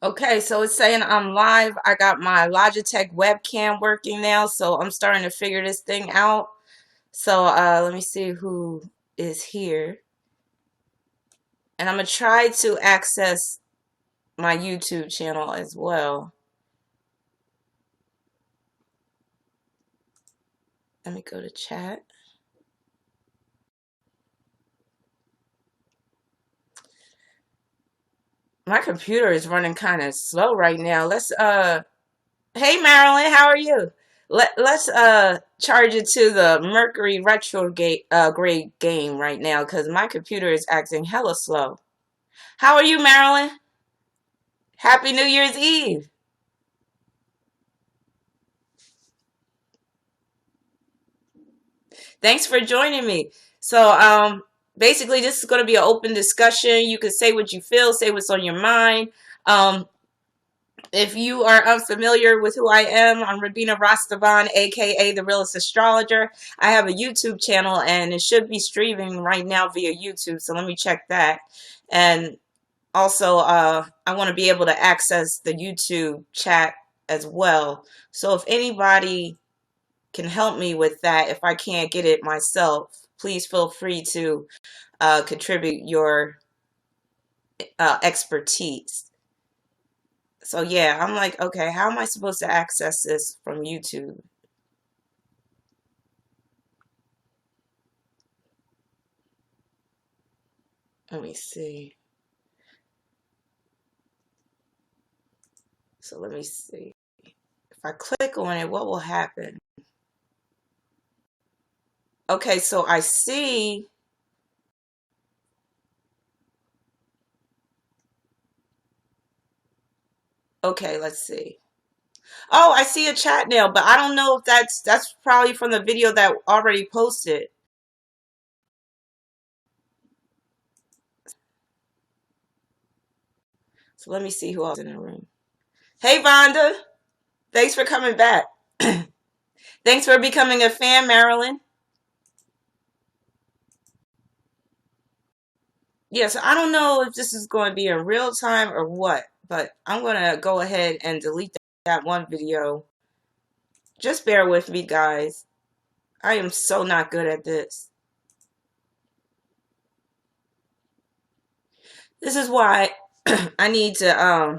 Okay, so it's saying I'm live. I got my Logitech webcam working now, so I'm starting to figure this thing out. So let me see who is here. And I'm going to try to access my YouTube channel as well. Let me go to chat. My computer is running kind of slow right now. Hey Marilyn, how are you? Let's charge it to the Mercury retrograde grade game right now because my computer is acting hella slow. How are you, Marilyn? Happy New Year's Eve. Thanks for joining me. So basically this is going to be an open discussion. You can say what you feel, say what's on your mind. Um If you are unfamiliar with who I am, I'm Rabina Rastavan, aka the Realist Astrologer. I have a YouTube channel and it should be streaming right now via YouTube, so let me check that. And also, I want to be able to access the YouTube chat as well. So if anybody can help me with that, if I can't get it myself, please feel free to contribute your expertise. So yeah, I'm like, okay, how am I supposed to access this from YouTube? Let me see. So let me see. If I click on it, what will happen? Okay, so I see. Okay, let's see. Oh, I see a chat now, but I don't know if that's probably from the video that already posted. So let me see who else is in the room. Hey, Vonda. Thanks for coming back. Thanks for becoming a fan, Marilyn. Yes, I don't know if this is going to be in real time or what, but I'm going to go ahead and delete that one video. Just bear with me, guys. I am so not good at this. This is why I need to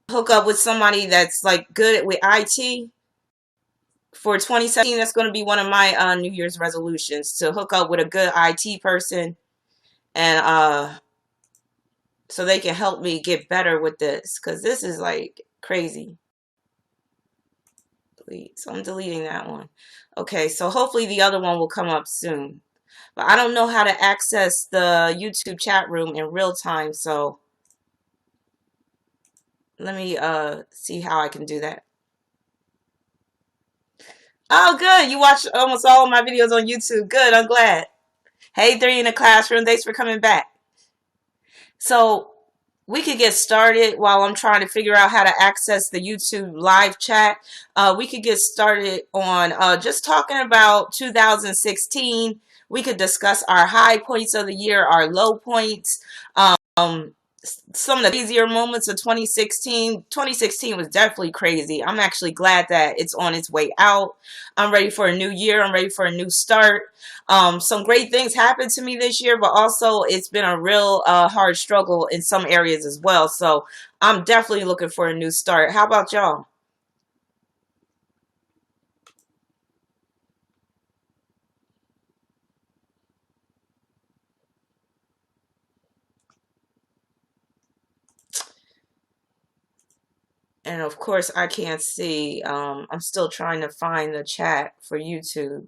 hook up with somebody that's like good with IT. For 2017, that's going to be one of my New Year's resolutions, to hook up with a good IT person and so they can help me get better with this, because this is like crazy. So I'm deleting that one. Okay, so hopefully the other one will come up soon. But I don't know how to access the YouTube chat room in real time, so let me see how I can do that. Oh, good. You watch almost all of my videos on YouTube. Good. I'm glad. Hey, Three in the Classroom. Thanks for coming back. So we could get started while I'm trying to figure out how to access the YouTube live chat. We could get started on just talking about 2016. We could discuss our high points of the year, our low points, um, some of the crazier moments of 2016. 2016 was definitely crazy. I'm actually glad that it's on its way out. I'm ready for a new year. I'm ready for a new start. Some great things happened to me this year, but also it's been a real hard struggle in some areas as well. So I'm definitely looking for a new start. How about y'all? And of course, I can't see. I'm still trying to find the chat for YouTube.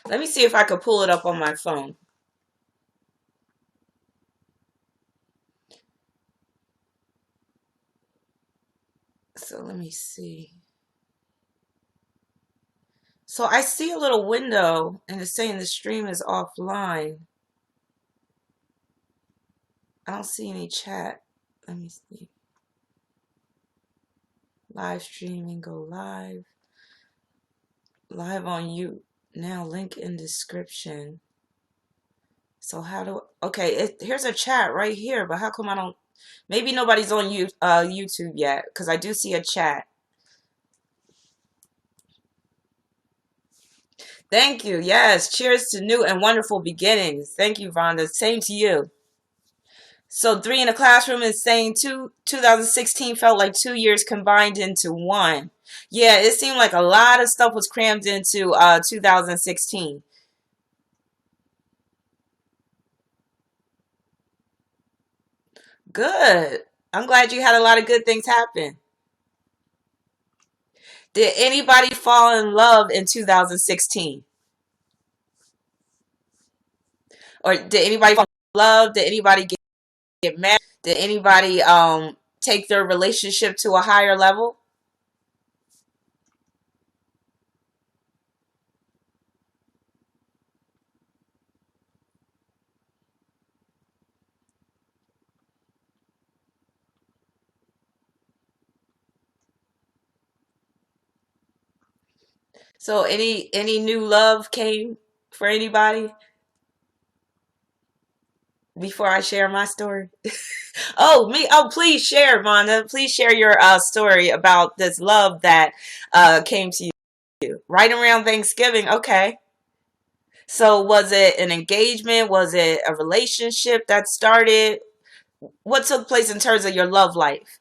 Let me see if I could pull it up on my phone. So let me see. So I see a little window and it's saying the stream is offline. I don't see any chat. Let me see. Live streaming, go live. Live on you now, link in description. So how do, okay, here's a chat right here, but how come I don't, maybe nobody's on YouTube yet, because I do see a chat. Thank you. Yes. Cheers to new and wonderful beginnings. Thank you, Vonda. Same to you. So three in a classroom is saying 2016 felt like 2 years combined into one. Yeah, it seemed like a lot of stuff was crammed into 2016. Good. I'm glad you had a lot of good things happen. Did anybody fall in love in 2016? Or did anybody fall in love? Did anybody get married? Did anybody take their relationship to a higher level? So any new love came for anybody before I share my story? Oh, me. Oh, please share, Vonda. Please share your story about this love that came to you right around Thanksgiving. Okay. So was it an engagement? Was it a relationship that started? What took place in terms of your love life?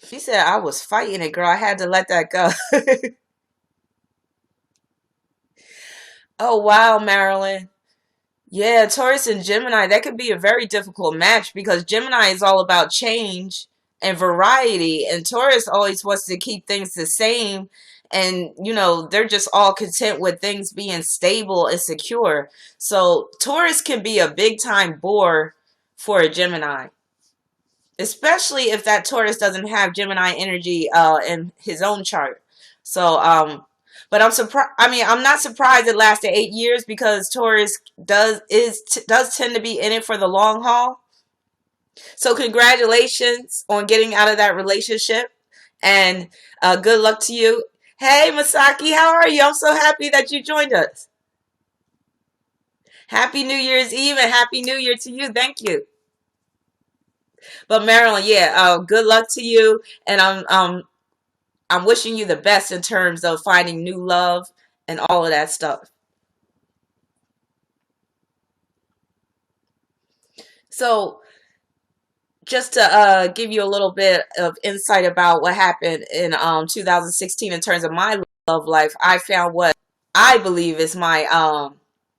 She said I was fighting it, girl. I had to let that go. Oh, wow, Marilyn. Yeah, Taurus and Gemini, that could be a very difficult match because Gemini is all about change and variety, and Taurus always wants to keep things the same. And, they're just all content with things being stable and secure. So, Taurus can be a big time bore for a Gemini, especially if that Taurus doesn't have Gemini energy in his own chart. So, but I'm surprised. I mean, I'm not surprised it lasted 8 years because Taurus does tend to be in it for the long haul. So, congratulations on getting out of that relationship, and good luck to you. Hey, Masaki, how are you? I'm so happy that you joined us. Happy New Year's Eve and Happy New Year to you. Thank you. But Marilyn, yeah, good luck to you, and I'm wishing you the best in terms of finding new love and all of that stuff. So, just to give you a little bit of insight about what happened in 2016 in terms of my love life, I found what I believe is my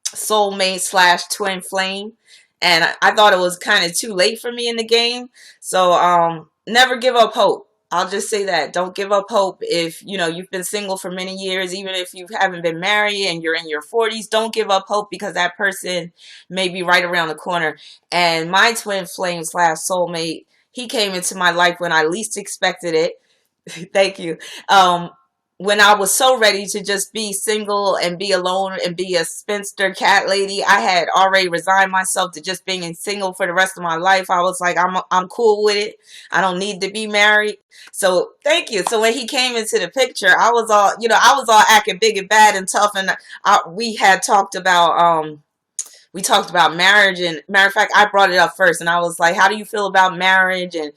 soulmate slash twin flame, and I thought it was kind of too late for me in the game. So never give up hope. I'll just say that. Don't give up hope if you've been single for many years, even if you haven't been married and you're in your 40s. Don't give up hope because that person may be right around the corner. And my twin flame slash soulmate, he came into my life when I least expected it. Thank you. When I was so ready to just be single and be alone and be a spinster cat lady, I had already resigned myself to just being single for the rest of my life. I was like, I'm cool with it. I don't need to be married. So thank you. So when he came into the picture, I was all acting big and bad and tough, and we had talked about we talked about marriage, and matter of fact, I brought it up first, and I was like, how do you feel about marriage, and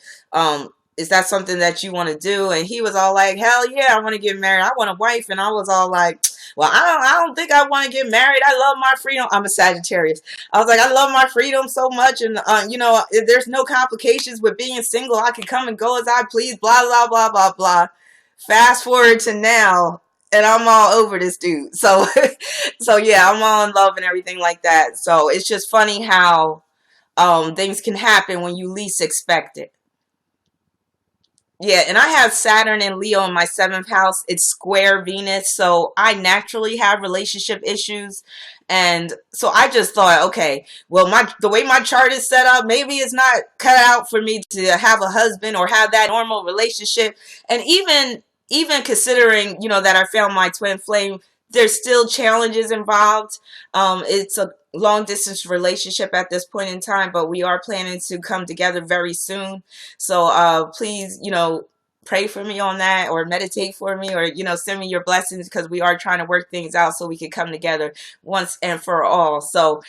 is that something that you want to do? And he was all like, hell yeah, I want to get married, I want a wife. And I was all like, well, I don't think I want to get married. I love my freedom. I'm a Sagittarius. I was like, I love my freedom so much, and if there's no complications with being single, I can come and go as I please, blah blah blah blah blah. Fast forward to now, and I'm all over this dude. So, so yeah, I'm all in love and everything like that. So it's just funny how things can happen when you least expect it. Yeah, and I have Saturn and Leo in my seventh house. It's square Venus, so I naturally have relationship issues. And so I just thought, okay, well, the way my chart is set up, maybe it's not cut out for me to have a husband or have that normal relationship. And even considering, that I found my twin flame, there's still challenges involved. It's a long distance relationship at this point in time, but we are planning to come together very soon. So please, pray for me on that, or meditate for me, or send me your blessings, because we are trying to work things out so we can come together once and for all. So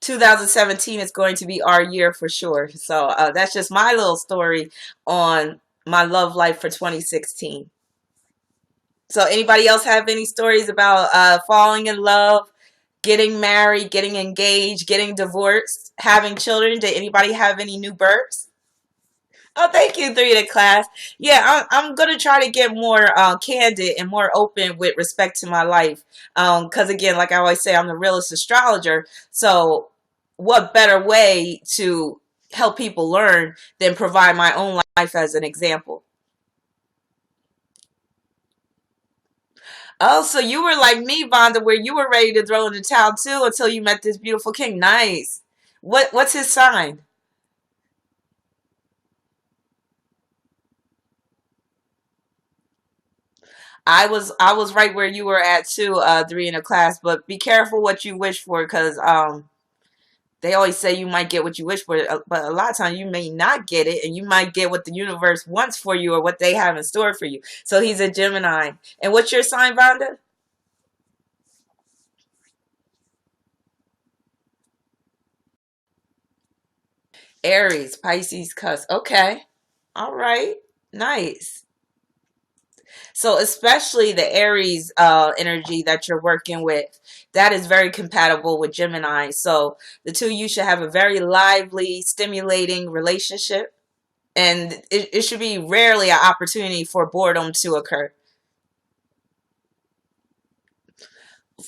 2017 is going to be our year for sure. So that's just my little story on my love life for 2016. So anybody else have any stories about falling in love, getting married, getting engaged, getting divorced, having children? Did anybody have any new births? Oh, thank you, three to class. Yeah, I'm gonna try to get more candid and more open with respect to my life. Because again, like I always say, I'm the realist astrologer. So, what better way to help people learn than provide my own life as an example? Oh, so you were like me, Vonda, where you were ready to throw in the towel too until you met this beautiful king. Nice. What's his sign? I was right where you were at too, three in a class. But be careful what you wish for, because they always say you might get what you wish for, but a lot of times you may not get it, and you might get what the universe wants for you or what they have in store for you. So he's a Gemini. And what's your sign, Vonda? Aries, Pisces, Cusp. Okay, all right, nice. So especially the Aries energy that you're working with, that is very compatible with Gemini. So the two of you should have a very lively, stimulating relationship, and it should be rarely an opportunity for boredom to occur.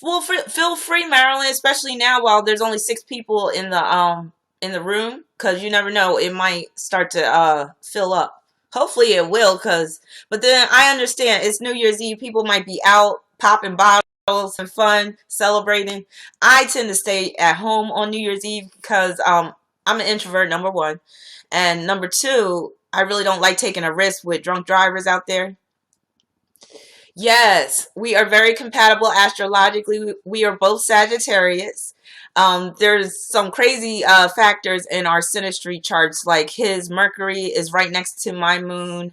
Well, feel free, Marilyn, especially now while there's only six people in the room, because you never know, it might start to fill up. Hopefully it will, cause but then I understand it's New Year's Eve. People might be out popping bottles and fun celebrating. I tend to stay at home on New Year's Eve because I'm an introvert, number one, and number two, I really don't like taking a risk with drunk drivers out there. Yes, we are very compatible astrologically. We are both Sagittarius. There's some crazy factors in our synastry charts, like his Mercury is right next to my moon.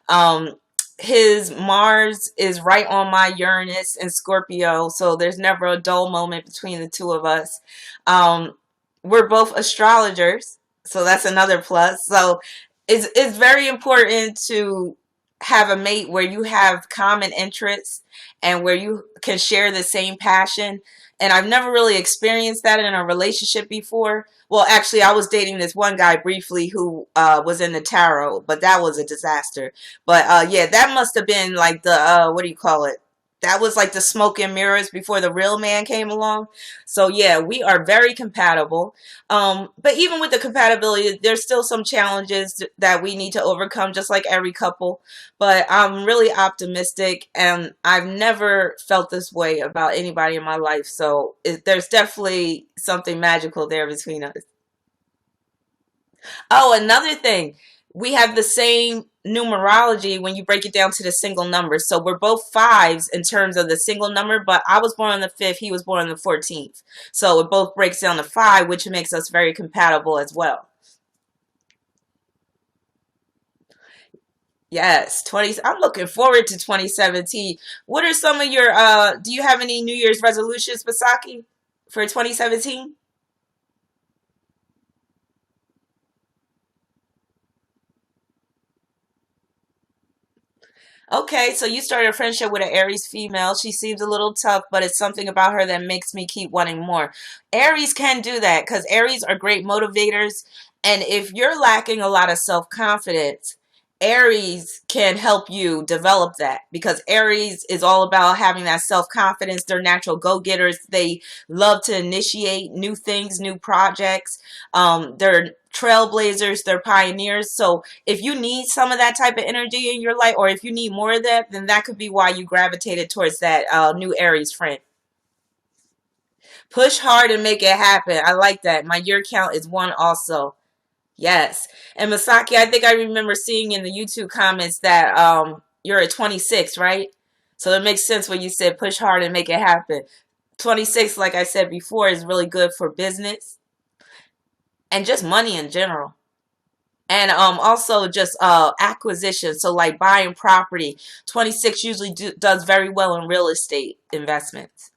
Um, his Mars is right on my Uranus and Scorpio, so there's never a dull moment between the two of us. Um, we're both astrologers, so that's another plus. So it's very important to have a mate where you have common interests and where you can share the same passion. And I've never really experienced that in a relationship before. Well, actually, I was dating this one guy briefly who was in the tarot, but that was a disaster. But yeah, that must have been like the, what do you call it? That was like the smoke and mirrors before the real man came along. So yeah, we are very compatible. But even with the compatibility, there's still some challenges that we need to overcome, just like every couple. But I'm really optimistic, and I've never felt this way about anybody in my life. So there's definitely something magical there between us. Oh, another thing, we have the same numerology when you break it down to the single numbers. So we're both fives in terms of the single number, but I was born on the 5th, he was born on the 14th. So it both breaks down to 5, which makes us very compatible as well. Yes, 20. I'm looking forward to 2017. What are some of your do you have any New Year's resolutions, Basaki, for 2017? Okay, so you started a friendship with an Aries female. She seems a little tough, but it's something about her that makes me keep wanting more. Aries can do that because Aries are great motivators. And if you're lacking a lot of self-confidence, Aries can help you develop that, because Aries is all about having that self-confidence. They're natural go-getters. They love to initiate new things, new projects. They're trailblazers, they're pioneers. So if you need some of that type of energy in your life, or if you need more of that, then that could be why you gravitated towards that new Aries friend. Push hard and make it happen. I like that. My year count is 1 also. Yes. And Masaki, I think I remember seeing in the YouTube comments that you're at 26, right? So it makes sense when you said push hard and make it happen. 26, like I said before, is really good for business and just money in general. And also just acquisition. So like buying property. 26 usually does very well in real estate investments.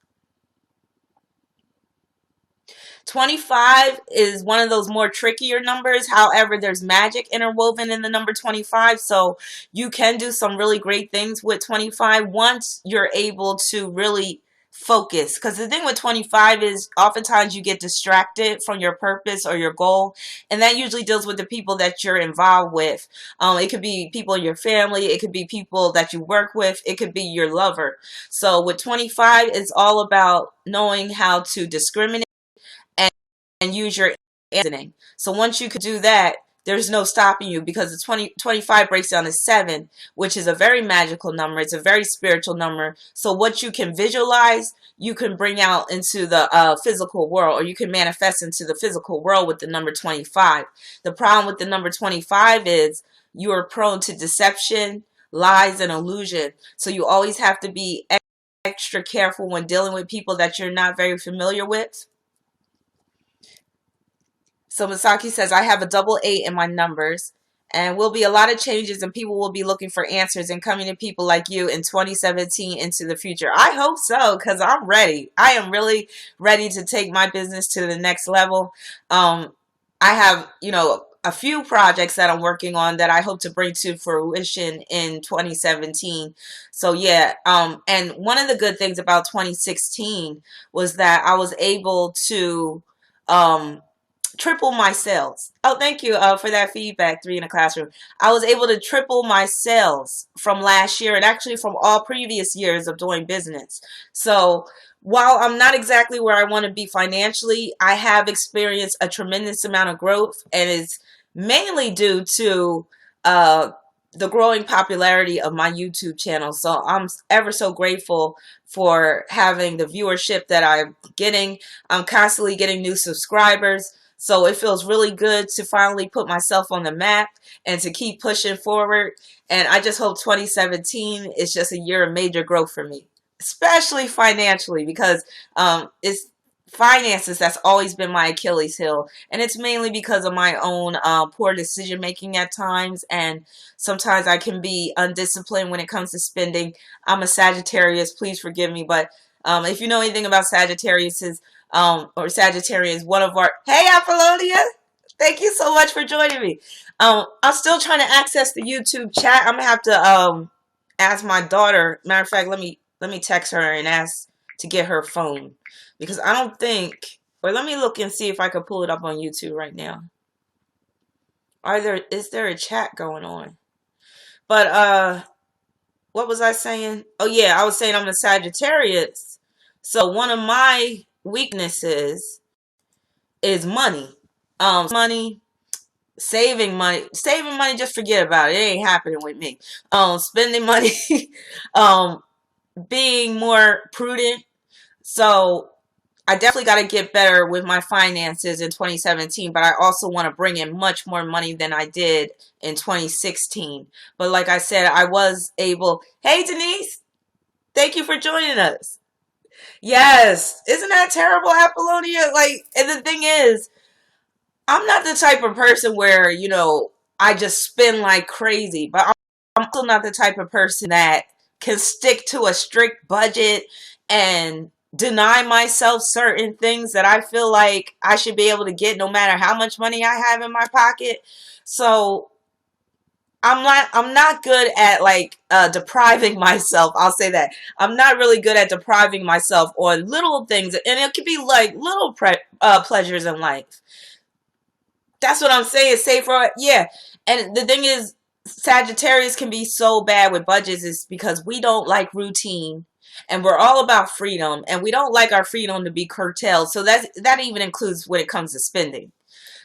25 is one of those more trickier numbers. However, there's magic interwoven in the number 25. So you can do some really great things with 25 once you're able to really focus. Because the thing with 25 is oftentimes you get distracted from your purpose or your goal. And that usually deals with the people that you're involved with. It could be people in your family. It could be people that you work with. It could be your lover. So with 25, it's all about knowing how to discriminate and use your reasoning. So once you could do that, there's no stopping you, because the 25 breaks down to 7, which is a very magical number. It's a very spiritual number. So what you can visualize, you can bring out into the physical world, or you can manifest into the physical world with the number 25. The problem with the number 25 is you are prone to deception, lies, and illusion. So you always have to be extra careful when dealing with people that you're not very familiar with. So Masaki says, I have a 88 in my numbers, and will be a lot of changes, and people will be looking for answers and coming to people like you in 2017 into the future. I hope so, because I'm ready. I am really ready to take my business to the next level. I have, a few projects that I'm working on that I hope to bring to fruition in 2017. So yeah, and one of the good things about 2016 was that I was able to triple my sales. Oh, thank you for that feedback, 3 in a classroom. I was able to triple my sales from last year, and actually from all previous years of doing business. So while I'm not exactly where I want to be financially, I have experienced a tremendous amount of growth, and it's mainly due to the growing popularity of my YouTube channel. So I'm ever so grateful for having the viewership that I'm getting. I'm constantly getting new subscribers. So it feels really good to finally put myself on the map and to keep pushing forward. And I just hope 2017 is just a year of major growth for me, especially financially, because it's finances that's always been my Achilles heel. And it's mainly because of my own poor decision making at times. And sometimes I can be undisciplined when it comes to spending. I'm a Sagittarius, please forgive me. But if you know anything about Sagittarius, or Sagittarians, one of our, hey Apollonia, thank you so much for joining me. I'm still trying to access the YouTube chat. I'm gonna have to ask my daughter. Matter of fact, let me text her and ask to get her phone, because I don't think, or let me look and see if I can pull it up on YouTube right now. Is there a chat going on? But what was I saying? Oh yeah, I was saying I'm a Sagittarius. So one of my weaknesses is money. Money, saving money, just forget about it. It ain't happening with me. Spending money, being more prudent. So I definitely got to get better with my finances in 2017, but I also want to bring in much more money than I did in 2016. But like I said, I was able, hey Denise, thank you for joining us. Yes. Isn't that terrible, Apollonia? Like, and the thing is, I'm not the type of person where, I just spend like crazy, but I'm also not the type of person that can stick to a strict budget and deny myself certain things that I feel like I should be able to get no matter how much money I have in my pocket. So I'm not good at like depriving myself. I'll say that. I'm not really good at depriving myself on little things, and it could be like little pleasures in life. That's what I'm saying. Say for, yeah. And the thing is, Sagittarius can be so bad with budgets is because we don't like routine. And we're all about freedom, and we don't like our freedom to be curtailed. So that even includes when it comes to spending.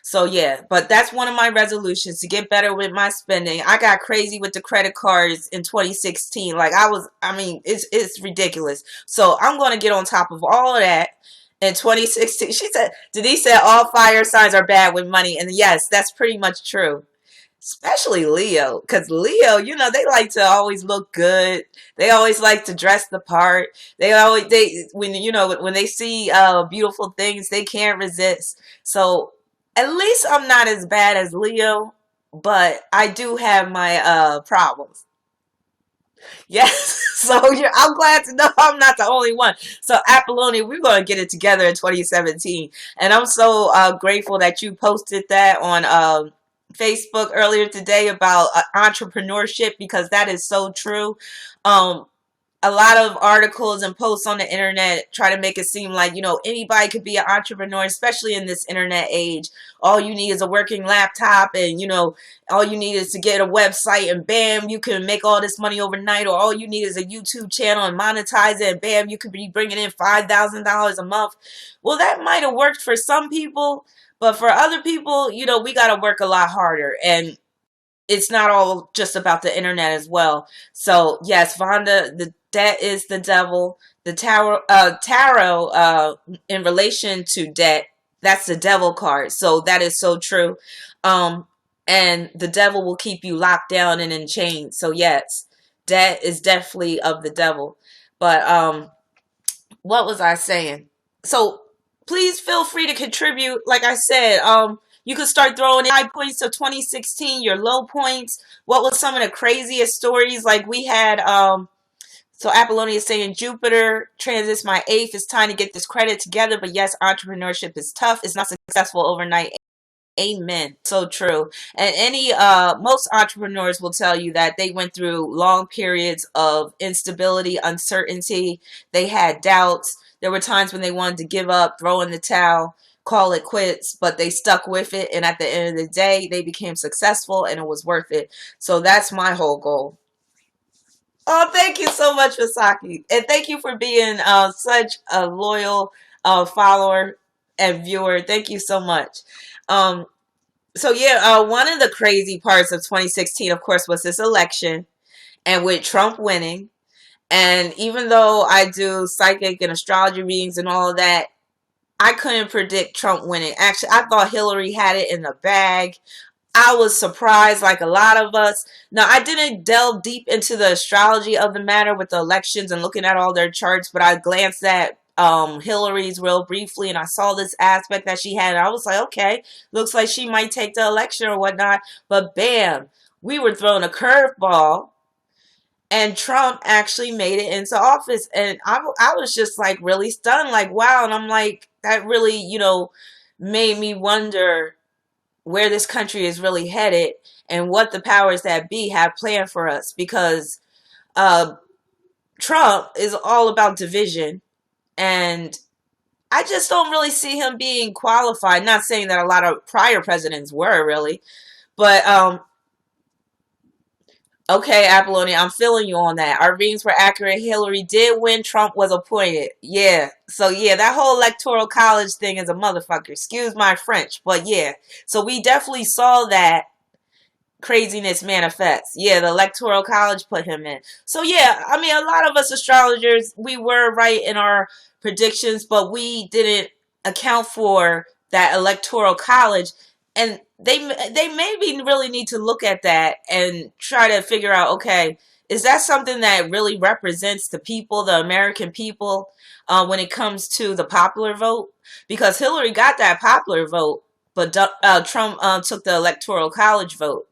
So yeah, but that's one of my resolutions, to get better with my spending. I got crazy with the credit cards in 2016. Like I mean, it's ridiculous. So I'm going to get on top of all of that in 2016. She said, Denise said all fire signs are bad with money. And yes, that's pretty much true. Especially Leo, because Leo, they like to always look good. They always like to dress the part. They when they see beautiful things, they can't resist. So at least I'm not as bad as Leo, but I do have my problems. Yes. So I'm glad to know I'm not the only one. So Apollonia, we're going to get it together in 2017. And I'm so grateful that you posted that on Facebook earlier today about entrepreneurship, because that is so true. Um, a lot of articles and posts on the internet try to make it seem like, anybody could be an entrepreneur, especially in this internet age. All you need is a working laptop, and, all you need is to get a website, and bam, you can make all this money overnight. Or all you need is a YouTube channel and monetize it, and bam, you could be bringing in $5,000 a month. Well, that might have worked for some people, but for other people, we got to work a lot harder. And it's not all just about the internet as well. So yes, Vonda, the debt is the devil. The tarot, in relation to debt, that's the devil card. So that is so true. Um, and the devil will keep you locked down and in chains. So yes, debt is definitely of the devil. But what was I saying? So please feel free to contribute. Like I said, you could start throwing in high points of 2016, your low points. What was some of the craziest stories? Like we had, so Apollonia is saying Jupiter transits my eighth. It's time to get this credit together. But yes, entrepreneurship is tough. It's not successful overnight. Amen. So true. And most entrepreneurs will tell you that they went through long periods of instability, uncertainty. They had doubts. There were times when they wanted to give up, throw in the towel, call it quits, but they stuck with it. And at the end of the day, they became successful, and it was worth it. So that's my whole goal. Oh, thank you so much, Masaki. And thank you for being such a loyal follower and viewer. Thank you so much. Um, so yeah, one of the crazy parts of 2016, of course, was this election, and with Trump winning. And even though I do psychic and astrology readings and all of that, I couldn't predict Trump winning. Actually, I thought Hillary had it in the bag. I was surprised, like a lot of us. Now, I didn't delve deep into the astrology of the matter with the elections and looking at all their charts, but I glanced at Hillary's real briefly, and I saw this aspect that she had, and I was like, okay, looks like she might take the election or whatnot. But bam, we were thrown a curveball, and Trump actually made it into office. And I was just like really stunned, like, wow. And I'm like, that really, made me wonder where this country is really headed and what the powers that be have planned for us, because uh, Trump is all about division, and I just don't really see him being qualified. Not saying that a lot of prior presidents were really, but okay, Apollonia, I'm feeling you on that. Our readings were accurate. Hillary did win. Trump was appointed. Yeah. So yeah, that whole electoral college thing is a motherfucker. Excuse my French, but yeah. So we definitely saw that craziness manifest. Yeah, the electoral college put him in. So yeah, I mean, a lot of us astrologers, we were right in our predictions, but we didn't account for that electoral college. And they maybe really need to look at that and try to figure out, okay, is that something that really represents the people, the American people, when it comes to the popular vote? Because Hillary got that popular vote, but Trump took the electoral college vote.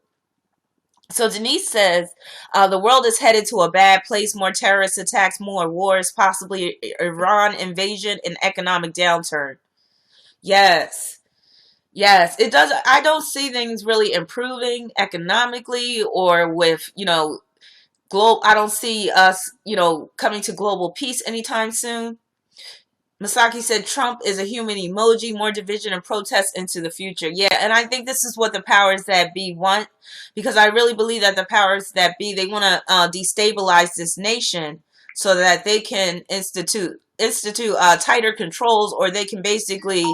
So Denise says, the world is headed to a bad place. More terrorist attacks, more wars, possibly Iran invasion, and economic downturn. Yes. Yes, it does. I don't see things really improving economically or with, I don't see us, coming to global peace anytime soon. Masaki said Trump is a human emoji, more division and protest into the future. Yeah, and I think this is what the powers that be want, because I really believe that the powers that be, they want to destabilize this nation so that they can institute tighter controls, or they can basically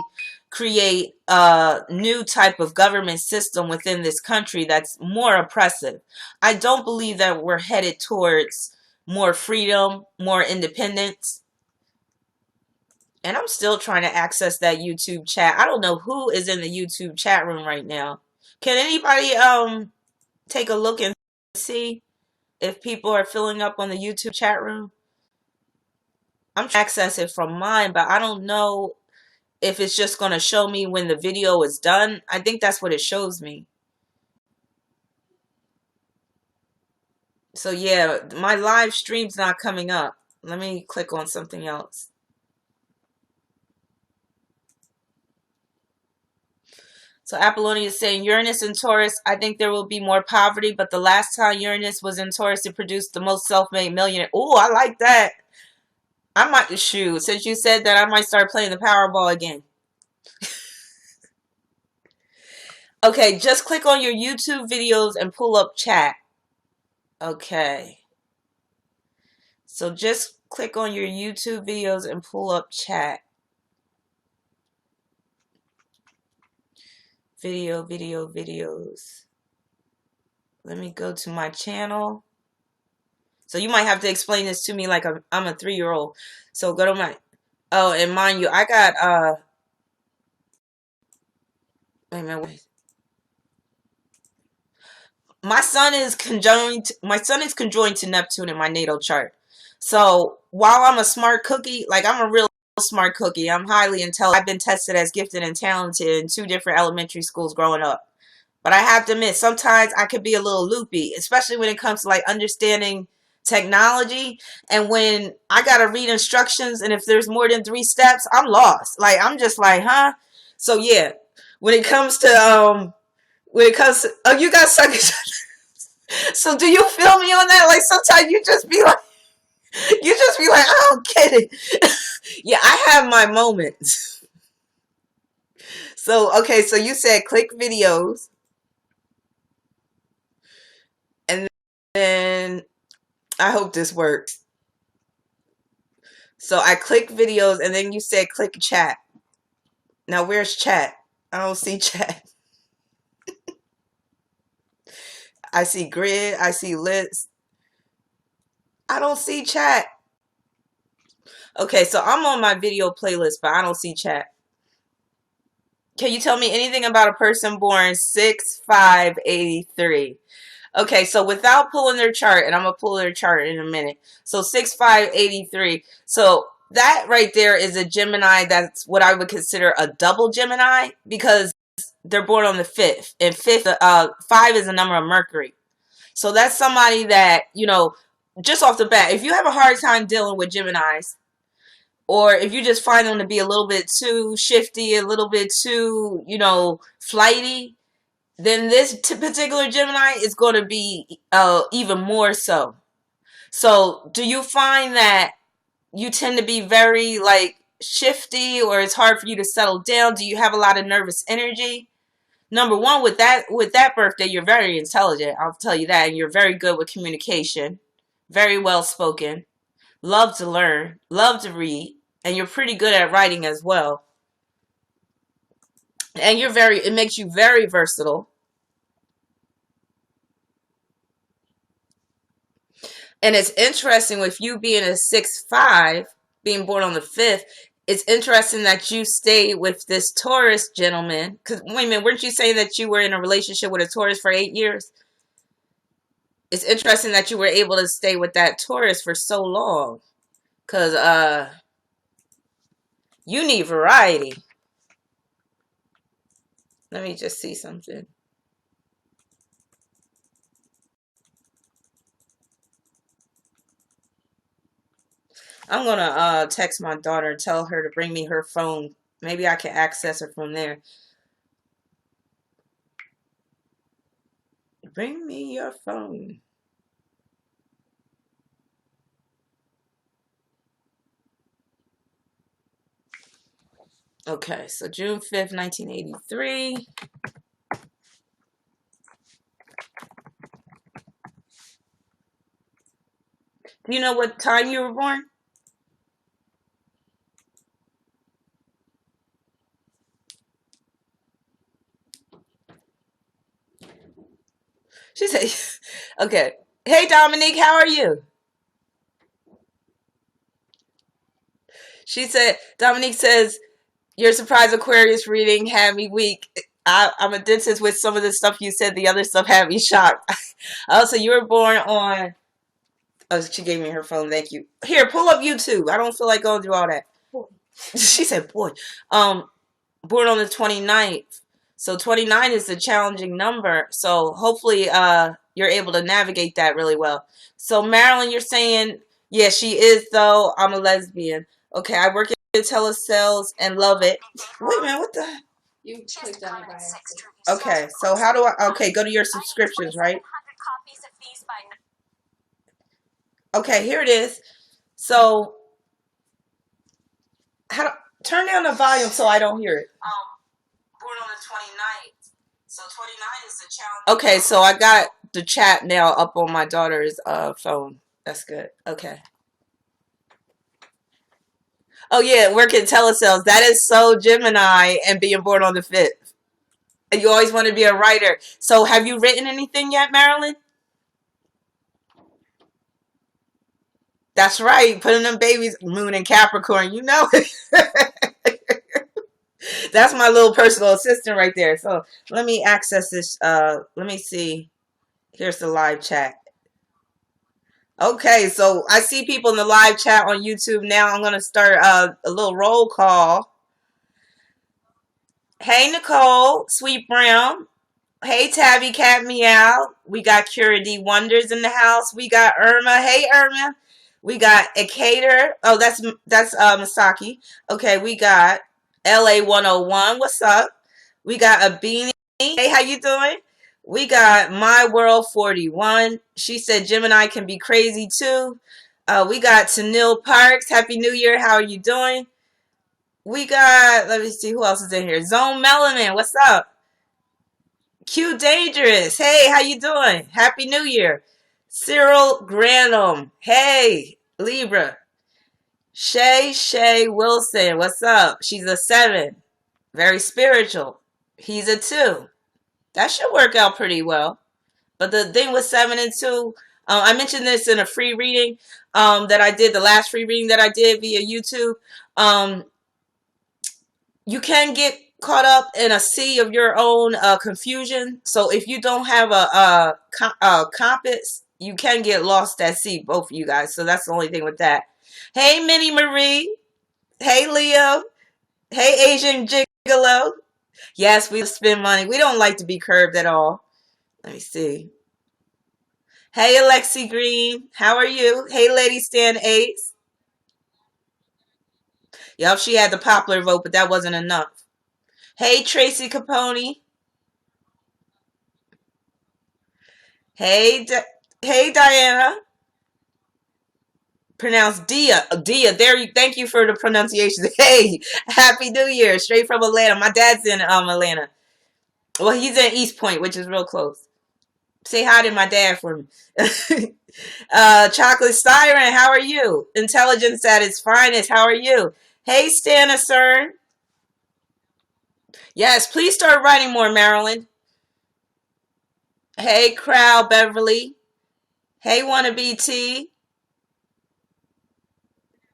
create a new type of government system within this country that's more oppressive. I don't believe that we're headed towards more freedom, more independence. And I'm still trying to access that YouTube chat. I don't know who is in the YouTube chat room right now. Can anybody take a look and see if people are filling up on the YouTube chat room? I'm trying to access it from mine, but I don't know if it's just going to show me when the video is done. I think that's what it shows me. So yeah, my live stream's not coming up. Let me click on something else. So Apollonia is saying Uranus in Taurus, I think there will be more poverty, but the last time Uranus was in Taurus, it produced the most self-made millionaire. Oh, I like that. I might, shoot, since you said that, I might start playing the Powerball again. Okay, just click on your YouTube videos and pull up chat. Okay. So just click on your YouTube videos and pull up chat. Videos. Let me go to my channel. So you might have to explain this to me like I'm a 3-year-old. So go to my, oh, and mind you, I got, wait a minute. My sun is conjoined to Neptune in my natal chart. So while I'm a smart cookie, like I'm a real smart cookie, I'm highly intelligent. I've been tested as gifted and talented in 2 different elementary schools growing up. But I have to admit, sometimes I could be a little loopy, especially when it comes to like understanding technology. And when I got to read instructions, and if there's more than 3 steps, I'm lost. Like, I'm just like, huh? So yeah, when it comes to, oh, you guys suck each other. So do you feel me on that? Like, sometimes you just be like, I don't get it. Yeah, I have my moments. So, okay, so you said click videos. And then I hope this works. So I click videos, and then you said click chat. Now where's chat? I don't see chat. I see grid. I see lists. I don't see chat. Okay, so I'm on my video playlist, but I don't see chat. Can you tell me anything about a person born 6/5/83? Okay, so without pulling their chart, and I'm going to pull their chart in a minute. So 6/5/83. So that right there is a Gemini. That's what I would consider a double Gemini, because they're born on the 5th. And 5 is the number of Mercury. So that's somebody that, just off the bat, if you have a hard time dealing with Geminis, or if you just find them to be a little bit too shifty, a little bit too, flighty, then this particular Gemini is going to be even more so. So do you find that you tend to be very like shifty, or it's hard for you to settle down? Do you have a lot of nervous energy? Number one, with that birthday, you're very intelligent. I'll tell you that. And you're very good with communication, very well spoken, love to learn, love to read, and you're pretty good at writing as well. And it makes you very versatile. And it's interesting with you being a 6/5, being born on the 5th, it's interesting that you stay with this Taurus gentleman. Because, wait a minute, weren't you saying that you were in a relationship with a Taurus for 8 years? It's interesting that you were able to stay with that Taurus for so long. Because you need variety. Let me just see something. I'm going to text my daughter and tell her to bring me her phone. Maybe I can access her from there. Bring me your phone. Okay, so June 5th, 1983. Do you know what time you were born? She said, okay. Hey, Dominique, how are you? She said, Dominique says, your surprise Aquarius reading had me weak. I'm a dentist with some of the stuff you said. The other stuff had me shocked. Also, you were born on. Oh, she gave me her phone. Thank you. Here, pull up YouTube. I don't feel like going through all that. She said, boy. Born on the 29th. So 29 is a challenging number. So hopefully you're able to navigate that really well. So Marilyn, you're saying, yeah, she is though. I'm a lesbian. Okay, I work in telesales and love it. Wait a minute, what the? You clicked on it by accident. Okay, so how do I? Okay, go to your subscriptions, right? Okay, here it is. So turn down the volume so I don't hear it. Born on the 29th. So 29 is the challenge. Okay, so I got the chat now up on my daughter's phone. That's good. Okay. Oh yeah, working telesales. That is so Gemini and being born on the 5th. And you always want to be a writer. So have you written anything yet, Marilyn? That's right. Putting them babies, Moon and Capricorn. You know it. That's my little personal assistant right there. So let me access this. Let me see. Here's the live chat. Okay, so I see people in the live chat on YouTube now. I'm going to start a little roll call. Hey, Nicole, Sweet Brown. Hey, Tabby Cat Meow. We got Cura D Wonders in the house. We got Irma. Hey, Irma. We got Akater. Oh, that's Masaki. Okay, we got LA 101. What's up? We got a Beanie. Hey, how you doing? We got My World 41. She said Gemini can be crazy too. We got Tanil Parks. Happy New Year. How are you doing? We got, let me see who else is in here. Zone Melanin. What's up? Q Dangerous. Hey, how you doing? Happy New Year. Cyril Granum. Hey, Libra. Shay Wilson. What's up? She's a 7. Very spiritual. He's a 2. That should work out pretty well. But the thing with 7 and 2, I mentioned this in a free reading that I did, the last free reading that I did via YouTube. You can get caught up in a sea of your own confusion. So if you don't have a compass, you can get lost at sea, both of you guys. So that's the only thing with that. Hey, Minnie Marie. Hey, Leo. Hey, Asian Gigolo. Yes, we spend money. We don't like to be curved at all. Let me see. Hey, Alexi Green. How are you? Hey, Lady Stan Ace. Yup, she had the popular vote, but that wasn't enough. Hey, Tracy Capone. Hey, hey, Diana. Pronounced Dia. Dia. There you. Thank you for the pronunciation. Hey, Happy New Year. Straight from Atlanta. My dad's in Atlanta. Well, he's in East Point, which is real close. Say hi to my dad for me. Chocolate Siren, how are you? Intelligence at its finest, how are you? Hey, Stana Cern. Yes, please start writing more, Marilyn. Hey, Crowd Beverly. Hey, Wannabe T.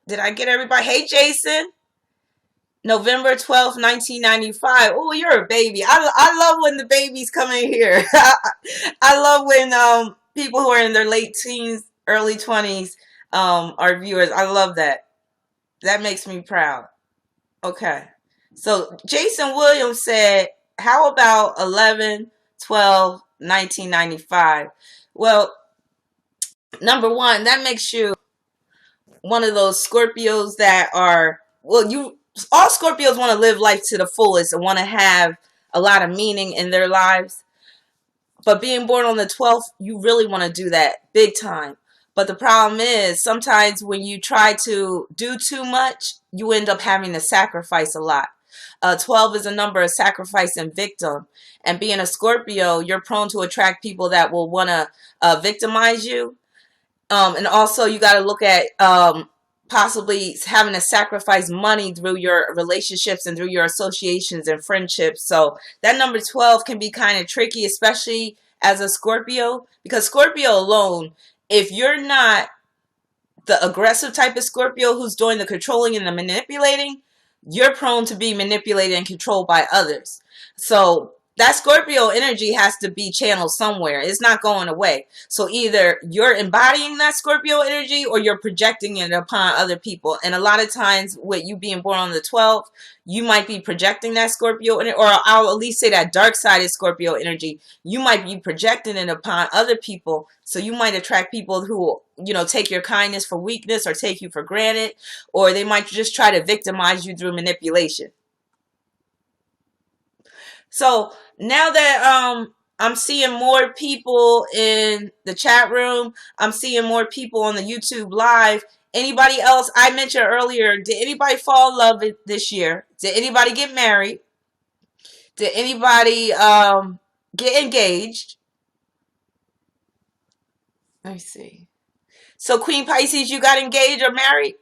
Did I get everybody? Hey, Jason. November 12th, 1995. Oh, you're a baby. I love when the babies come in here. I love when people who are in their late teens, early 20s are viewers. I love that. That makes me proud. Okay. So Jason Williams said, how about 11/12/1995? Well, number one, that makes you one of those Scorpios that are, well, all Scorpios want to live life to the fullest and want to have a lot of meaning in their lives. But being born on the 12th, you really want to do that big time. But the problem is sometimes when you try to do too much, you end up having to sacrifice a lot. 12 is a number of sacrifice and victim. And being a Scorpio, you're prone to attract people that will want to victimize you. And also you got to look at possibly having to sacrifice money through your relationships and through your associations and friendships. So that number 12 can be kind of tricky, especially as a Scorpio, because Scorpio alone, if you're not the aggressive type of Scorpio who's doing the controlling and the manipulating, you're prone to be manipulated and controlled by others. So that Scorpio energy has to be channeled somewhere. It's not going away. So either you're embodying that Scorpio energy or you're projecting it upon other people. And a lot of times with you being born on the 12th, you might be projecting that Scorpio, or I'll at least say that dark-sided Scorpio energy. You might be projecting it upon other people. So you might attract people who, take your kindness for weakness or take you for granted, or they might just try to victimize you through manipulation. So now that I'm seeing more people in the chat room, I'm seeing more people on the YouTube live. Anybody else? I mentioned earlier, did anybody fall in love this year? Did anybody get married? Did anybody get engaged? Let me see. So Queen Pisces, you got engaged or married?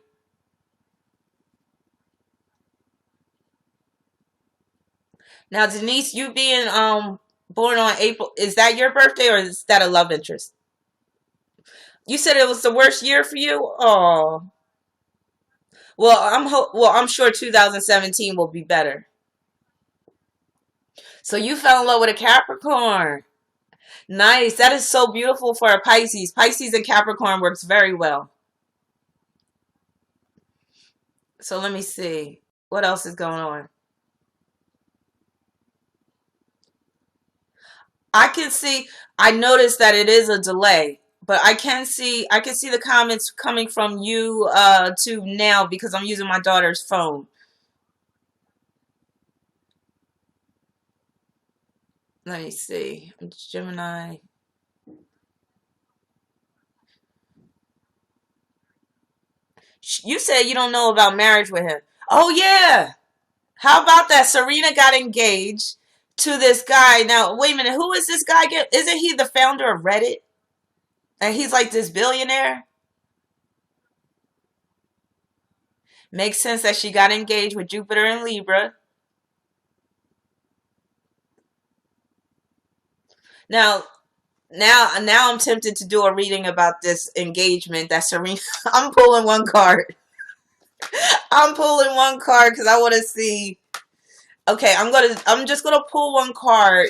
Now Denise, you being born on April, is that your birthday or is that a love interest? You said it was the worst year for you? Oh. Well, I'm sure 2017 will be better. So you fell in love with a Capricorn. Nice. That is so beautiful for a Pisces. Pisces and Capricorn works very well. So let me see. What else is going on? I noticed that it is a delay, but I can see the comments coming from you to now because I'm using my daughter's phone. Let me see. Gemini. You said you don't know about marriage with him. Oh yeah. How about that? Serena got engaged to this guy. Now, wait a minute. Who is this guy? Isn't he the founder of Reddit? And he's like this billionaire? Makes sense that she got engaged with Jupiter and Libra. Now, I'm tempted to do a reading about this engagement that Serena. I'm pulling one card. I'm pulling one card because I want to see. Okay, I'm just gonna pull one card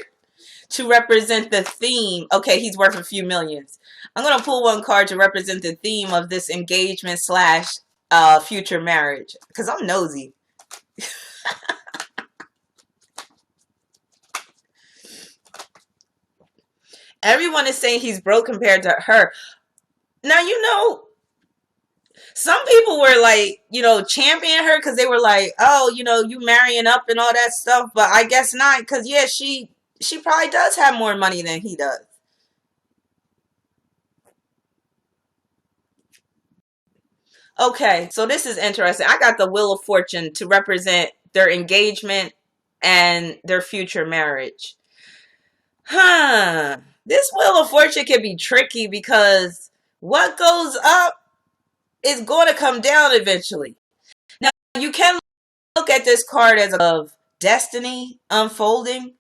to represent the theme. Okay, he's worth a few millions. I'm gonna pull one card to represent the theme of this engagement slash future marriage because I'm nosy. Everyone is saying he's broke compared to her. Now, some people were like, championing her because they were like, oh, you marrying up and all that stuff. But I guess not because, yeah, she probably does have more money than he does. Okay, so this is interesting. I got the Wheel of Fortune to represent their engagement and their future marriage. This Wheel of Fortune can be tricky because what goes up is going to come down eventually. Now, you can look at this card as of destiny unfolding,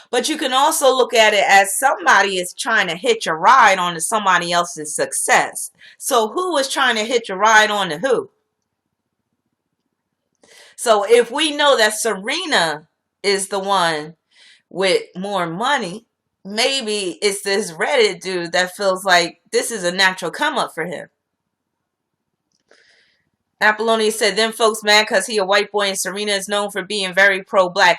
but you can also look at it as somebody is trying to hitch a ride onto somebody else's success. So who is trying to hitch a ride onto who? So if we know that Serena is the one with more money, maybe it's this Reddit dude that feels like this is a natural come up for him. Apollonia said, them folks mad because he a white boy and Serena is known for being very pro-black.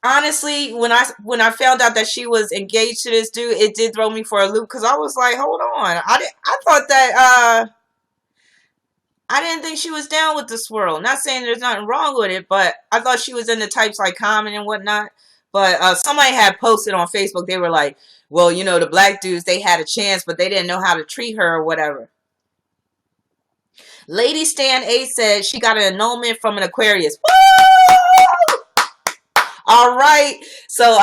Honestly, when I found out that she was engaged to this dude, it did throw me for a loop because I was like, hold on. I thought that I didn't think she was down with the swirl. Not saying there's nothing wrong with it, but I thought she was into types like Common and whatnot. But somebody had posted on Facebook, they were like, well, the black dudes, they had a chance, but they didn't know how to treat her or whatever. Lady Stan A said she got an annulment from an Aquarius. Woo! All right. So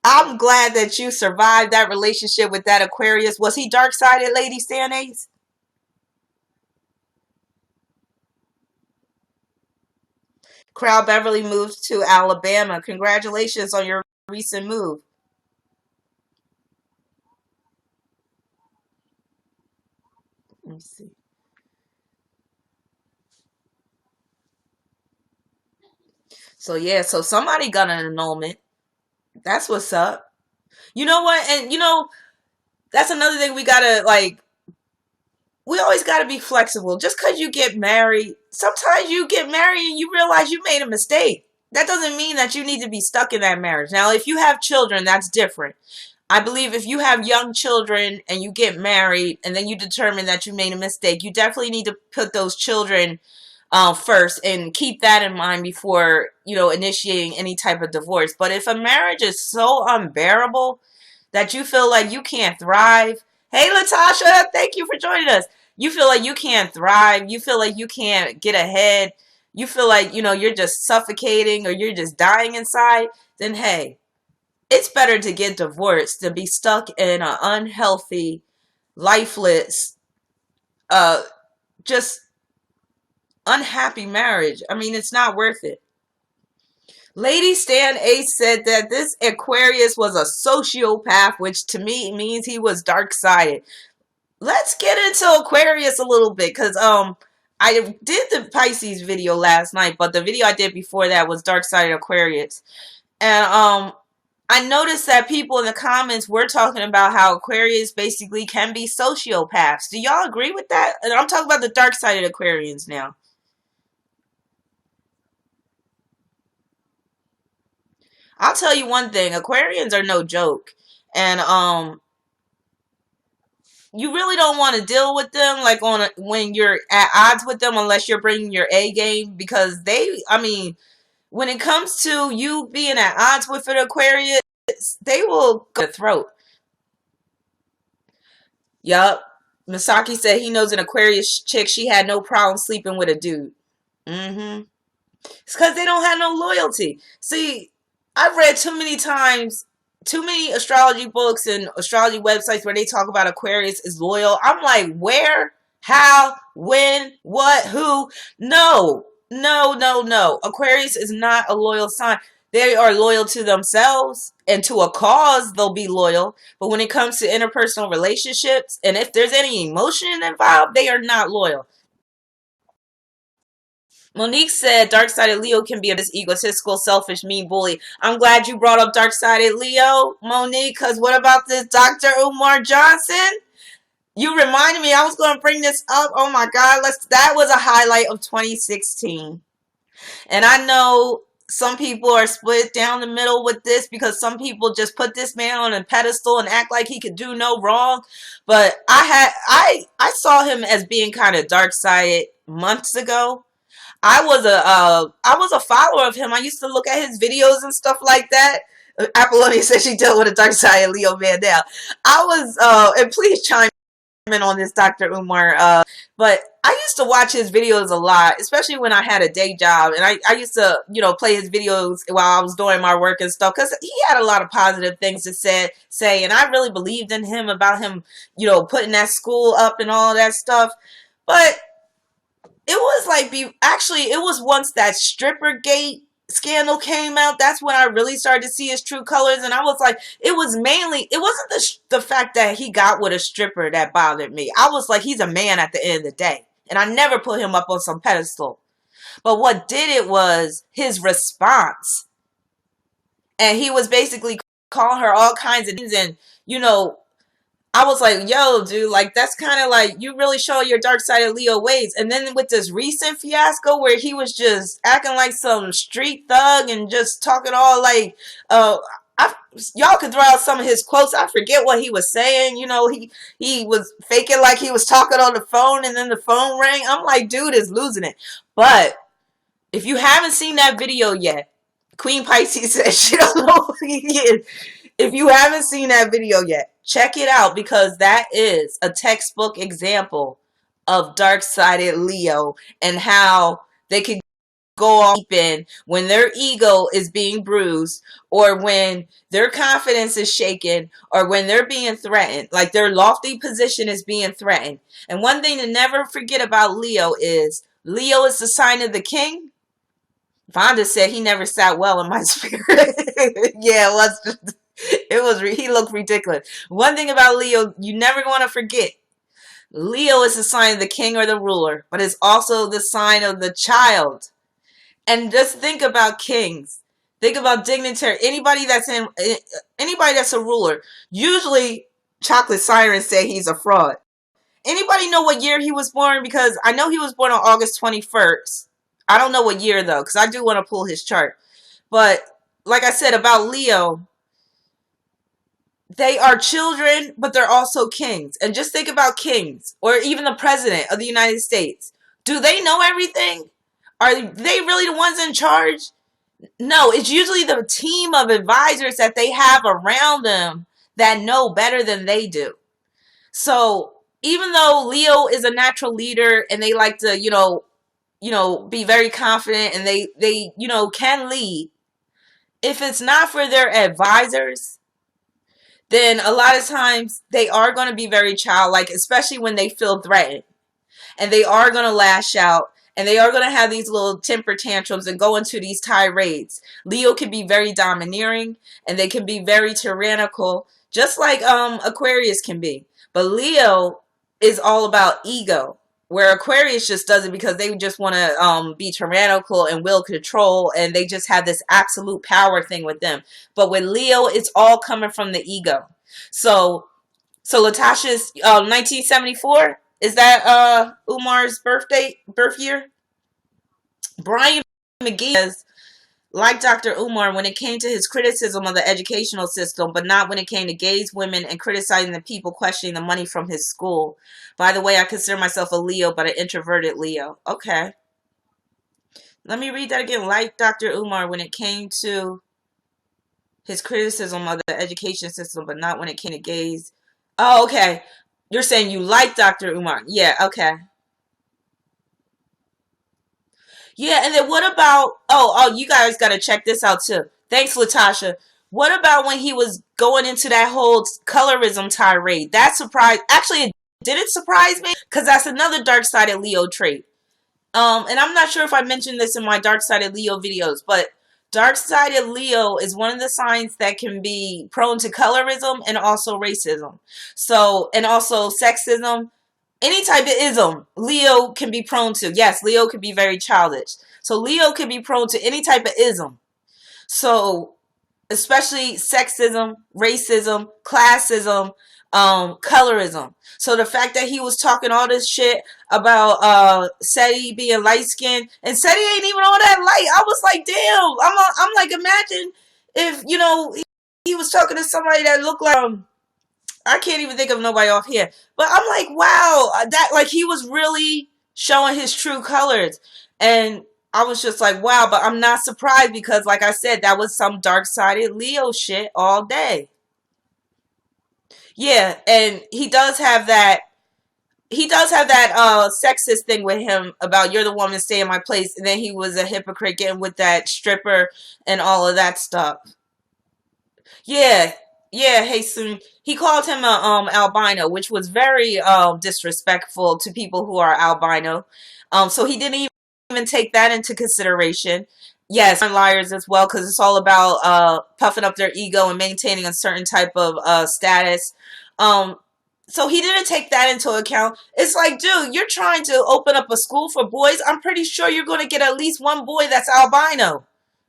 I'm glad that you survived that relationship with that Aquarius. Was he dark-sided, Lady Stannays? Crowd Beverly moved to Alabama. Congratulations on your recent move. Let me see. So yeah, so somebody got an annulment. That's what's up. You know what? And that's another thing we gotta like. We always gotta be flexible. Just because you get married, sometimes you get married and you realize you made a mistake. That doesn't mean that you need to be stuck in that marriage. Now, if you have children, that's different. I believe if you have young children and you get married and then you determine that you made a mistake, you definitely need to put those children first and keep that in mind before, initiating any type of divorce. But if a marriage is so unbearable that you feel like you can't thrive, hey, Latasha, thank you for joining us. You feel like you can't thrive. You feel like you can't get ahead. You feel like, you're just suffocating or you're just dying inside. Then, hey, it's better to get divorced than be stuck in an unhealthy, lifeless, just unhappy marriage. I mean, it's not worth it. Lady Stan Ace said that this Aquarius was a sociopath, which to me means he was dark-sided. Let's get into Aquarius a little bit, because I did the Pisces video last night, but the video I did before that was dark-sided Aquarius. And I noticed that people in the comments were talking about how Aquarius basically can be sociopaths. Do y'all agree with that? And I'm talking about the dark-sided Aquarians now. I'll tell you one thing, Aquarians are no joke. And you really don't want to deal with them like when you're at odds with them unless you're bringing your A game, because when it comes to you being at odds with an Aquarius, they will go to the throat. Yup. Misaki said he knows an Aquarius chick, she had no problem sleeping with a dude. Mm-hmm. It's because they don't have no loyalty. See, I've read too many times, too many astrology books and astrology websites where they talk about Aquarius is loyal. I'm like, where? How? When? What? Who? No. No, no, no. Aquarius is not a loyal sign. They are loyal to themselves and to a cause, they'll be loyal. But when it comes to interpersonal relationships, and if there's any emotion involved, they are not loyal. Monique said dark-sided Leo can be a egotistical, selfish, mean bully. I'm glad you brought up dark-sided Leo, Monique, because what about this Dr. Umar Johnson? You reminded me, I was going to bring this up. Oh my God, that was a highlight of 2016. And I know some people are split down the middle with this because some people just put this man on a pedestal and act like he could do no wrong. But I saw him as being kind of dark-sided months ago. I was a follower of him. I used to look at his videos and stuff like that. Apollonia said she dealt with a dark side of Leo Mandel. I was and please chime in on this, Dr. Umar. But I used to watch his videos a lot, especially when I had a day job, and I used to play his videos while I was doing my work and stuff, because he had a lot of positive things to say, and I really believed in him about him putting that school up and all that stuff. But it was like it was once that stripper gate scandal came out, that's when I really started to see his true colors. And I was like, it wasn't the fact that he got with a stripper that bothered me. I was like, he's a man at the end of the day, and I never put him up on some pedestal. But what did it was his response, and he was basically calling her all kinds of things. And I was like, yo, dude, like, that's kind of like, you really show your dark side of Leo ways. And then with this recent fiasco where he was just acting like some street thug and just talking all like, y'all could throw out some of his quotes. I forget what he was saying. He was faking like he was talking on the phone, and then the phone rang. I'm like, dude is losing it. But if you haven't seen that video yet, Queen Pisces says she don't know who he is. If you haven't seen that video yet, check it out, because that is a textbook example of dark-sided Leo and how they could go off deep in when their ego is being bruised, or when their confidence is shaken, or when they're being threatened, like their lofty position is being threatened. And one thing to never forget about Leo is the sign of the king. Vonda said he never sat well in my spirit. Yeah, he looked ridiculous. One thing about Leo you never want to forget: Leo is the sign of the king or the ruler, but it's also the sign of the child. And just think about kings. Think about dignitary. Anybody that's a ruler. Usually, chocolate sirens say he's a fraud. Anybody know what year he was born? Because I know he was born on August 21st. I don't know what year though, because I do want to pull his chart. But like I said about Leo, they are children, but they're also kings. And just think about kings, or even the president of the United States. Do they know everything? Are they really the ones in charge? No, it's usually the team of advisors that they have around them that know better than they do. So even though Leo is a natural leader and they like to, be very confident, and they can lead, if it's not for their advisors, then a lot of times they are going to be very childlike, especially when they feel threatened. And they are going to lash out, and they are going to have these little temper tantrums and go into these tirades. Leo can be very domineering, and they can be very tyrannical, just like Aquarius can be. But Leo is all about ego, where Aquarius just does it because they just want to be tyrannical and will control, and they just have this absolute power thing with them. But with Leo, it's all coming from the ego. So Latasha's 1974, is that Umar's birth year? Brian McGee says, like Dr. Umar, when it came to his criticism of the educational system, but not when it came to gays, women, and criticizing the people questioning the money from his school. By the way, I consider myself a Leo, but an introverted Leo. Okay. Let me read that again. Like Dr. Umar, when it came to his criticism of the education system, but not when it came to gays. Oh, okay. You're saying you like Dr. Umar. Yeah, okay. Yeah, and then what about, you guys got to check this out too. Thanks, Latasha. What about when he was going into that whole colorism tirade? That surprised, actually, did it surprise me? Because that's another dark-sided Leo trait. And I'm not sure if I mentioned this in my dark-sided Leo videos, but dark-sided Leo is one of the signs that can be prone to colorism and also racism. So, and also sexism. Any type of ism, Leo can be prone to. Yes, Leo can be very childish. So Leo can be prone to any type of ism. So, especially sexism, racism, classism, colorism. So the fact that he was talking all this shit about Seti being light skinned, and Seti ain't even all that light. I was like, damn. I'm like, imagine if he was talking to somebody that looked like I can't even think of nobody off here. But I'm like, wow, that like he was really showing his true colors. And I was just like, wow, but I'm not surprised because like I said, that was some dark-sided Leo shit all day. Yeah, and he does have that sexist thing with him about you're the woman, stay in my place, and then he was a hypocrite getting with that stripper and all of that stuff. Yeah, yeah, Hasten. He called him a albino, which was very disrespectful to people who are albino. So he didn't even take that into consideration. Yes, liars as well, because it's all about puffing up their ego and maintaining a certain type of status. So he didn't take that into account. It's like, dude, you're trying to open up a school for boys. I'm pretty sure you're going to get at least one boy that's albino.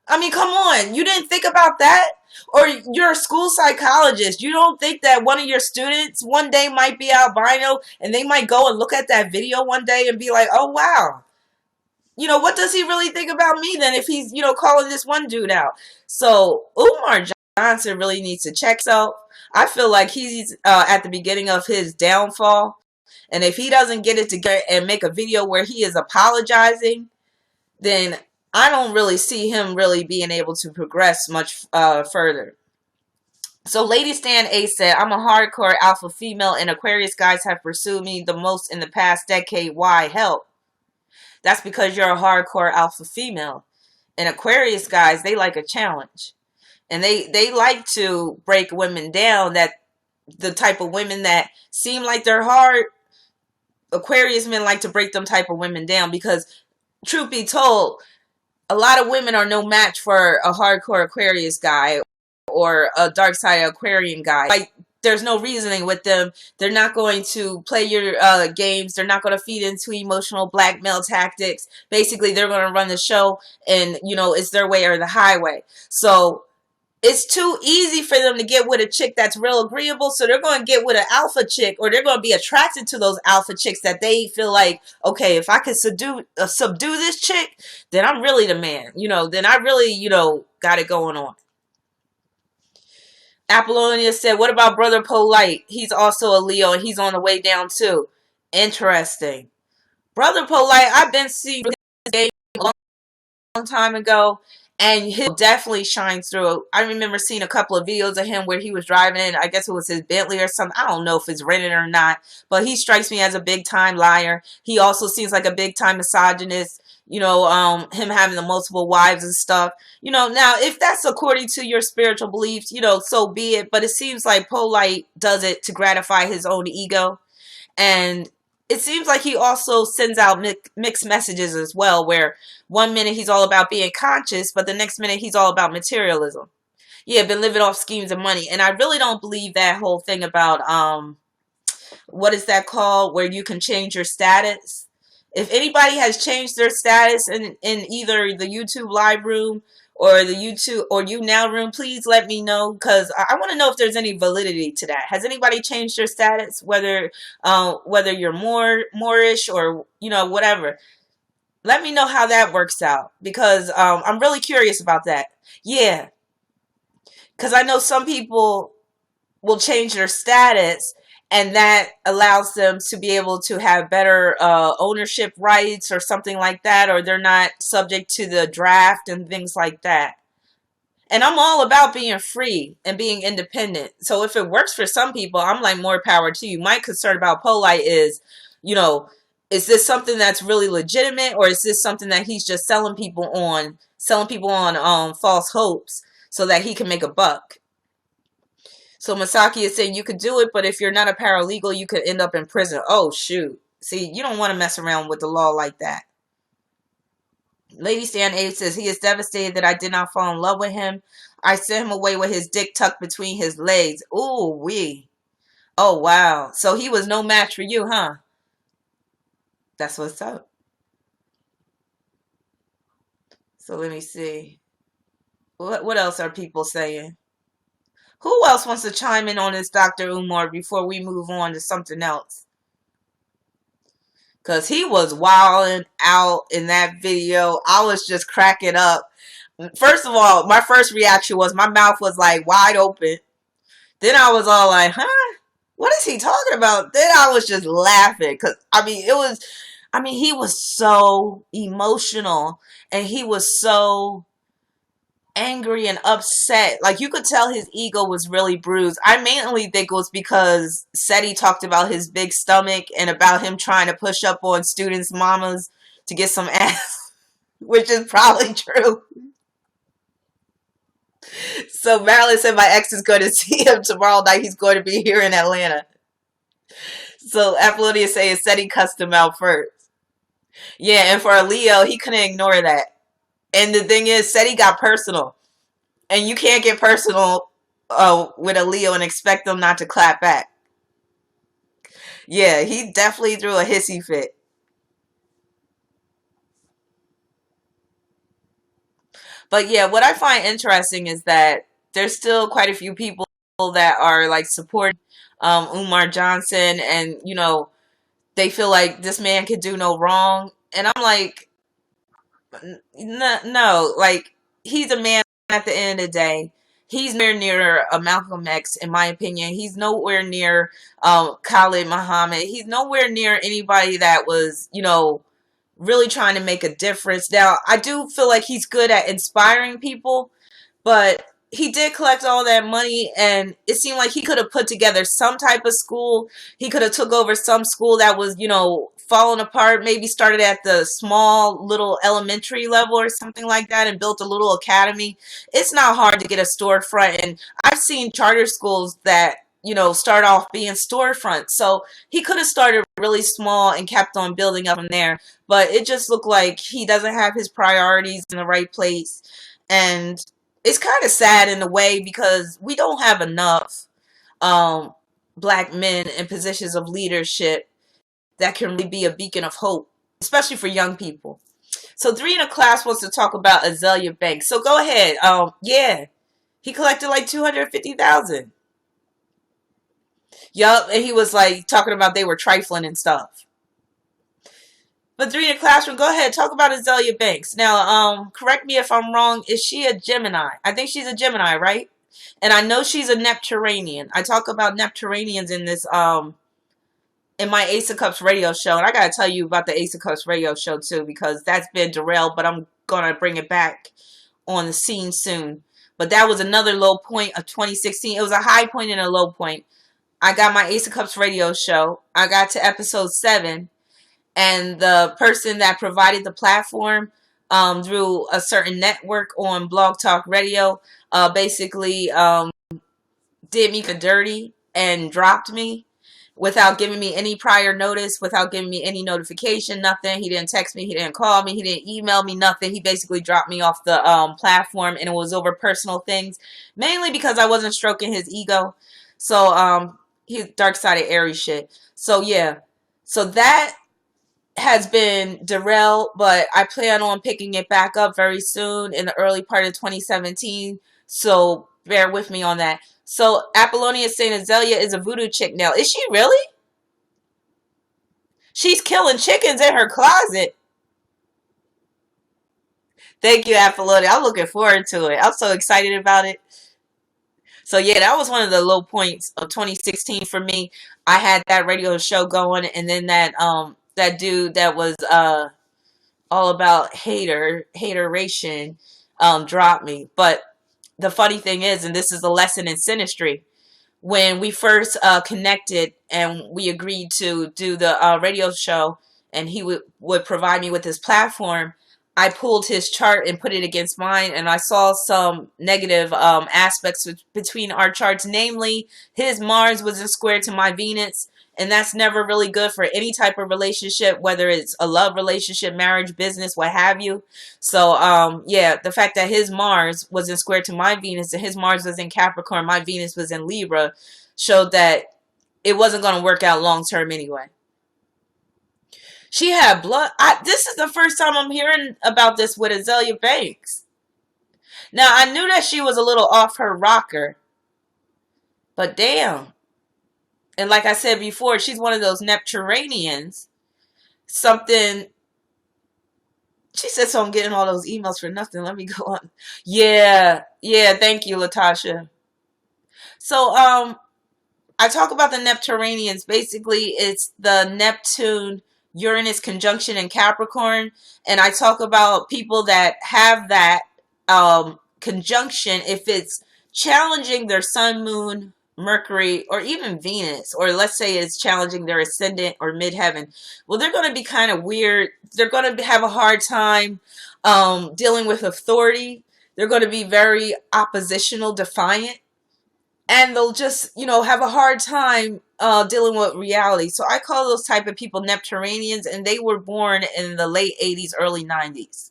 I mean, come on. You didn't think about that? Or you're a school psychologist. You don't think that one of your students one day might be albino and they might go and look at that video one day and be like, oh, wow. What does he really think about me then if he's, calling this one dude out? So Umar Johnson really needs to check himself. I feel like he's at the beginning of his downfall. And if he doesn't get it together and make a video where he is apologizing, then I don't really see him really being able to progress much further. So Lady Stan A said, I'm a hardcore alpha female and Aquarius guys have pursued me the most in the past decade. Why? Help. that's because you're a hardcore alpha female. And Aquarius guys, they like a challenge. And they like to break women down, that the type of women that seem like they're hard, Aquarius men like to break them type of women down, because truth be told, a lot of women are no match for a hardcore Aquarius guy or a dark side Aquarian guy. Like, there's no reasoning with them. They're not going to play your games. They're not going to feed into emotional blackmail tactics. Basically, they're going to run the show, and, it's their way or the highway. So it's too easy for them to get with a chick that's real agreeable, so they're going to get with an alpha chick, or they're going to be attracted to those alpha chicks that they feel like, okay, if I can subdue this chick, then I'm really the man. Then I really, got it going on. Apollonia said, what about Brother Polite? He's also a Leo, and he's on the way down too. Interesting. Brother Polite, I've been seeing his game a long time ago, and he definitely shines through. I remember seeing a couple of videos of him where he was driving in, I guess it was his Bentley or something. I don't know if it's rented or not, but he strikes me as a big time liar. He also seems like a big time misogynist. Him having the multiple wives and stuff. Now if that's according to your spiritual beliefs, so be it. But it seems like Polite does it to gratify his own ego. And it seems like he also sends out mixed messages as well, where one minute he's all about being conscious, but the next minute he's all about materialism. Yeah, been living off schemes of money. And I really don't believe that whole thing about, what is that called, where you can change your status. If anybody has changed their status in either the YouTube live room or the YouTube or YouNow room, please let me know, because I want to know if there's any validity to that. Has anybody changed their status, whether you're Moorish or whatever? Let me know how that works out, because I'm really curious about that. Yeah, because I know some people will change their status, and that allows them to be able to have better ownership rights or something like that, or they're not subject to the draft and things like that. And I'm all about being free and being independent. So if it works for some people, I'm like, more power to you. My concern about Polite is, is this something that's really legitimate, or is this something that he's just selling people on false hopes so that he can make a buck? So Masaki is saying you could do it, but if you're not a paralegal, you could end up in prison. Oh, shoot. See, you don't want to mess around with the law like that. Lady Stan 8 says, he is devastated that I did not fall in love with him. I sent him away with his dick tucked between his legs. Ooh, wee. Oh, wow. So he was no match for you, huh? That's what's up. So let me see. What else are people saying? Who else wants to chime in on this, Dr. Umar, before we move on to something else? Because he was wilding out in that video. I was just cracking up. First of all, my first reaction was my mouth was like wide open. Then I was all like, huh? What is he talking about? Then I was just laughing. Because, he was so emotional. And he was so angry and upset. Like, you could tell his ego was really bruised. I mainly think it was because Seti talked about his big stomach and about him trying to push up on students' mamas to get some ass, which is probably true. So Marilyn said my ex is going to see him tomorrow night. He's going to be here in Atlanta. So Apollonia saying Seti cussed him out first. Yeah, and for a Leo, he couldn't ignore that. And the thing is, Seti got personal. And you can't get personal with a Leo and expect them not to clap back. Yeah, he definitely threw a hissy fit. But yeah, what I find interesting is that there's still quite a few people that are like supporting Umar Johnson, and they feel like this man could do no wrong. And I'm like, no, like, he's a man at the end of the day. He's nowhere near a Malcolm X, in my opinion. He's nowhere near Khalid Muhammad. He's nowhere near anybody that was, really trying to make a difference. Now, I do feel like he's good at inspiring people, but he did collect all that money, and it seemed like he could have put together some type of school. He could have took over some school that was, falling apart, maybe started at the small little elementary level or something like that and built a little academy. It's not hard to get a storefront, and I've seen charter schools that, start off being storefronts. So he could have started really small and kept on building up from there, but it just looked like he doesn't have his priorities in the right place. And it's kind of sad in a way because we don't have enough um, black men in positions of leadership that can really be a beacon of hope, especially for young people. So three in a class wants to talk about Azalea Banks. So go ahead. Yeah, he collected like 250,000. Yup, and he was like talking about they were trifling and stuff. But three in a classroom, go ahead, talk about Azalea Banks. Now, correct me if I'm wrong. Is she a Gemini? I think she's a Gemini, right? And I know she's a Neptunian. I talk about Neptunians in this in my Ace of Cups radio show, and I gotta tell you about the Ace of Cups radio show too, because that's been derailed, but I'm gonna bring it back on the scene soon. But that was another low point of 2016. It was a high point and a low point. I got my Ace of Cups radio show. I got to episode 7, and the person that provided the platform through a certain network on Blog Talk Radio basically did me dirty and dropped me without giving me any prior notice, without giving me any notification, nothing. He didn't text me, he didn't call me, he didn't email me, nothing. He basically dropped me off the platform, and it was over personal things, mainly because I wasn't stroking his ego. So he's dark-sided Aries shit. So yeah, so that has been derailed, but I plan on picking it back up very soon in the early part of 2017. So bear with me on that. So Apollonia is saying Azalea is a voodoo chick now. Is she really? She's killing chickens in her closet. Thank you, Apollonia. I'm looking forward to it. I'm so excited about it. So yeah, that was one of the low points of 2016 for me. I had that radio show going, and then that dude that was all about hateration dropped me. But the funny thing is, and this is a lesson in synastry, when we first connected and we agreed to do the radio show, and he would provide me with his platform, I pulled his chart and put it against mine, and I saw some negative aspects between our charts. Namely, his Mars was in square to my Venus, and that's never really good for any type of relationship, whether it's a love relationship, marriage, business, what have you. So, yeah, the fact that his Mars was in square to my Venus and his Mars was in Capricorn, my Venus was in Libra, showed that it wasn't going to work out long term anyway. She had blood. This is the first time I'm hearing about this with Azalea Banks. Now, I knew that she was a little off her rocker, but damn. And like I said before, she's one of those Neptunians. Something. She said, so I'm getting all those emails for nothing. Let me go on. Yeah. Thank you, Latasha. So, I talk about the Neptunians. Basically, it's the Neptune Uranus conjunction in Capricorn, and I talk about people that have that conjunction if it's challenging their sun, moon, Mercury, or even Venus, or let's say it's challenging their ascendant or midheaven. Well, they're going to be kind of weird. They're going to have a hard time dealing with authority. They're going to be very oppositional, defiant. And they'll just, have a hard time dealing with reality. So I call those type of people Neptunians, and they were born in the late 80s, early 90s.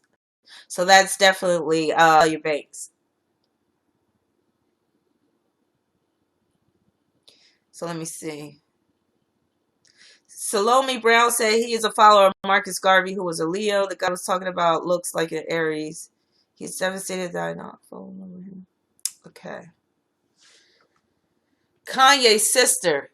So that's definitely your Banks. So let me see. Salome Brown said he is a follower of Marcus Garvey, who was a Leo. The guy was talking about looks like an Aries. He's devastated that I not follow him. Okay. Kanye's sister.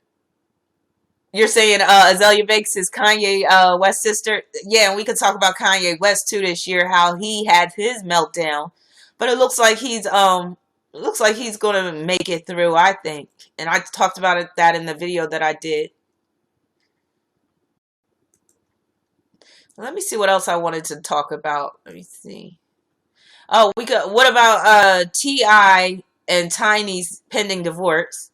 You're saying Azalea Banks is Kanye West's sister? Yeah, and we could talk about Kanye West too this year, how he had his meltdown. But it looks like he's gonna make it through, I think. And I talked about that in the video that I did. Let me see what else I wanted to talk about. Let me see. Oh, what about T.I. and Tiny's pending divorce.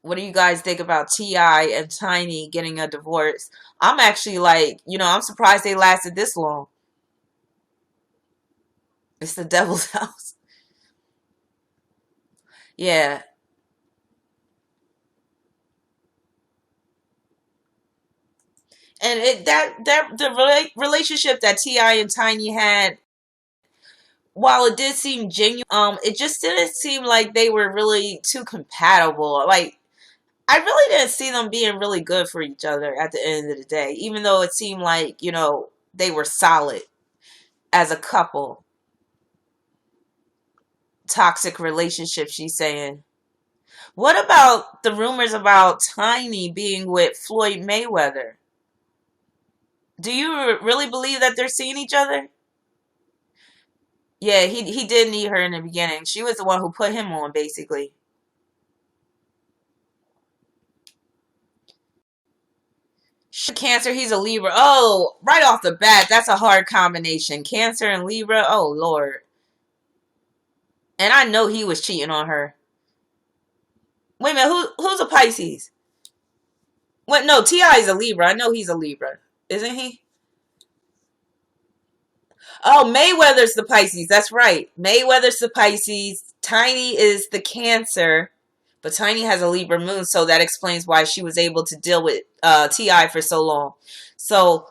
What do you guys think about T.I. and Tiny getting a divorce? I'm actually like, I'm surprised they lasted this long. It's the devil's house. Yeah. And the relationship that T.I. and Tiny had, while it did seem genuine, it just didn't seem like they were really too compatible. Like, I really didn't see them being really good for each other at the end of the day, even though it seemed like, they were solid as a couple. Toxic relationship, she's saying. What about the rumors about Tiny being with Floyd Mayweather? Do you really believe that they're seeing each other? Yeah, he did need her in the beginning. She was the one who put him on, basically. Cancer, he's a Libra. Oh, right off the bat, that's a hard combination. Cancer and Libra. Oh, Lord. And I know he was cheating on her. Wait a minute, who's a Pisces? What? No, T.I. is a Libra. I know he's a Libra. Isn't he? Oh, Mayweather's the Pisces. That's right. Mayweather's the Pisces. Tiny is the Cancer. But Tiny has a Libra moon, so that explains why she was able to deal with T.I. for so long. So,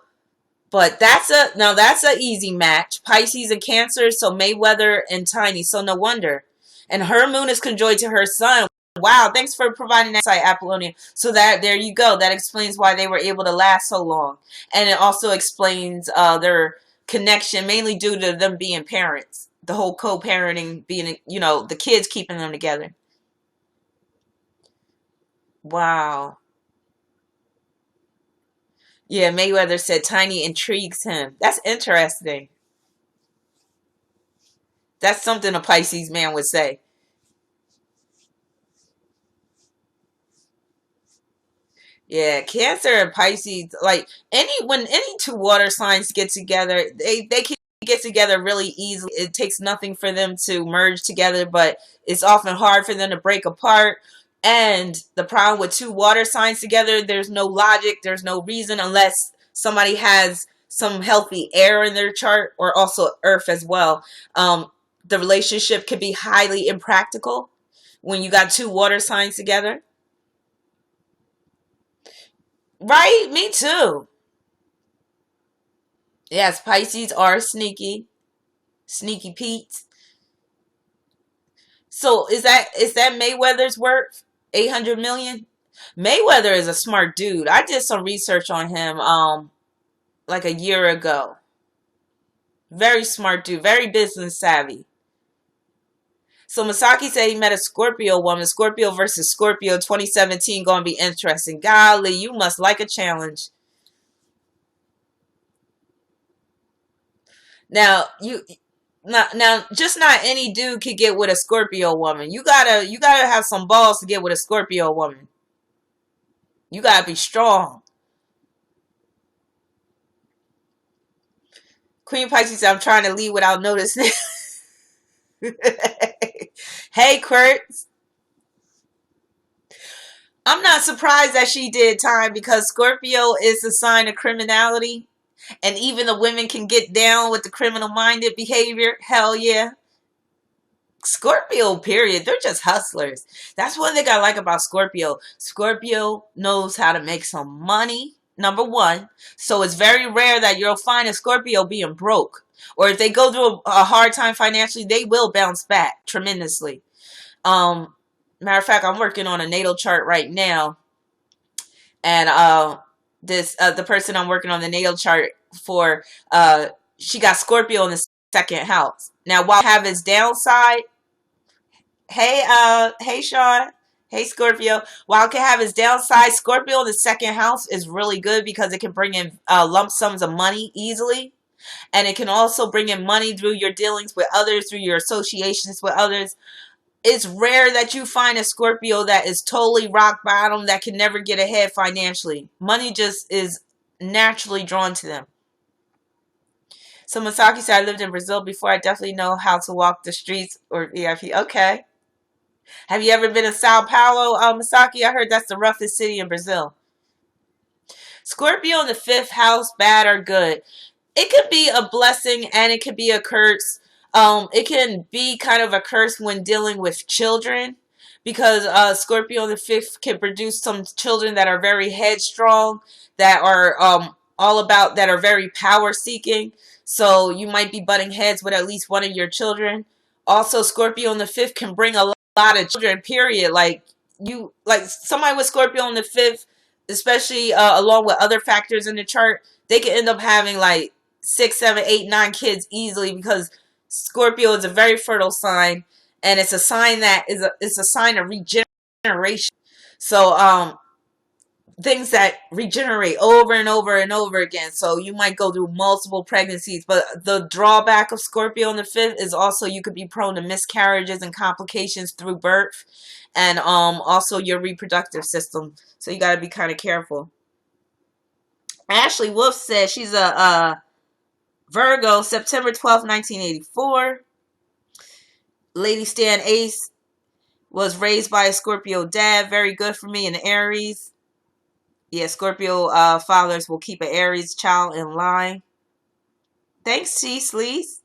but that's a easy match. Pisces and Cancer, so Mayweather and Tiny. So no wonder. And her moon is conjoined to her sun. Wow, thanks for providing that insight, Apollonia. So that, there you go. That explains why they were able to last so long. And it also explains their connection, mainly due to them being parents. The whole co-parenting being, the kids keeping them together. Wow. Yeah, Mayweather said Tiny intrigues him. That's interesting. That's something a Pisces man would say. Yeah, Cancer and Pisces, like when any two water signs get together, they can get together really easily. It takes nothing for them to merge together, but it's often hard for them to break apart. And the problem with two water signs together, there's no logic, there's no reason unless somebody has some healthy air in their chart, or also earth as well. The relationship could be highly impractical when you got two water signs together. Right? Me too. Yes, Pisces are sneaky. Sneaky Pete. So is that Mayweather's worth? 800 million? Mayweather is a smart dude. I did some research on him like a year ago. Very smart dude, very business savvy. So Masaki said he met a Scorpio woman. Scorpio versus Scorpio 2017 gonna be interesting. Golly, you must like a challenge. Now just not any dude could get with a Scorpio woman. You gotta have some balls to get with a Scorpio woman. You gotta be strong. Queen Pisces said, I'm trying to leave without noticing. Hey, Kurt. I'm not surprised that she did time, because Scorpio is a sign of criminality. And even the women can get down with the criminal-minded behavior. Hell yeah. Scorpio, period. They're just hustlers. That's one thing I like about Scorpio. Scorpio knows how to make some money, number one. So it's very rare that you'll find a Scorpio being broke. Or if they go through a hard time financially, they will bounce back tremendously. Matter of fact, I'm working on a natal chart right now. And the person I'm working on the natal chart for, she got Scorpio in the second house. Now, while have its downside, hey Sean, hey Scorpio, while it can have its downside, Scorpio in the second house is really good because it can bring in lump sums of money easily. And it can also bring in money through your dealings with others, through your associations with others. It's rare that you find a Scorpio that is totally rock bottom, that can never get ahead financially. Money just is naturally drawn to them. So Masaki said, I lived in Brazil before. I definitely know how to walk the streets or VIP. Okay. Have you ever been to Sao Paulo, Masaki? I heard that's the roughest city in Brazil. Scorpio in the fifth house, bad or good? It could be a blessing and it could be a curse. It can be kind of a curse when dealing with children because Scorpio in the fifth can produce some children that are very headstrong, that are all about, that are very power seeking. So you might be butting heads with at least one of your children. Also, Scorpio in the fifth can bring a lot of children, period. Like somebody with Scorpio in the fifth, especially along with other factors in the chart, they could end up having like 6, 7, 8, 9 kids easily because Scorpio is a very fertile sign, and it's a sign that it's a sign of regeneration. So things that regenerate over and over and over again. So you might go through multiple pregnancies, but the drawback of Scorpio in the fifth is also you could be prone to miscarriages and complications through birth, and also your reproductive system. So you got to be kind of careful. Ashley Wolf says she's a Virgo, September 12th, 1984. Lady Stan Ace was raised by a Scorpio dad. Very good for me in Aries. Yeah, Scorpio fathers will keep an Aries child in line. Thanks, C. Sleaze.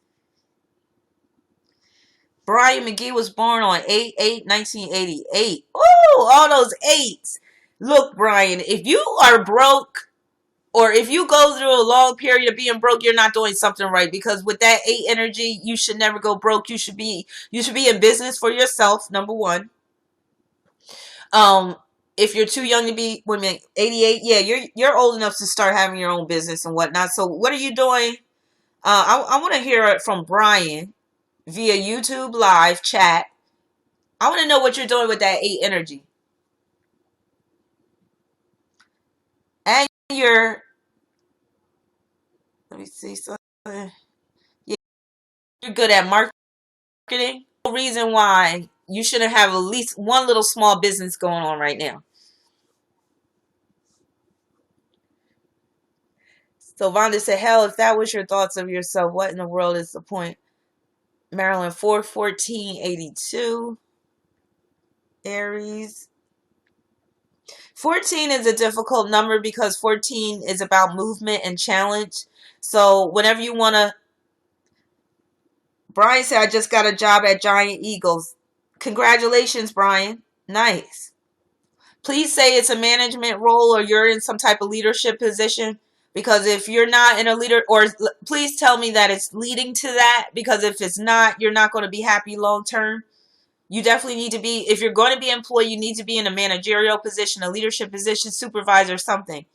Brian McGee was born on 8/8/1988. Ooh, all those eights. Look, Brian, if you are broke, or if you go through a long period of being broke, you're not doing something right. Because with that 8 energy, you should never go broke. You should be in business for yourself, number one. If you're too young to be, 88, yeah, you're old enough to start having your own business and whatnot. So what are you doing? I want to hear it from Brian via YouTube live chat. I want to know what you're doing with that 8 energy. And let me see something. Yeah, you're good at marketing. No reason why you shouldn't have at least one little small business going on right now. So Vonda said, hell, if that was your thoughts of yourself, what in the world is the point? Maryland 4/14/82. Aries. 14 is a difficult number because 14 is about movement and challenge. So whenever you want to... Brian said, I just got a job at Giant Eagles. Congratulations, Brian. Nice. Please say it's a management role or you're in some type of leadership position. Because if you're not in a leader, or please tell me that it's leading to that. Because if it's not, you're not going to be happy long term. You definitely need to be, if you're going to be employed, you need to be in a managerial position, a leadership position, supervisor, something.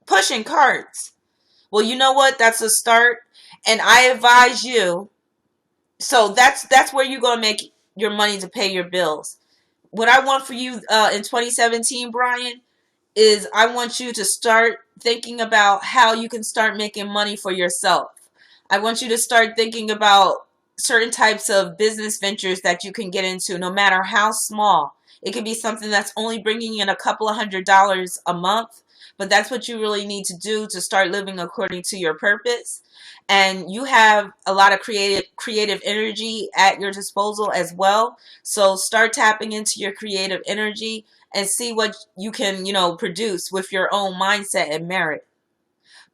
Pushing carts. Well, you know what? That's a start. And I advise you. So that's where you're going to make your money to pay your bills. What I want for you in 2017, Brian, is I want you to start thinking about how you can start making money for yourself. I want you to start thinking about certain types of business ventures that you can get into, no matter how small. It could be something that's only bringing in a couple of $100s a month, but that's what you really need to do to start living according to your purpose. And you have a lot of creative energy at your disposal as well. So start tapping into your creative energy and see what you can, produce with your own mindset and merit.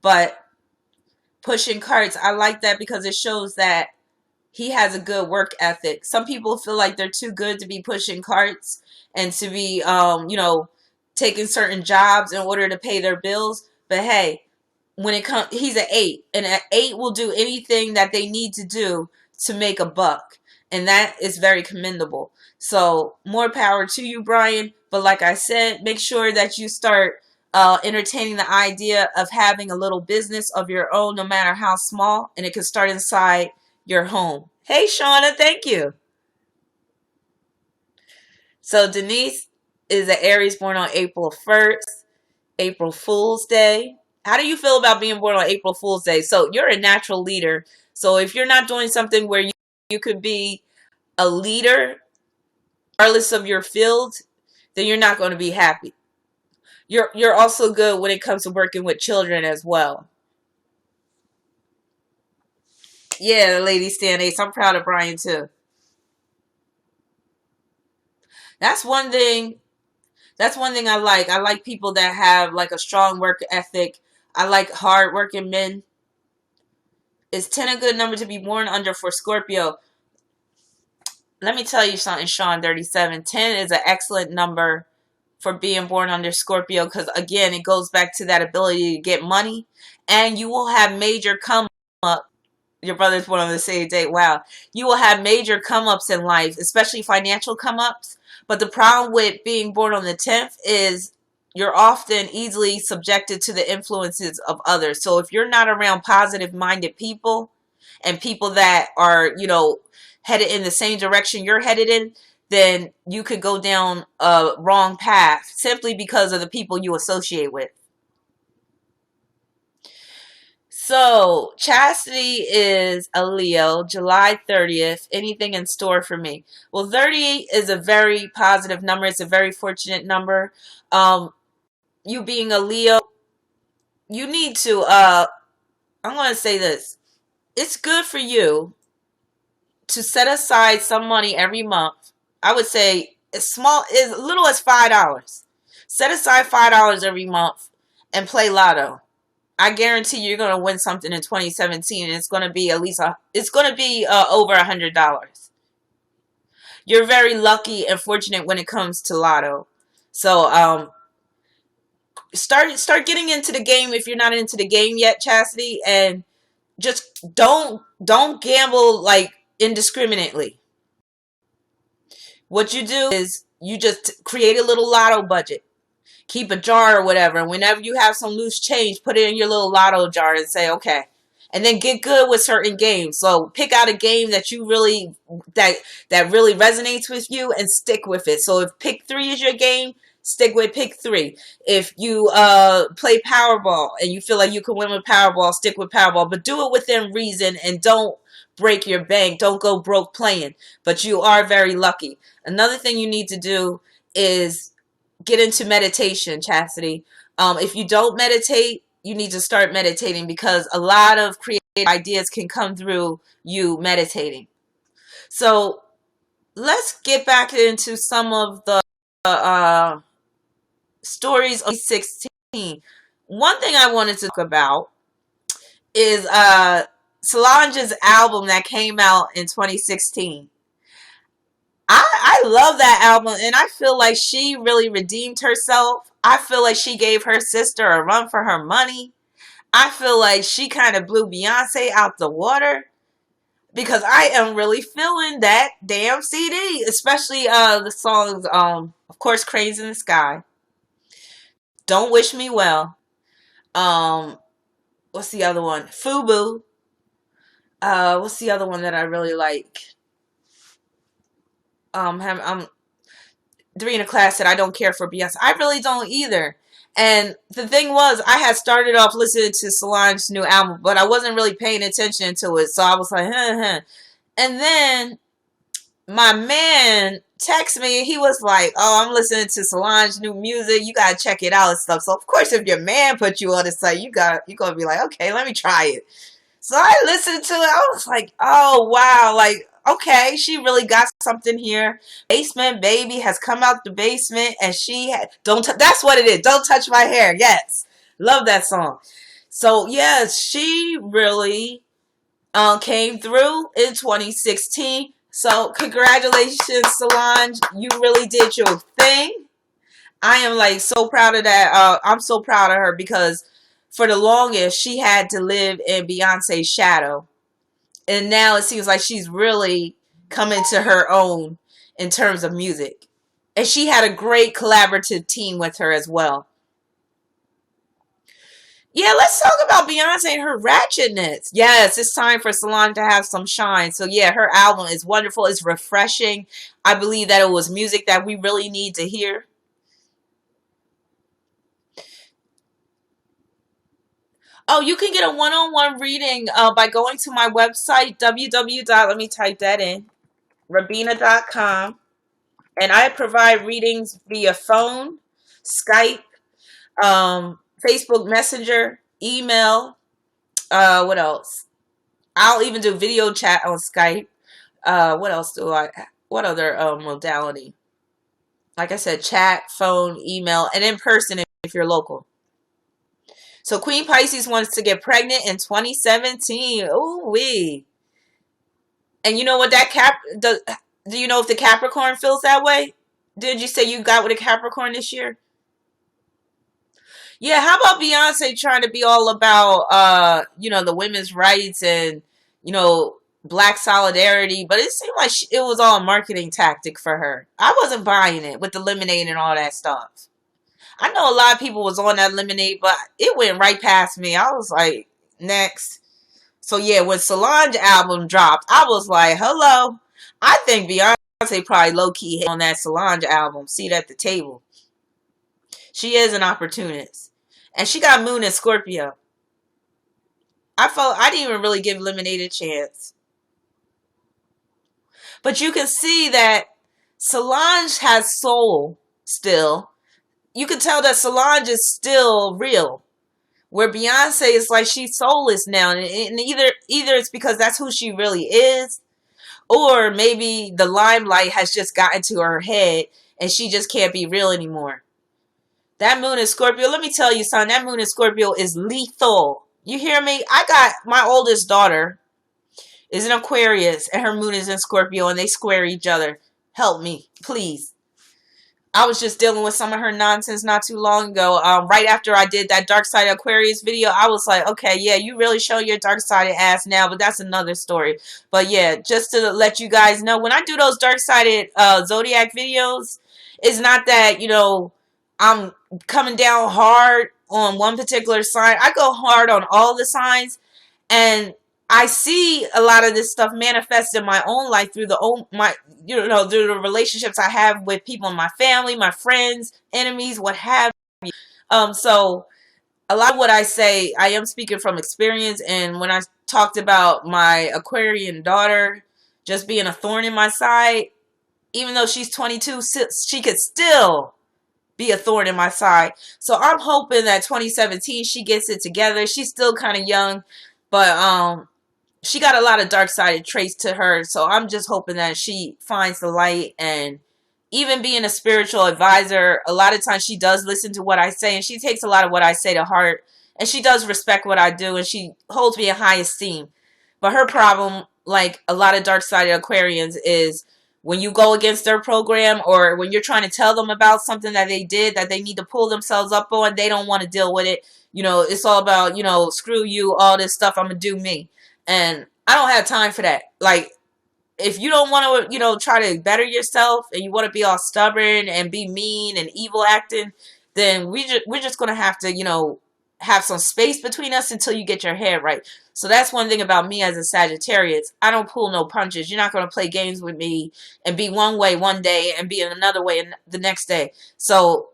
But pushing carts, I like that because it shows that he has a good work ethic. Some people feel like they're too good to be pushing carts and to be, taking certain jobs in order to pay their bills. But hey, when it comes, he's an 8, and an 8 will do anything that they need to do to make a buck, and that is very commendable. So more power to you, Brian. But like I said, make sure that you start entertaining the idea of having a little business of your own, no matter how small, and it can start inside your home. Hey, Shauna, thank you. So Denise is an Aries born on April 1st, April Fool's Day. How do you feel about being born on April Fool's Day? So you're a natural leader. So if you're not doing something where you could be a leader, regardless of your field, then you're not going to be happy. You're also good when it comes to working with children as well. Yeah, the lady stand ace. I'm proud of Brian too. That's one thing. That's one thing I like. I like people that have like a strong work ethic. I like hard working men. Is 10 a good number to be born under for Scorpio? Let me tell you something, Sean 37. 10 is an excellent number for being born under Scorpio because, again, it goes back to that ability to get money and you will have major come up. Your brother's born on the same date. Wow. You will have major come ups in life, especially financial come ups. But the problem with being born on the 10th is you're often easily subjected to the influences of others. So if you're not around positive minded people and people that are, headed in the same direction you're headed in, then you could go down a wrong path simply because of the people you associate with. So, Chastity is a Leo, July 30th. Anything in store for me? Well, 38 is a very positive number. It's a very fortunate number. You being a Leo, you need to, I'm going to say this. It's good for you to set aside some money every month. I would say as little as $5. Set aside $5 every month and play lotto. I guarantee you're going to win something in 2017, and it's going to be over $100. You're very lucky and fortunate when it comes to lotto. So start getting into the game if you're not into the game yet, Chastity, and just don't gamble like indiscriminately. What you do is you just create a little lotto budget. Keep a jar or whatever. And whenever you have some loose change, put it in your little lotto jar and say, okay. And then get good with certain games. So pick out a game that you really that really resonates with you and stick with it. So if pick 3 is your game, stick with pick 3. If you play Powerball and you feel like you can win with Powerball, stick with Powerball. But do it within reason and don't break your bank. Don't go broke playing. But you are very lucky. Another thing you need to do is get into meditation, Chastity. If you don't meditate, you need to start meditating because a lot of creative ideas can come through you meditating. So let's get back into some of the stories of 2016. One thing I wanted to talk about is Solange's album that came out in 2016. I love that album, and I feel like she really redeemed herself. I feel like she gave her sister a run for her money. I feel like she kind of blew Beyonce out the water because I am really feeling that damn CD, especially the songs, of course, Cranes in the Sky, Don't Wish Me Well. Um, what's the other one? Fubu. What's the other one that I really like? I'm 3 in a class said I don't care for Beyonce. I really don't either. And the thing was, I had started off listening to Solange's new album, but I wasn't really paying attention to it. So I was like, huh. And then my man texted me and he was like, oh, I'm listening to Solange's new music. You got to check it out and stuff. So, of course, if your man put you on the site, you're going to be like, okay, let me try it. So I listened to it. I was like, oh, wow. Like, okay, she really got something here. Basement Baby has come out the basement and that's what it is. Don't touch my hair. Yes. Love that song. So, yes, she really came through in 2016. So, congratulations, Solange. You really did your thing. I am like so proud of that. I'm so proud of her because for the longest she had to live in Beyonce's shadow. And now it seems like she's really coming to her own in terms of music. And she had a great collaborative team with her as well. Yeah, let's talk about Beyonce and her ratchetness. Yes, it's time for Solange to have some shine. So yeah, her album is wonderful. It's refreshing. I believe that it was music that we really need to hear. Oh, you can get a one-on-one reading by going to my website, let me type that in, rabina.com. And I provide readings via phone, Skype, Facebook Messenger, email, what else? I'll even do video chat on Skype. What else do I? What other modality? Like I said, chat, phone, email, and in person if you're local. So Queen Pisces wants to get pregnant in 2017. Ooh wee! And you know what that does? Do you know if the Capricorn feels that way? Did you say you got with a Capricorn this year? Yeah, how about Beyonce trying to be all about the women's rights and black solidarity, but it seemed like it was all a marketing tactic for her. I wasn't buying it with the lemonade and all that stuff. I know a lot of people was on that lemonade, but it went right past me. I was like, next. So yeah, when Solange album dropped, I was like, hello. I think Beyonce probably low key hit on that Solange album. Seat at the table. She is an opportunist. And she got Moon in Scorpio. I felt I didn't even really give Lemonade a chance. But you can see that Solange has soul still. You can tell that Solange is still real. Where Beyonce is like she's soulless now. And either it's because that's who she really is, or maybe the limelight has just gotten to her head and she just can't be real anymore. That Moon in Scorpio, let me tell you, son, that Moon in Scorpio is lethal. You hear me? I got my oldest daughter is an Aquarius and her Moon is in Scorpio and they square each other. Help me, please. I was just dealing with some of her nonsense not too long ago. Right after I did that Dark Side Aquarius video, I was like, okay, yeah, you really show your dark sided ass now, but that's another story. But yeah, just to let you guys know, when I do those dark sided zodiac videos, it's not that, I'm coming down hard on one particular sign. I go hard on all the signs, and I see a lot of this stuff manifest in my own life through through the relationships I have with people in my family, my friends, enemies, what have you. So a lot of what I say, I am speaking from experience. And when I talked about my Aquarian daughter just being a thorn in my side, even though she's 22, she could still be a thorn in my side. So I'm hoping that 2017 she gets it together. She's still kind of young, but she got a lot of dark-sided traits to her, so I'm just hoping that she finds the light. And even being a spiritual advisor, a lot of times she does listen to what I say, and she takes a lot of what I say to heart, and she does respect what I do, and she holds me in high esteem. But her problem, like a lot of dark-sided Aquarians, is when you go against their program or when you're trying to tell them about something that they did that they need to pull themselves up on, they don't want to deal with it. It's all about, screw you, all this stuff, I'm going to do me. And I don't have time for that. Like, if you don't want to, try to better yourself and you want to be all stubborn and be mean and evil acting, then we're just going to have to, have some space between us until you get your head right. So that's one thing about me as a Sagittarius. I don't pull no punches. You're not going to play games with me and be one way one day and be another way the next day. So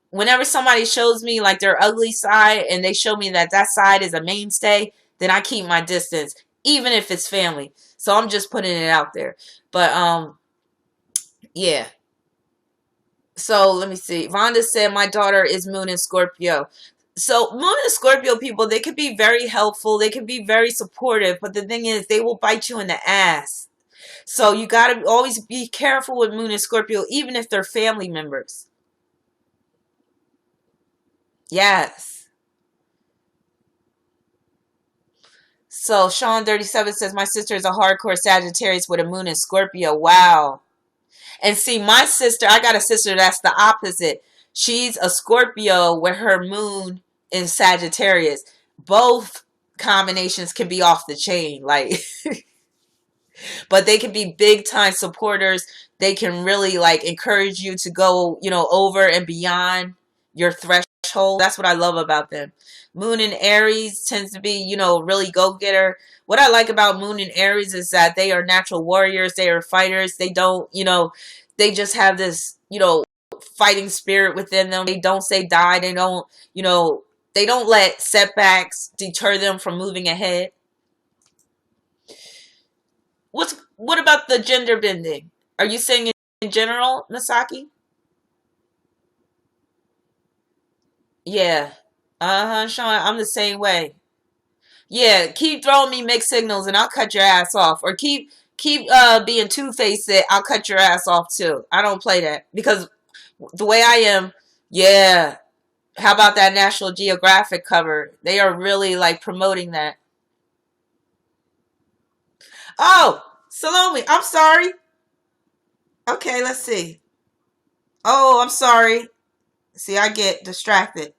whenever somebody shows me like their ugly side and they show me that side is a mainstay, then I keep my distance, even if it's family. So I'm just putting it out there. But yeah. So let me see. Vonda said my daughter is Moon in Scorpio. So Moon and Scorpio people, they can be very helpful. They can be very supportive. But the thing is, they will bite you in the ass. So you got to always be careful with Moon and Scorpio, even if they're family members. Yes. So Sean 37 says, my sister is a hardcore Sagittarius with a Moon in Scorpio. Wow. And see, my sister, I got a sister that's the opposite. She's a Scorpio with her Moon in Sagittarius. Both combinations can be off the chain. Like, but they can be big time supporters. They can really like encourage you to go, over and beyond your threshold. That's what I love about them. Moon in Aries tends to be, really go-getter. What I like about Moon in Aries is that they are natural warriors. They are fighters. They don't, they just have this, fighting spirit within them. They don't say die. They don't, they don't let setbacks deter them from moving ahead. What about the gender bending? Are you saying in general, Masaki? Yeah. Uh-huh, Sean. I'm the same way. Yeah, keep throwing me mixed signals and I'll cut your ass off. Or keep being two-faced, I'll cut your ass off too. I don't play that because the way I am, yeah. How about that National Geographic cover? They are really like promoting that. Oh, Salome, I'm sorry. Okay, let's see. Oh, I'm sorry. See, I get distracted.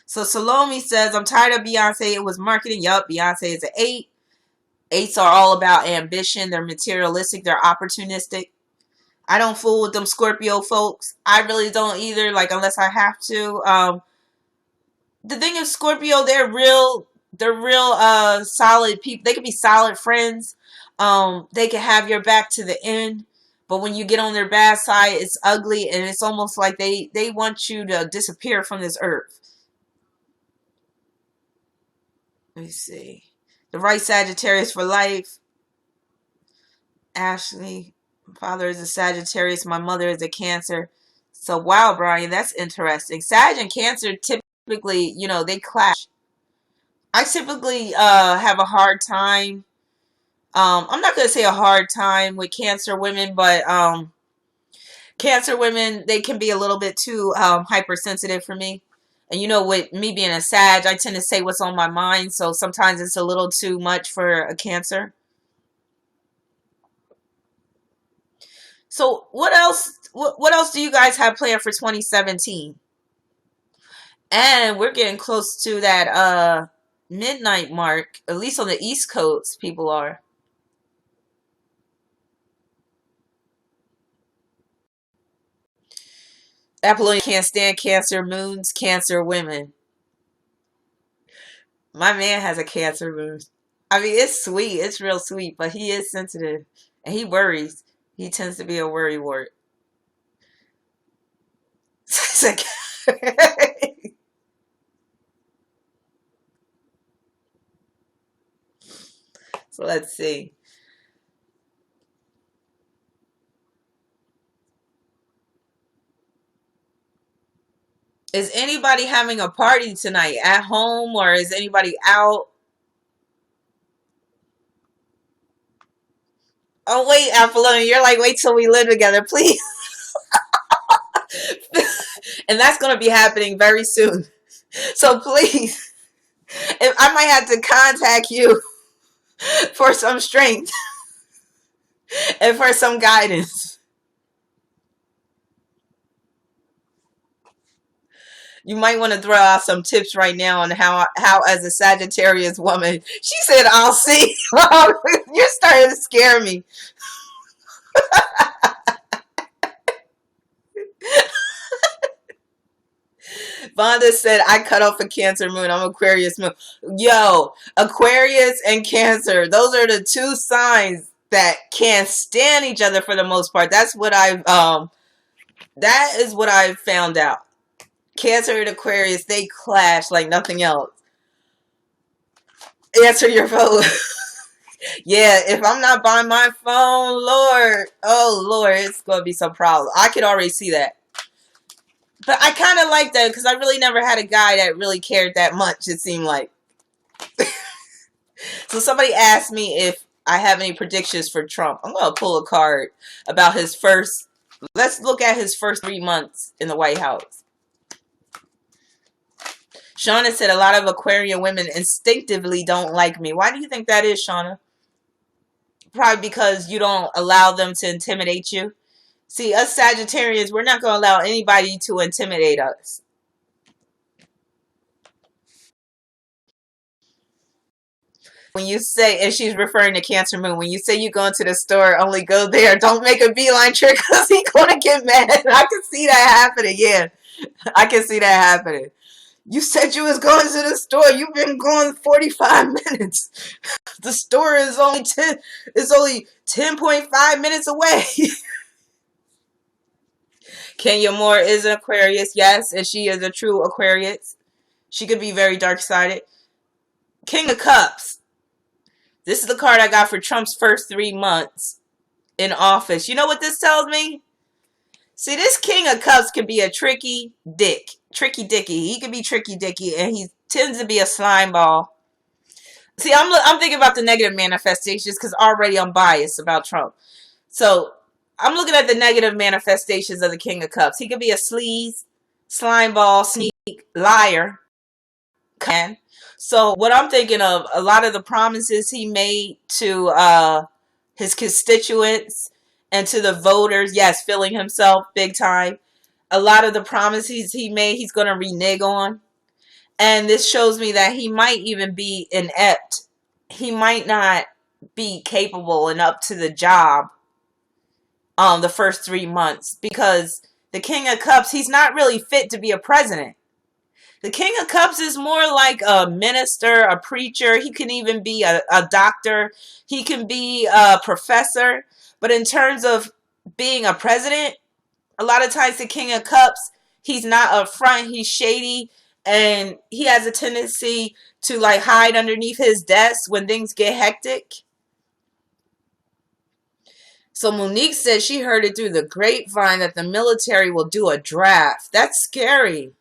So Salome says, I'm tired of Beyonce. It was marketing. Yup, Beyonce is an 8. 8s are all about ambition. They're materialistic. They're opportunistic. I don't fool with them Scorpio folks. I really don't either, like, unless I have to. The thing is, Scorpio, they're real solid people. They can be solid friends. They can have your back to the end. But when you get on their bad side, it's ugly, and it's almost like they want you to disappear from this earth. Let me see. The right Sagittarius for life. Ashley. My father is a Sagittarius. My mother is a Cancer. So, wow, Brian, that's interesting. Sag and Cancer typically, they clash. I typically have a hard time. I'm not going to say a hard time with Cancer women, but Cancer women, they can be a little bit too hypersensitive for me. And with me being a Sag, I tend to say what's on my mind. So sometimes it's a little too much for a Cancer. So what else? What else do you guys have planned for 2017? And we're getting close to that midnight mark. At least on the East Coast, people are. Apollonia can't stand Cancer moons, Cancer women. My man has a Cancer moon. I mean, it's sweet. It's real sweet, but he is sensitive. And he worries. He tends to be a worrywart. So let's see. Is anybody having a party tonight at home or is anybody out? Oh, wait, Apollonia, you're like, wait till we live together, please. And that's going to be happening very soon. So please, if I might have to contact you for some strength and for some guidance. You might want to throw out some tips right now on how as a Sagittarius woman, she said, I'll see. You're starting to scare me. Vonda said, I cut off a Cancer moon. I'm Aquarius moon. Yo, Aquarius and Cancer, those are the two signs that can't stand each other for the most part. That is what I've found out. Cancer and Aquarius, they clash like nothing else. Answer your phone. Yeah, if I'm not by my phone, Lord, oh Lord, it's gonna be some problem. I could already see that. But I kind of like that because I really never had a guy that really cared that much, it seemed like. So somebody asked me if I have any predictions for Trump. I'm going to pull a card about let's look at his first 3 months in the White House. Shauna said a lot of Aquarian women instinctively don't like me. Why do you think that is, Shauna? Probably because you don't allow them to intimidate you. See, us Sagittarians, we're not going to allow anybody to intimidate us. When you say, and she's referring to Cancer Moon, when you say you go into the store, only go there. Don't make a beeline trick because he's going to get mad. I can see that happening. Yeah, I can see that happening. You said you was going to the store. You've been going 45 minutes. The store is only 10.5 minutes away. Kenya Moore is an Aquarius, yes, and she is a true Aquarius. She could be very dark-sided. King of Cups. This is the card I got for Trump's first 3 months in office. You know what this tells me? See, this King of Cups can be a tricky dick. Tricky dicky. He can be tricky dicky, and he tends to be a slime ball. See, I'm thinking about the negative manifestations because already I'm biased about Trump. So I'm looking at the negative manifestations of the King of Cups. He could be a sleaze, slime ball, sneak, liar. So what I'm thinking of, a lot of the promises he made to his constituents and to the voters, yes, feeling himself big time. A lot of the promises he made, he's going to renege on. And this shows me that he might even be inept. He might not be capable and up to the job the first 3 months, because the King of Cups, he's not really fit to be a president. The King of Cups is more like a minister, a preacher. He can even be a doctor. He can be a professor. But in terms of being a president, a lot of times the King of Cups, he's not upfront. He's shady. And he has a tendency to like hide underneath his desk when things get hectic. So Monique said she heard it through the grapevine that the military will do a draft. That's scary.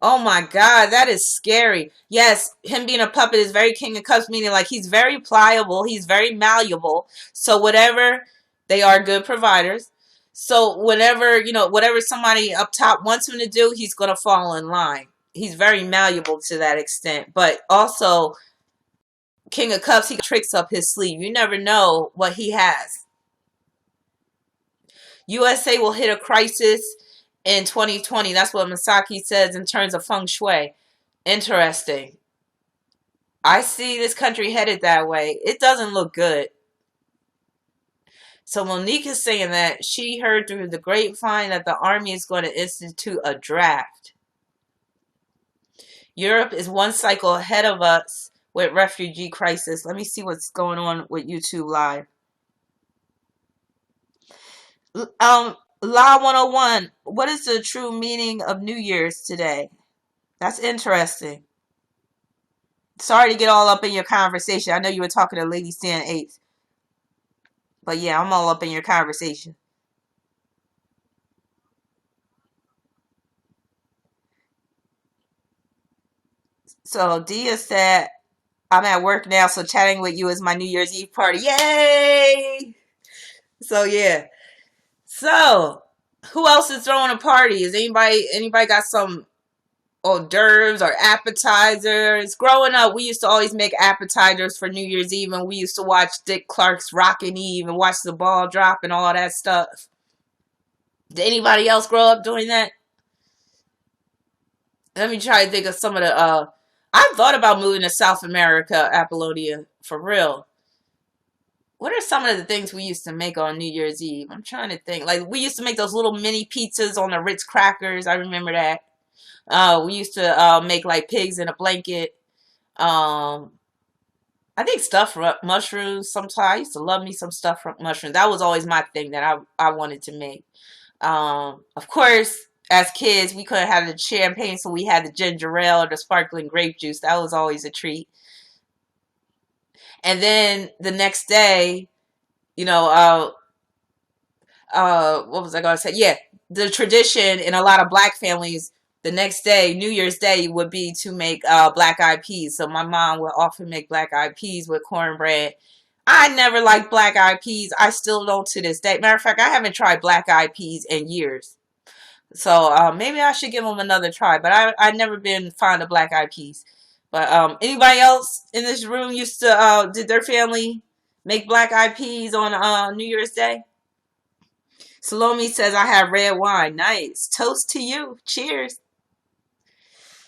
Oh my God, that is scary. Yes, him being a puppet is very King of Cups, meaning like he's very pliable, he's very malleable. So whatever, they are good providers. So whenever, whatever somebody up top wants him to do, he's going to fall in line. He's very malleable to that extent. But also, King of Cups, he got tricks up his sleeve. You never know what he has. USA will hit a crisis in 2020. That's what Masaki says in terms of feng shui. Interesting. I see this country headed that way. It doesn't look good. So Monique is saying that she heard through the grapevine that the army is going to institute a draft. Europe is one cycle ahead of us with refugee crisis. Let me see what's going on with YouTube Live. La 101, what is the true meaning of New Year's today? That's interesting. Sorry to get all up in your conversation. I know you were talking to Lady Stan 8. But yeah, I'm all up in your conversation. So Dia said, I'm at work now, so chatting with you is my New Year's Eve party. Yay! So yeah. So who else is throwing a party? Is anybody got some hors d'oeuvres or appetizers? Growing up, we used to always make appetizers for New Year's Eve, and we used to watch Dick Clark's Rockin' Eve and watch the ball drop and all that stuff. Did anybody else grow up doing that? Let me try to think of some of the I thought about moving to South America, Apollonia, for real. What are some of the things we used to make on New Year's Eve? I'm trying to think. Like, we used to make those little mini pizzas on the Ritz crackers. I remember that. We used to make like pigs in a blanket. Um, I think stuffed mushrooms sometimes. I used to love me some stuffed mushrooms. That was always my thing that I wanted to make. Of course, as kids, we couldn't have the champagne, so we had the ginger ale or the sparkling grape juice. That was always a treat. And then the next day, you know, what was I going to say? Yeah, the tradition in a lot of black families, the next day, New Year's Day, would be to make black eyed peas. So my mom would often make black eyed peas with cornbread. I never liked black eyed peas. I still don't to this day. Matter of fact, I haven't tried black eyed peas in years. So maybe I should give them another try. But I've never been fond of black eyed peas. But anybody else in this room used to, did their family make black eyed peas on New Year's Day? Salome says, I have red wine. Nice. Toast to you. Cheers.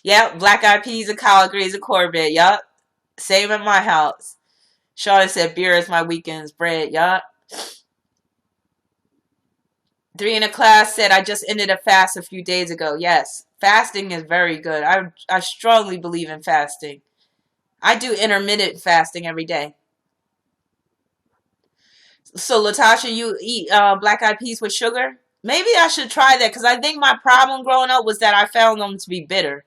Yep, black eyed peas and collard greens and cornbread. Yup. Same at my house. Shauna said, beer is my weekend's bread. Yup. 3 in a class said, I just ended a fast a few days ago. Yes, fasting is very good. I strongly believe in fasting. I do intermittent fasting every day. So, Latasha, you eat black eyed peas with sugar? Maybe I should try that, because I think my problem growing up was that I found them to be bitter.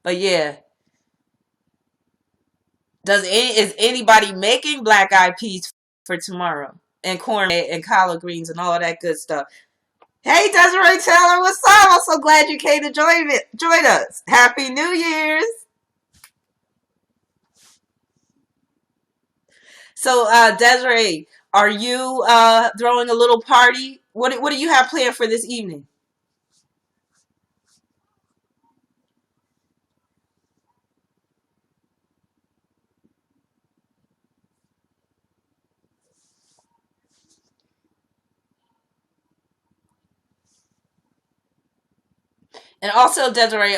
But yeah, is anybody making black eyed peas for tomorrow? And corn and collard greens and all of that good stuff. Hey, Desiree Taylor, what's up? I'm so glad you came to join us. Happy New Year's. So, Desiree, are you throwing a little party? What do you have planned for this evening? And also, Desiree,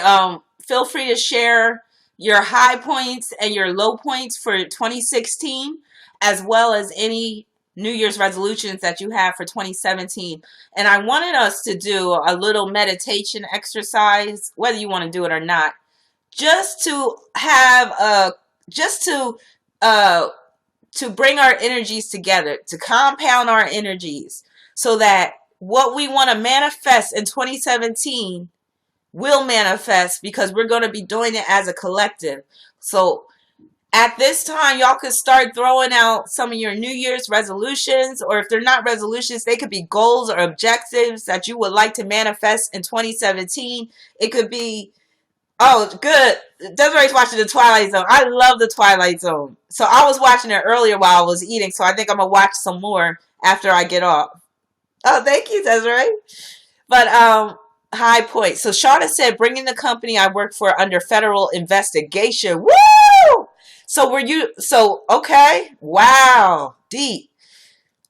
feel free to share your high points and your low points for 2016, as well as any New Year's resolutions that you have for 2017. And I wanted us to do a little meditation exercise, whether you want to do it or not, just to have a just uh to bring our energies together, to compound our energies, so that what we want to manifest in 2017 will manifest, because we're going to be doing it as a collective. So at this time, y'all could start throwing out some of your New Year's resolutions, or if they're not resolutions, they could be goals or objectives that you would like to manifest in 2017. It could be, oh, good. Desiree's watching the Twilight Zone. I love the Twilight Zone. So I was watching it earlier while I was eating, so I think I'm going to watch some more after I get off. Oh, thank you, Desiree. But high point. So Shauna said, bringing the company I work for under federal investigation. Woo! So were you? So okay. Wow. Deep.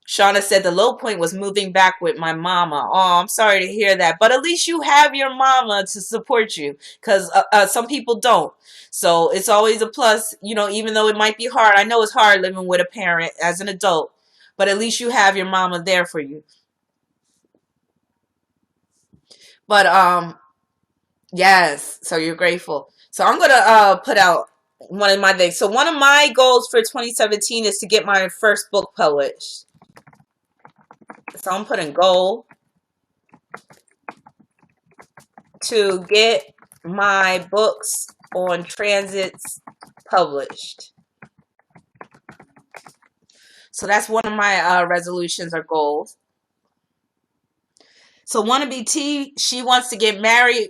Shauna said the low point was moving back with my mama. Oh, I'm sorry to hear that. But at least you have your mama to support you, because some people don't. So it's always a plus, even though it might be hard. I know it's hard living with a parent as an adult, but at least you have your mama there for you. But yes, so you're grateful. So I'm gonna put out one of my things. So one of my goals for 2017 is to get my first book published. So I'm putting goal to get my books on transits published. So that's one of my resolutions or goals. So wannabe T, she wants to get married,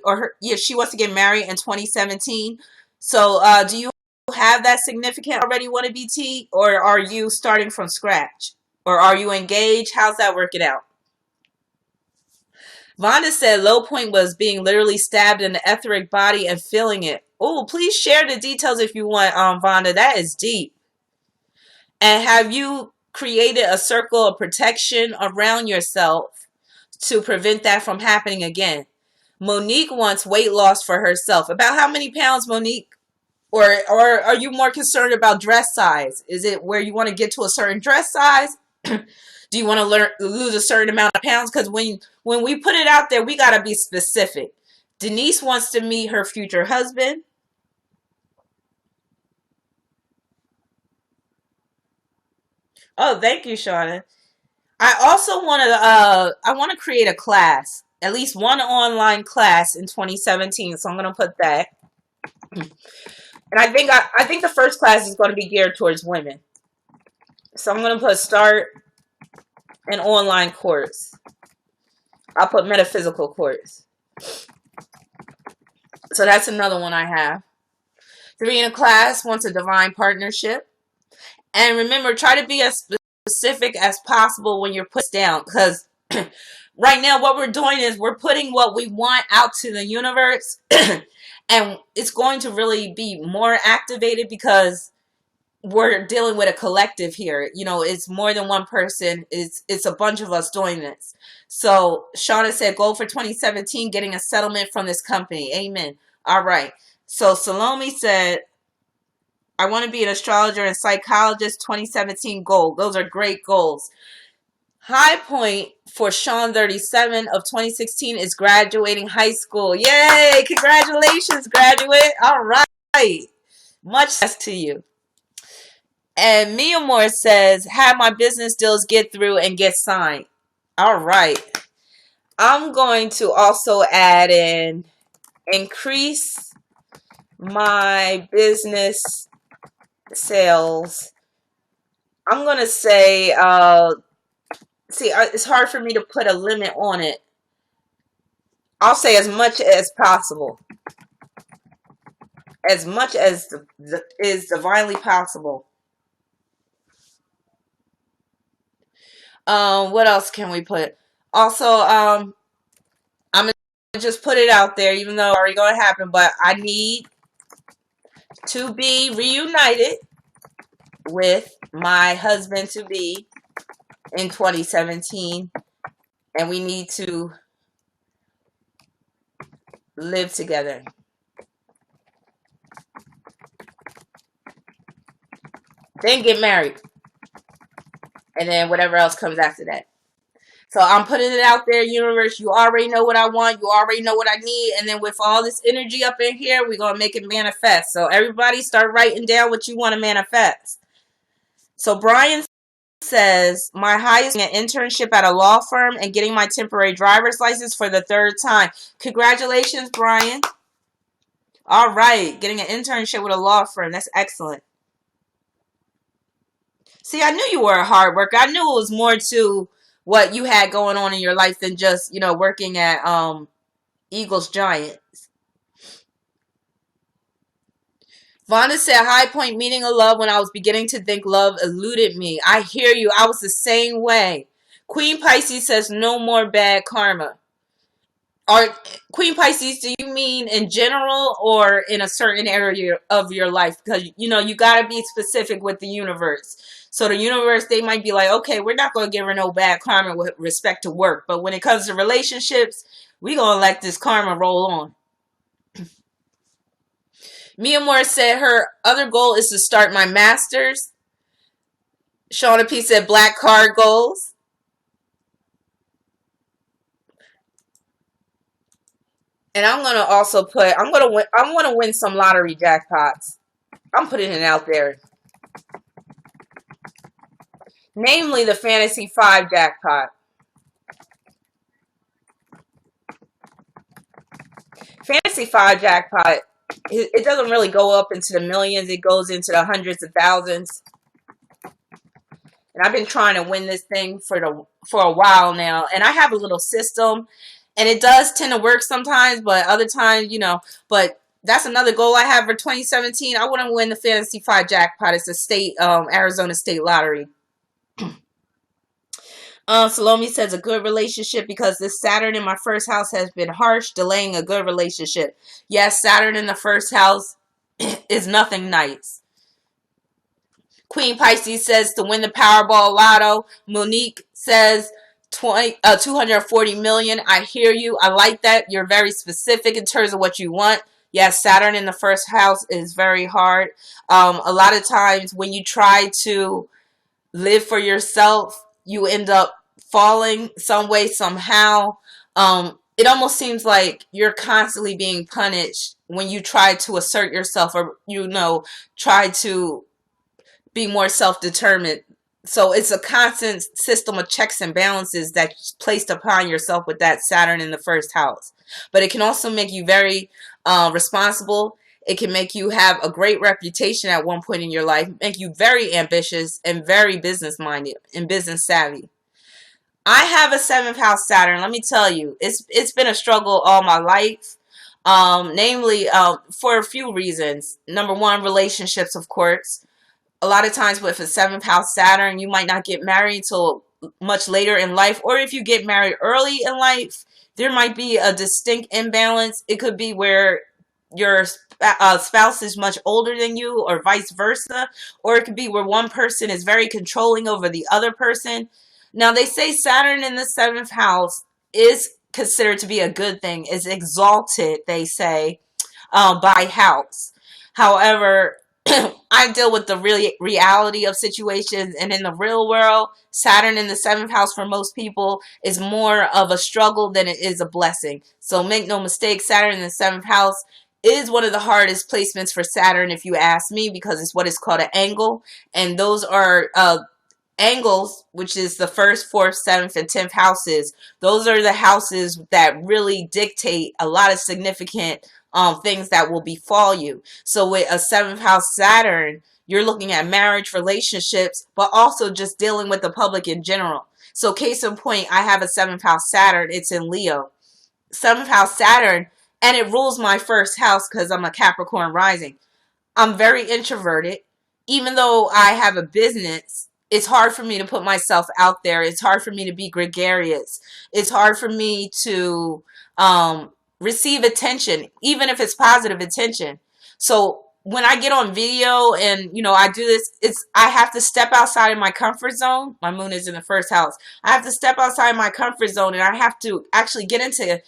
she wants to get married in 2017. So do you have that significant already, wannabe T, or are you starting from scratch? Or are you engaged? How's that working out? Vonda said low point was being literally stabbed in the etheric body and feeling it. Oh, please share the details if you want, Vonda. That is deep. And have you created a circle of protection around yourself to prevent that from happening again? Monique wants weight loss for herself. About how many pounds, Monique? Or are you more concerned about dress size? Is it where you want to get to a certain dress size? Do you want to lose a certain amount of pounds? Because when we put it out there, we got to be specific. Denise wants to meet her future husband. Oh, thank you, Shauna. I also want to create a class, at least one online class in 2017. So I'm going to put that. And I think the first class is going to be geared towards women. So I'm going to put start an online course. I'll put metaphysical course. So that's another one I have. 3 in a class wants a divine partnership. And remember, try to be as specific as possible when you're put down, because right now what we're doing is we're putting what we want out to the universe and it's going to really be more activated because we're dealing with a collective here. It's more than one person. It's a bunch of us doing this. So Shauna said goal for 2017, getting a settlement from this company. Amen. All right. So Salome said, I want to be an astrologer and psychologist, 2017 goal. Those are great goals. High point for Sean 37 of 2016 is graduating high school. Yay! Congratulations, graduate. All right. Much success to you. And Mia Moore says, have my business deals get through and get signed. All right. I'm going to also add in increase my business sales. I'm going to say, it's hard for me to put a limit on it. I'll say as much as possible. As much as is divinely possible. What else can we put? Also, I'm gonna just put it out there, even though it's already gonna happen, but I need to be reunited with my husband to be in 2017, and we need to live together. Then get married. And then whatever else comes after that. So I'm putting it out there, universe. You already know what I want. You already know what I need. And then with all this energy up in here, we're going to make it manifest. So everybody start writing down what you want to manifest. So Brian says, my highest an internship at a law firm and getting my temporary driver's license for the 3rd time. Congratulations, Brian. All right. Getting an internship with a law firm. That's excellent. See, I knew you were a hard worker. I knew it was more to what you had going on in your life than just, working at Eagles Giants. Vonda said, high point meaning of love when I was beginning to think love eluded me. I hear you. I was the same way. Queen Pisces says, no more bad karma. Queen Pisces, do you mean in general or in a certain area of your life? Because, you got to be specific with the universe. So the universe, they might be like, okay, we're not going to give her no bad karma with respect to work. But when it comes to relationships, we're going to let this karma roll on. Mia Moore said her other goal is to start my master's. Shauna P said black card goals. And I'm going to also put, I want to win some lottery jackpots. I'm putting it out there. Namely the Fantasy 5 jackpot. Fantasy 5 jackpot, it doesn't really go up into the millions. It goes into the hundreds of thousands. And I've been trying to win this thing for a while now. And I have a little system. And it does tend to work sometimes, but other times, but that's another goal I have for 2017. I want to win the Fantasy 5 jackpot. It's a state, Arizona State Lottery. Salome says a good relationship because this Saturn in my first house has been harsh, delaying a good relationship. Yes, Saturn in the first house is nothing nice. Queen Pisces says to win the Powerball Lotto. Monique says 240 million. I hear you. I like that. You're very specific in terms of what you want. Yes, Saturn in the first house is very hard. A lot of times when you try to live for yourself, you end up falling some way, somehow. It almost seems like you're constantly being punished when you try to assert yourself or, try to be more self-determined. So it's a constant system of checks and balances that's placed upon yourself with that Saturn in the first house. But it can also make you very responsible. It can make you have a great reputation at one point in your life, make you very ambitious and very business-minded and business savvy. I have a 7th house Saturn. Let me tell you, it's been a struggle all my life. Namely, for a few reasons. Number one, relationships, of course. A lot of times with a 7th house Saturn, you might not get married till much later in life. Or if you get married early in life, there might be a distinct imbalance. It could be where your spouse is much older than you or vice versa. Or it could be where one person is very controlling over the other person. Now, they say Saturn in the 7th house is considered to be a good thing. It's exalted, they say, by house. However, I deal with the reality of situations, and in the real world, Saturn in the 7th house for most people is more of a struggle than it is a blessing. So make no mistake, Saturn in the 7th house is one of the hardest placements for Saturn, if you ask me, because it's what is called an angle, and those are angles, which is the 1st, 4th, 7th, and 10th houses. Those are the houses that really dictate a lot of significant things that will befall you. So with a 7th house Saturn, you're looking at marriage, relationships, but also just dealing with the public in general. So case in point, I have a 7th house Saturn. It's in Leo. seventh house Saturn, and it rules my first house because I'm a Capricorn rising. I'm very introverted. Even though I have a business, it's hard for me to put myself out there. It's hard for me to be gregarious. It's hard for me to receive attention, even if it's positive attention. So when I get on video and I do this, I have to step outside of my comfort zone. My moon is in the first house. I have to step outside my comfort zone, and I have to actually get into,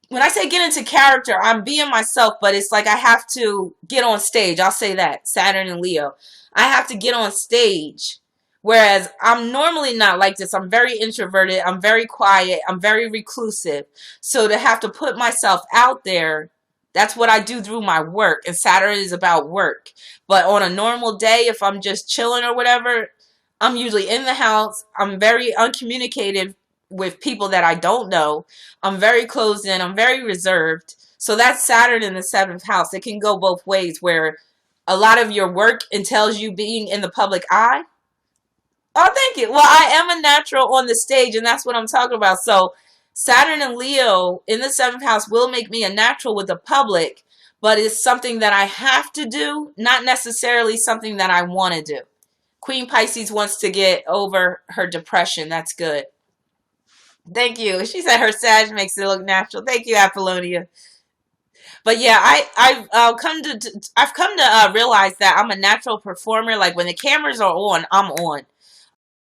when I say get into character, I'm being myself, but it's like I have to get on stage. I'll say that. Saturn and Leo. I have to get on stage. Whereas I'm normally not like this. I'm very introverted. I'm very quiet. I'm very reclusive. So to have to put myself out there, that's what I do through my work. And Saturn is about work. But on a normal day, if I'm just chilling or whatever, I'm usually in the house. I'm very uncommunicative with people that I don't know. I'm very closed in. I'm very reserved. So that's Saturn in the seventh house. It can go both ways, where a lot of your work entails you being in the public eye. Oh, thank you. Well, I am a natural on the stage, and that's what I'm talking about. So Saturn and Leo in the seventh house will make me a natural with the public, but it's something that I have to do, not necessarily something that I want to do. Queen Pisces wants to get over her depression. That's good. Thank you. She said her Sag makes it look natural. Thank you, Apollonia. But yeah, I've come to realize that I'm a natural performer. Like when the cameras are on, I'm on.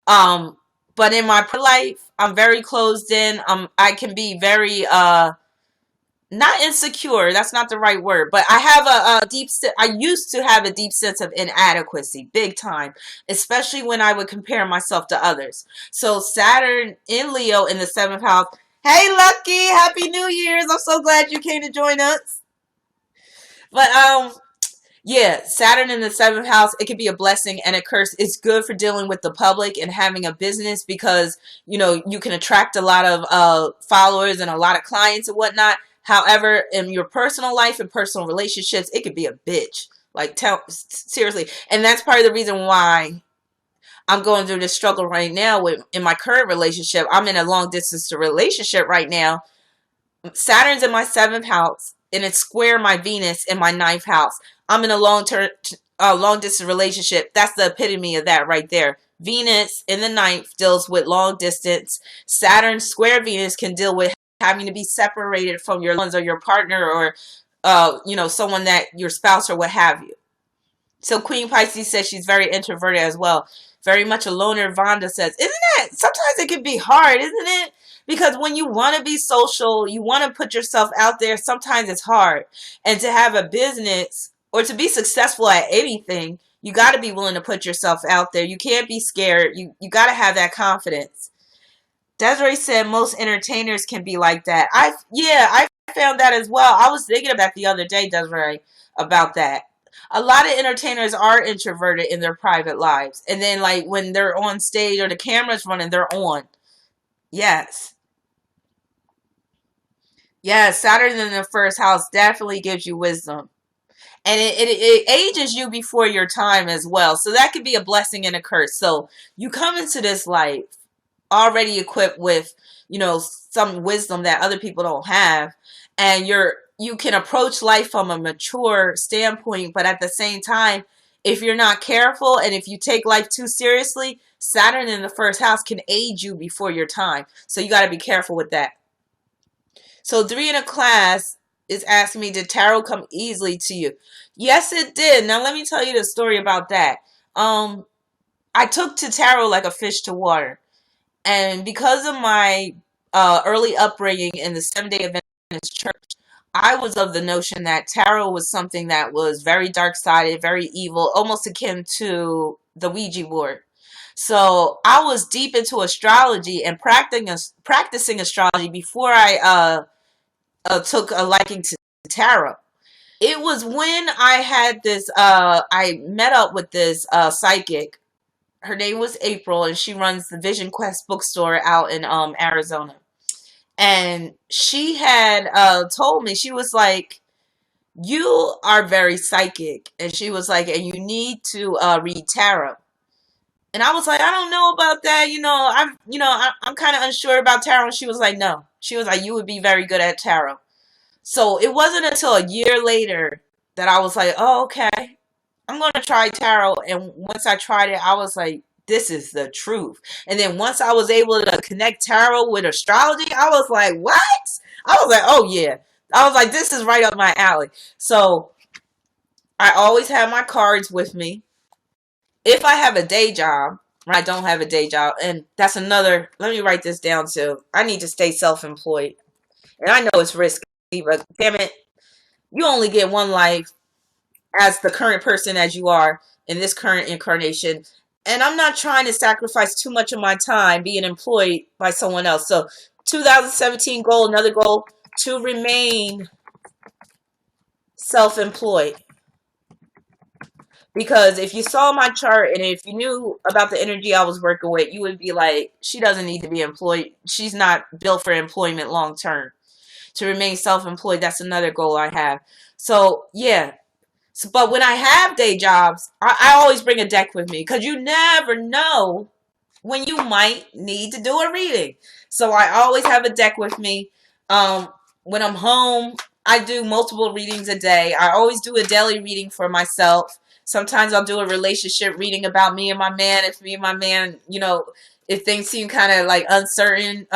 Um, but in my life, I'm very closed in. I can be very not insecure. That's not the right word, but I have a deep. I used to have a deep sense of inadequacy, big time, especially when I would compare myself to others. So Saturn in Leo in the seventh house. Hey, Lucky! Happy New Year's! I'm so glad you came to join us. But yeah, Saturn in the seventh house, it can be a blessing and a curse. It's good for dealing with the public and having a business because, you can attract a lot of followers and a lot of clients and whatnot. However, in your personal life and personal relationships, it could be a bitch. Like, seriously. And that's part of the reason why I'm going through this struggle right now in my current relationship. I'm in a long distance relationship right now. Saturn's in my seventh house, and it's square my Venus in my ninth house. I'm in a long distance relationship. That's the epitome of that right there. Venus in the ninth deals with long distance. Saturn square Venus can deal with having to be separated from your loved ones or your partner or, someone that your spouse or what have you. So Queen Pisces says she's very introverted as well. Very much a loner. Vonda says, isn't that, sometimes it can be hard, isn't it? Because when you want to be social, you want to put yourself out there, sometimes it's hard. And to have a business or to be successful at anything, you got to be willing to put yourself out there. You can't be scared. You got to have that confidence. Desiree said most entertainers can be like that. I found that as well. I was thinking about the other day, Desiree, about that. A lot of entertainers are introverted in their private lives. And then like when they're on stage or the camera's running, they're on. Yes. Yes, Saturn in the first house definitely gives you wisdom. And it ages you before your time as well. So that could be a blessing and a curse. So you come into this life already equipped with, some wisdom that other people don't have. And you can approach life from a mature standpoint, but at the same time, if you're not careful and if you take life too seriously, Saturn in the first house can age you before your time. So you got to be careful with that. So 3 in a class is asking me, did tarot come easily to you? Yes, it did. Now let me tell you the story about that. I took to tarot like a fish to water. And because of my early upbringing in the Seventh-day Adventist church, I was of the notion that tarot was something that was very dark-sided, very evil, almost akin to the Ouija board. So I was deep into astrology and practicing astrology before I took a liking to tarot. It was when I had this, I met up with this psychic. Her name was April, and she runs the Vision Quest bookstore out in Arizona. And she had told me, she was like, you are very psychic. And she was like, and you need to read tarot. And I was like, I don't know about that. I'm kind of unsure about tarot. And she was like, no. She was like, you would be very good at tarot. So it wasn't until a year later that I was like, oh, okay, I'm going to try tarot. And once I tried it, I was like, this is the truth. And then once I was able to connect tarot with astrology, I was like, what? I was like, oh, yeah. I was like, this is right up my alley. So I always have my cards with me. If I have a day job, I don't have a day job. And that's another, let me write this down too. I need to stay self-employed. And I know it's risky, but damn it, you only get one life as the current person as you are in this current incarnation. And I'm not trying to sacrifice too much of my time being employed by someone else. So 2017 goal, another goal, to remain self-employed. Because if you saw my chart and if you knew about the energy I was working with, you would be like, she doesn't need to be employed. She's not built for employment long term. To remain self-employed, that's another goal I have. So, yeah. But when I have day jobs, I always bring a deck with me because you never know when you might need to do a reading. So I always have a deck with me. When I'm home, I do multiple readings a day. I always do a daily reading for myself. Sometimes I'll do a relationship reading about me and my man. If me and my man, if things seem kind of like uncertain,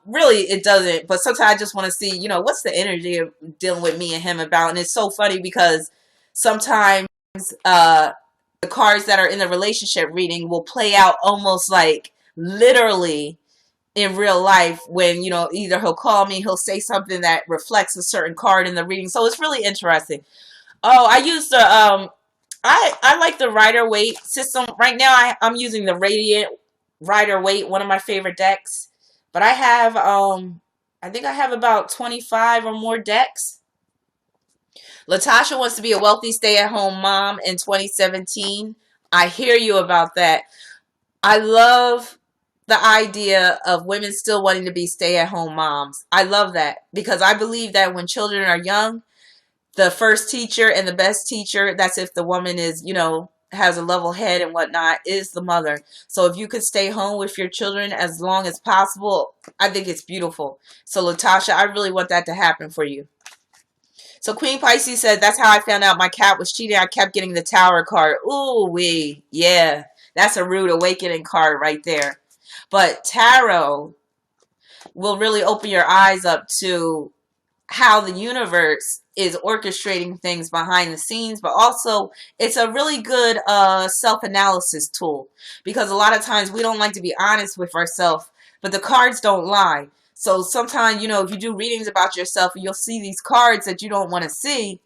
really it doesn't. But sometimes I just want to see, what's the energy of dealing with me and him about. And it's so funny because sometimes the cards that are in the relationship reading will play out almost like literally in real life when, either he'll call me, he'll say something that reflects a certain card in the reading. So it's really interesting. Oh, I use the I like the Rider-Waite system. Right now I'm using the Radiant Rider-Waite, one of my favorite decks. But I have I think I have about 25 or more decks. Latasha wants to be a wealthy stay-at-home mom in 2017. I hear you about that. I love the idea of women still wanting to be stay-at-home moms. I love that because I believe that when children are young, the first teacher and the best teacher, that's if the woman is, has a level head and whatnot, is the mother. So if you could stay home with your children as long as possible, I think it's beautiful. So Latasha, I really want that to happen for you. So Queen Pisces said, that's how I found out my cat was cheating. I kept getting the Tower card. Ooh, yeah. That's a rude awakening card right there. But tarot will really open your eyes up to how the universe is orchestrating things behind the scenes, but also it's a really good self-analysis tool because a lot of times we don't like to be honest with ourselves, but the cards don't lie. So sometimes, if you do readings about yourself, you'll see these cards that you don't want to see.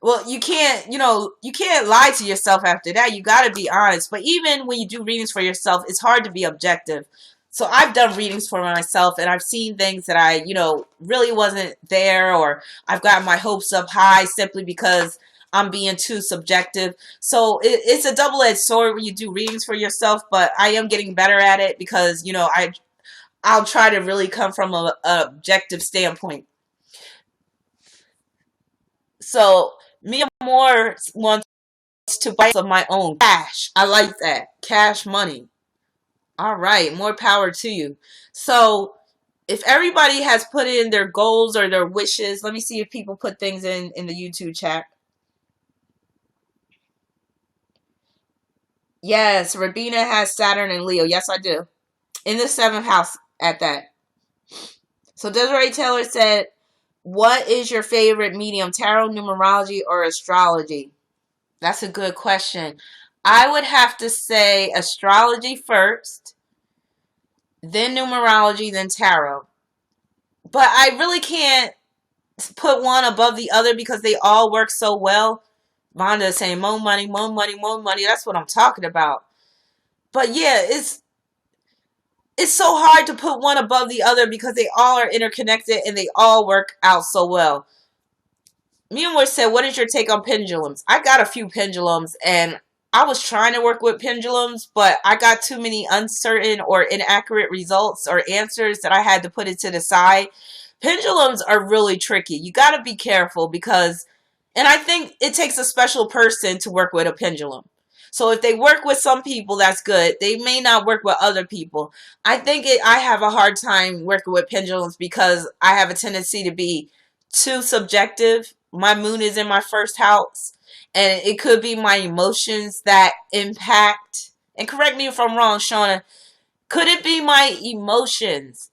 Well, you can't lie to yourself after that. You got to be honest. But even when you do readings for yourself, it's hard to be objective. So I've done readings for myself and I've seen things that I, really wasn't there, or I've gotten my hopes up high simply because I'm being too subjective. So it's a double-edged sword when you do readings for yourself, but I am getting better at it because, I'll try to really come from an objective standpoint. So Mia Moore wants to buy some of my own cash. I like that. Cash money. All right. More power to you. So if everybody has put in their goals or their wishes, let me see if people put things in the YouTube chat. Yes, Rabina has Saturn and Leo. Yes, I do. In the 7th house at that. So Desiree Taylor said, what is your favorite medium, tarot, numerology, or astrology? That's a good question. I would have to say astrology first, then numerology, then tarot. But I really can't put one above the other because they all work so well. Vonda is saying more money, more money, more money. That's what I'm talking about. But yeah, it's so hard to put one above the other because they all are interconnected and they all work out so well. Myanmar said, what is your take on pendulums? I got a few pendulums and I was trying to work with pendulums, but I got too many uncertain or inaccurate results or answers that I had to put it to the side. Pendulums are really tricky. You got to be careful because, and I think it takes a special person to work with a pendulum. So if they work with some people, that's good. They may not work with other people. I have a hard time working with pendulums because I have a tendency to be too subjective. My moon is in my first house, and it could be my emotions that impact. And correct me if I'm wrong, Shauna. Could it be my emotions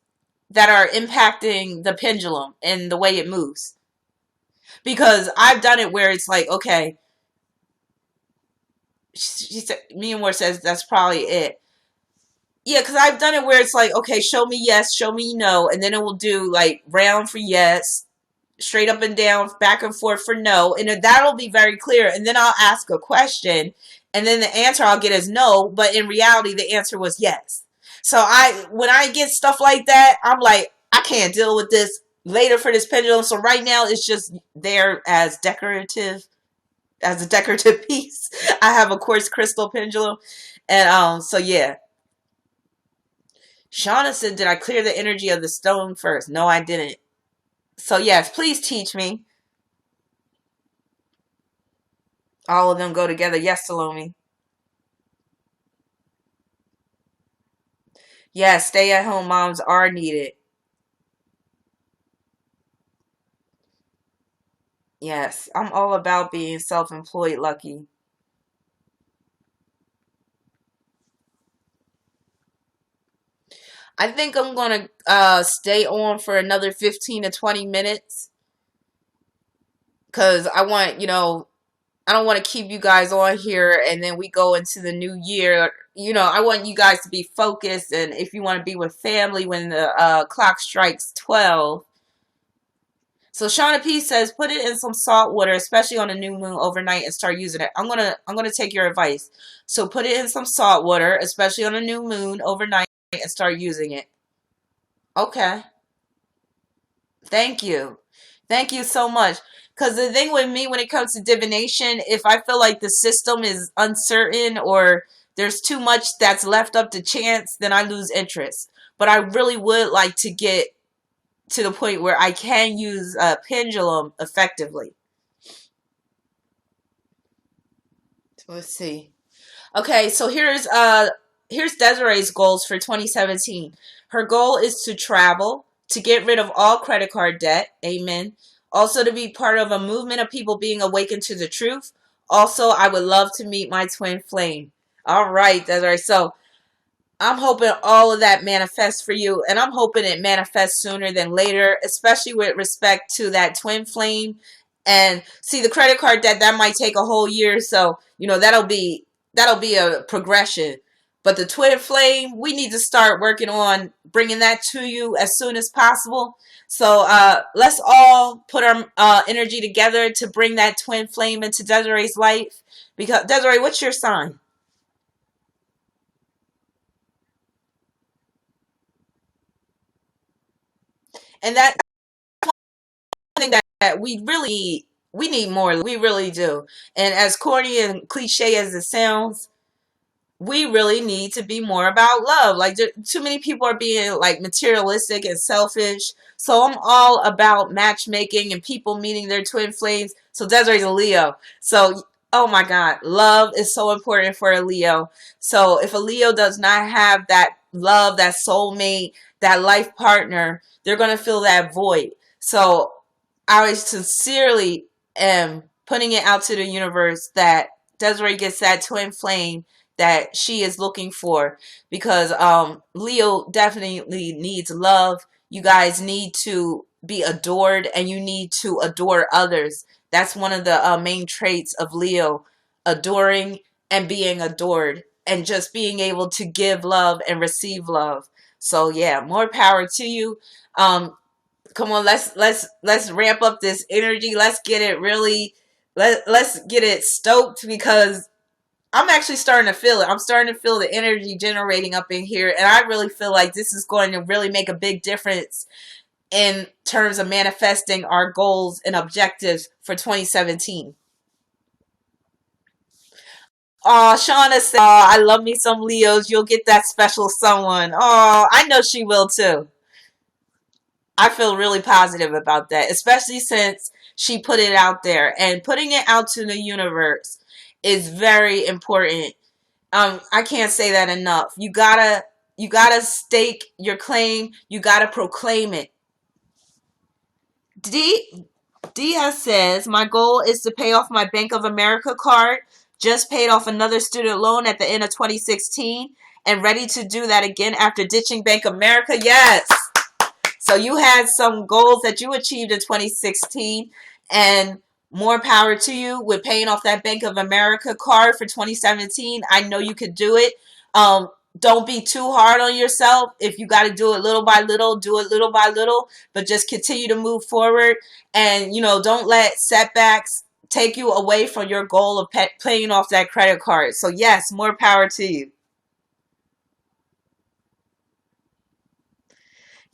that are impacting the pendulum and the way it moves? Because I've done it where it's like, okay, she said, me and Moore says that's probably it. Yeah, because I've done it where it's like, okay, show me yes, show me no, and then it will do like round for yes, straight up and down, back and forth for no, and that'll be very clear. And then I'll ask a question, and then the answer I'll get is no, but in reality, the answer was yes. So when I get stuff like that, I'm like, I can't deal with this later for this pendulum. So right now, it's just there as a decorative piece. I have a quartz crystal pendulum, and so yeah. Shauna said, "Did I clear the energy of the stone first?" No, I didn't. So yes, please teach me. All of them go together. Yes, Salome. Yes, stay-at-home moms are needed. Yes, I'm all about being self-employed, Lucky. I think I'm gonna stay on for another 15 to 20 minutes because I don't want to keep you guys on here and then we go into the new year. I want you guys to be focused, and if you want to be with family when the clock strikes 12. So Shauna P says, put it in some salt water, especially on a new moon overnight, and start using it. I'm gonna take your advice. So put it in some salt water, especially on a new moon overnight, and start using it. Okay. Thank you. Thank you so much. Because the thing with me when it comes to divination, if I feel like the system is uncertain or there's too much that's left up to chance, then I lose interest. But I really would like to get to the point where I can use a pendulum effectively. So let's see. Okay, so here's Desiree's goals for 2017. Her goal is to travel, to get rid of all credit card debt. Amen. Also to be part of a movement of people being awakened to the truth. Also, I would love to meet my twin flame. All right, Desiree. So I'm hoping all of that manifests for you, and I'm hoping it manifests sooner than later, especially with respect to that twin flame. And see, the credit card debt, that might take a whole year, so that'll be a progression. But the twin flame, we need to start working on bringing that to you as soon as possible. So let's all put our energy together to bring that twin flame into Desiree's life. Because Desiree, what's your sign? And that thing that we need more. We really do. And as corny and cliche as it sounds, we really need to be more about love. Like, too many people are being like materialistic and selfish. So I'm all about matchmaking and people meeting their twin flames. So Desiree's a Leo. So oh my God, love is so important for a Leo. So if a Leo does not have that love, that soulmate, that life partner, they're gonna feel that void. So I sincerely am putting it out to the universe that Desiree gets that twin flame that she is looking for, because Leo definitely needs love. You guys need to be adored, and you need to adore others. That's one of the main traits of Leo: adoring and being adored, and just being able to give love and receive love. So yeah, more power to you. Come on, let's ramp up this energy. Let's get it really, let's get it stoked, because I'm actually starting to feel it. I'm starting to feel the energy generating up in here, and I really feel like this is going to really make a big difference in terms of manifesting our goals and objectives for 2017. Oh, Shauna said, "Oh, I love me some Leos. You'll get that special someone." Oh, I know she will too. I feel really positive about that, especially since she put it out there, and putting it out to the universe is very important. I can't say that enough. You gotta stake your claim. You gotta proclaim it. Diaz says, my goal is to pay off my Bank of America card. Just paid off another student loan at the end of 2016 and ready to do that again after ditching Bank of America. Yes. So you had some goals that you achieved in 2016, and more power to you with paying off that Bank of America card for 2017. I know you could do it. Um, don't be too hard on yourself. If you got to do it little by little, do it little by little, but just continue to move forward. And, don't let setbacks take you away from your goal of paying off that credit card. So yes, more power to you.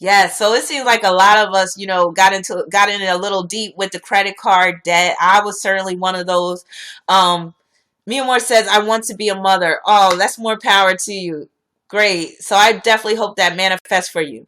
Yeah, so it seems like a lot of us, got in a little deep with the credit card debt. I was certainly one of those. Mia Moore says, I want to be a mother. Oh, that's more power to you. Great. So I definitely hope that manifests for you.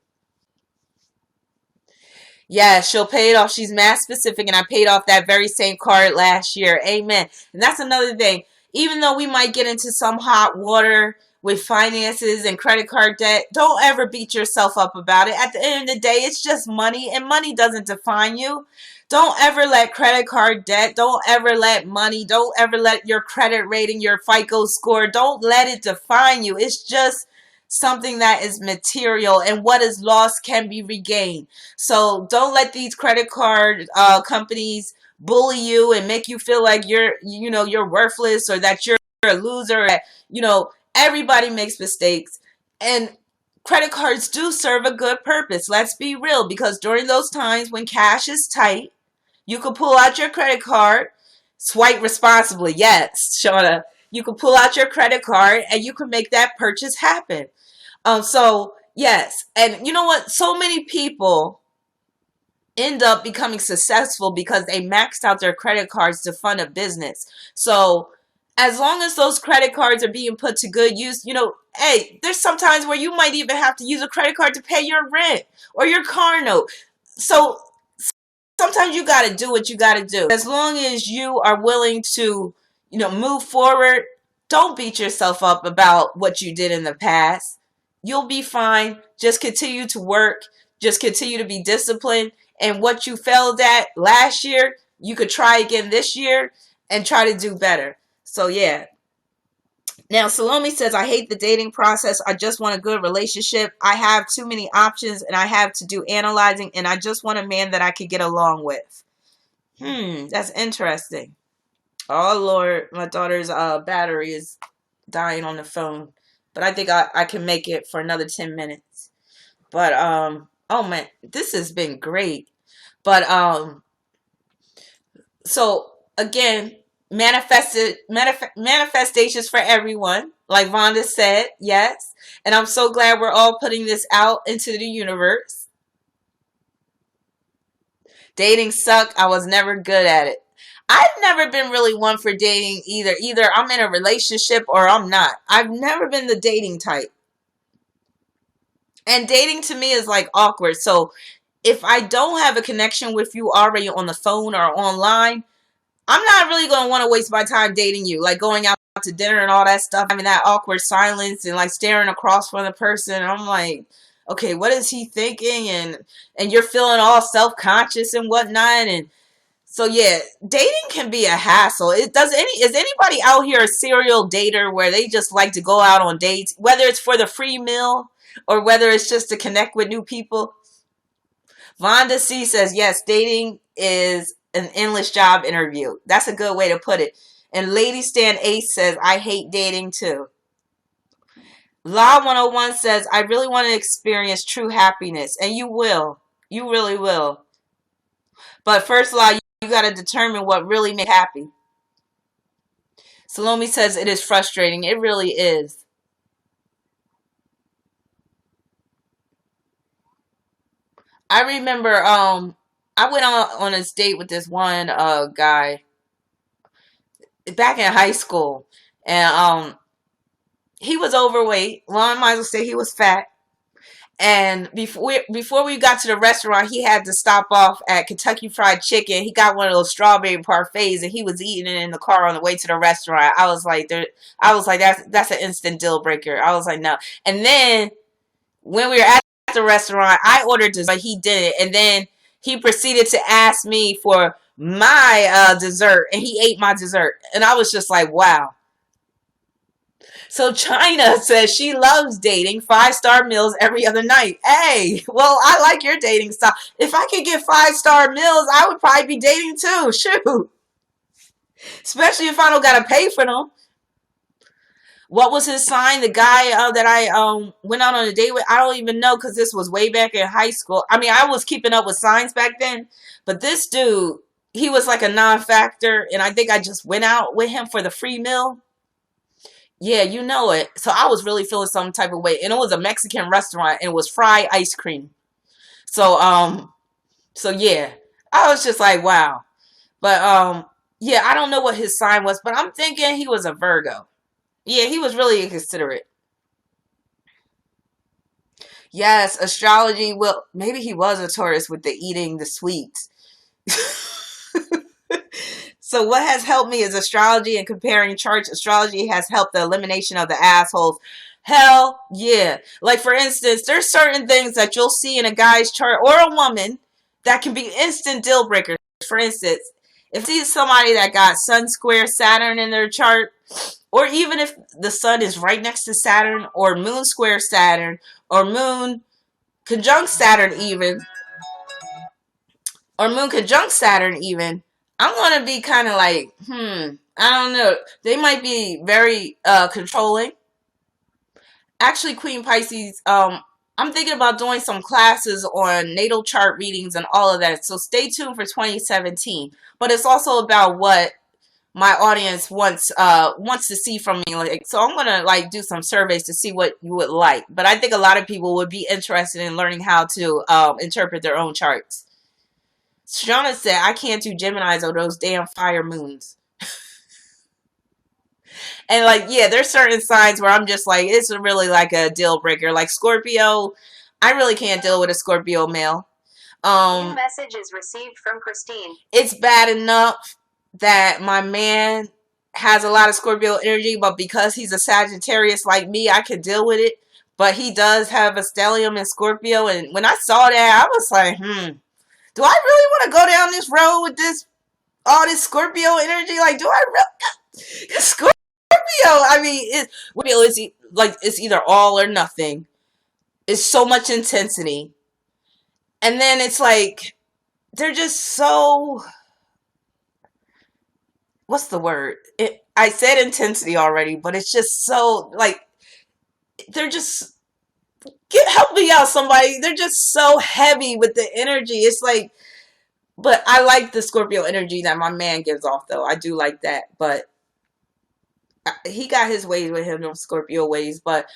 Yeah, she'll pay it off. She's math specific, and I paid off that very same card last year. Amen. And that's another thing. Even though we might get into some hot water with finances and credit card debt, don't ever beat yourself up about it. At the end of the day, it's just money, and money doesn't define you. Don't ever let credit card debt, don't ever let money, don't ever let your credit rating, your FICO score, don't let it define you. It's just something that is material, and what is lost can be regained. So don't let these credit card companies bully you and make you feel like you're worthless, or that you're a loser. Everybody makes mistakes, and credit cards do serve a good purpose. Let's be real, because during those times when cash is tight, you can pull out your credit card, swipe responsibly. Yes, Shauna, you can pull out your credit card and you can make that purchase happen. So yes, and you know what? So many people end up becoming successful because they maxed out their credit cards to fund a business. So as long as those credit cards are being put to good use, hey, there's sometimes where you might even have to use a credit card to pay your rent or your car note. So sometimes you got to do what you got to do. As long as you are willing to, move forward, don't beat yourself up about what you did in the past. You'll be fine. Just continue to work. Just continue to be disciplined. And what you failed at last year, you could try again this year and try to do better. So yeah. Now, Salome says, I hate the dating process. I just want a good relationship. I have too many options and I have to do analyzing, and I just want a man that I could get along with. That's interesting. Oh, Lord, my daughter's battery is dying on the phone. But I think I can make it for another 10 minutes. But, oh, man, this has been great. But, so, again, manifestations for everyone, like Vonda said. Yes, and I'm so glad we're all putting this out into the universe. Dating sucked. I was never good at it. I've never been really one for dating either I'm in a relationship or I'm not. I've never been the dating type, and dating to me is like awkward. So if I don't have a connection with you already on the phone or online, I'm not really going to want to waste my time dating you, like going out to dinner and all that stuff, having that awkward silence and like staring across from the person. I'm like, okay, what is he thinking? And you're feeling all self-conscious and whatnot. And so yeah, dating can be a hassle. Is anybody out here a serial dater where they just like to go out on dates, whether it's for the free meal or whether it's just to connect with new people? Vonda C says, yes, dating is an endless job interview. That's a good way to put it. And Lady Stan Ace says, I hate dating too. La 101 says, I really want to experience true happiness. And you will. You really will. But first, La, you got to determine what really makes you happy. Salome says, it is frustrating. It really is. I remember I went on a date with this one guy back in high school, and he was overweight. Well, I might as well say he was fat, And before we got to the restaurant, he had to stop off at Kentucky Fried Chicken. He got one of those strawberry parfaits, and he was eating it in the car on the way to the restaurant. I was like, that's an instant deal breaker. I was like, no. And then when we were at the restaurant, I ordered dessert, but he didn't. And then he proceeded to ask me for my dessert, and he ate my dessert. And I was just like, wow. So China says she loves dating 5-star meals every other night. Hey, well, I like your dating style. If I could get 5-star meals, I would probably be dating too. Shoot. Especially if I don't got to pay for them. What was his sign? The guy that I went out on a date with, I don't even know because this was way back in high school. I mean, I was keeping up with signs back then. But this dude, he was like a non-factor. And I think I just went out with him for the free meal. Yeah, you know it. So I was really feeling some type of way. And it was a Mexican restaurant and it was fried ice cream. So yeah. I was just like, wow. But yeah, I don't know what his sign was, but I'm thinking he was a Virgo. Yeah, he was really inconsiderate. Yes, astrology will maybe he was a Taurus with the eating the sweets. So what has helped me is astrology and comparing charts. Astrology has helped the elimination of the assholes. Hell yeah. Like for instance, there's certain things that you'll see in a guy's chart or a woman that can be instant deal breakers. For instance, if you see somebody that got Sun square Saturn in their chart, or even if the sun is right next to Saturn, or Moon square Saturn, or Moon conjunct Saturn even, or Moon conjunct Saturn even, I'm going to be kind of like, I don't know. They might be very controlling. Actually, Queen Pisces, I'm thinking about doing some classes on natal chart readings and all of that. So stay tuned for 2017. But it's also about what my audience wants to see from me. Like, so I'm gonna like do some surveys to see what you would like. But I think a lot of people would be interested in learning how to interpret their own charts. Shauna said, I can't do Geminis or those damn fire moons. And like, yeah, there's certain signs where I'm just like, it's really like a deal breaker. Like Scorpio, I really can't deal with a Scorpio male. New message is received from Christine. It's bad enough that my man has a lot of Scorpio energy, but because he's a Sagittarius like me, I can deal with it. But he does have a stellium in Scorpio, and when I saw that, I was like, do I really want to go down this road with all this Scorpio energy? Like, do I really? Scorpio, I mean, it's either all or nothing. It's so much intensity. And then it's like, they're just so, what's the word? I said intensity already, but it's just so, like, they're just, help me out, somebody. They're just so heavy with the energy. It's like, but I like the Scorpio energy that my man gives off, though. I do like that, but he got his ways with him, those Scorpio ways. But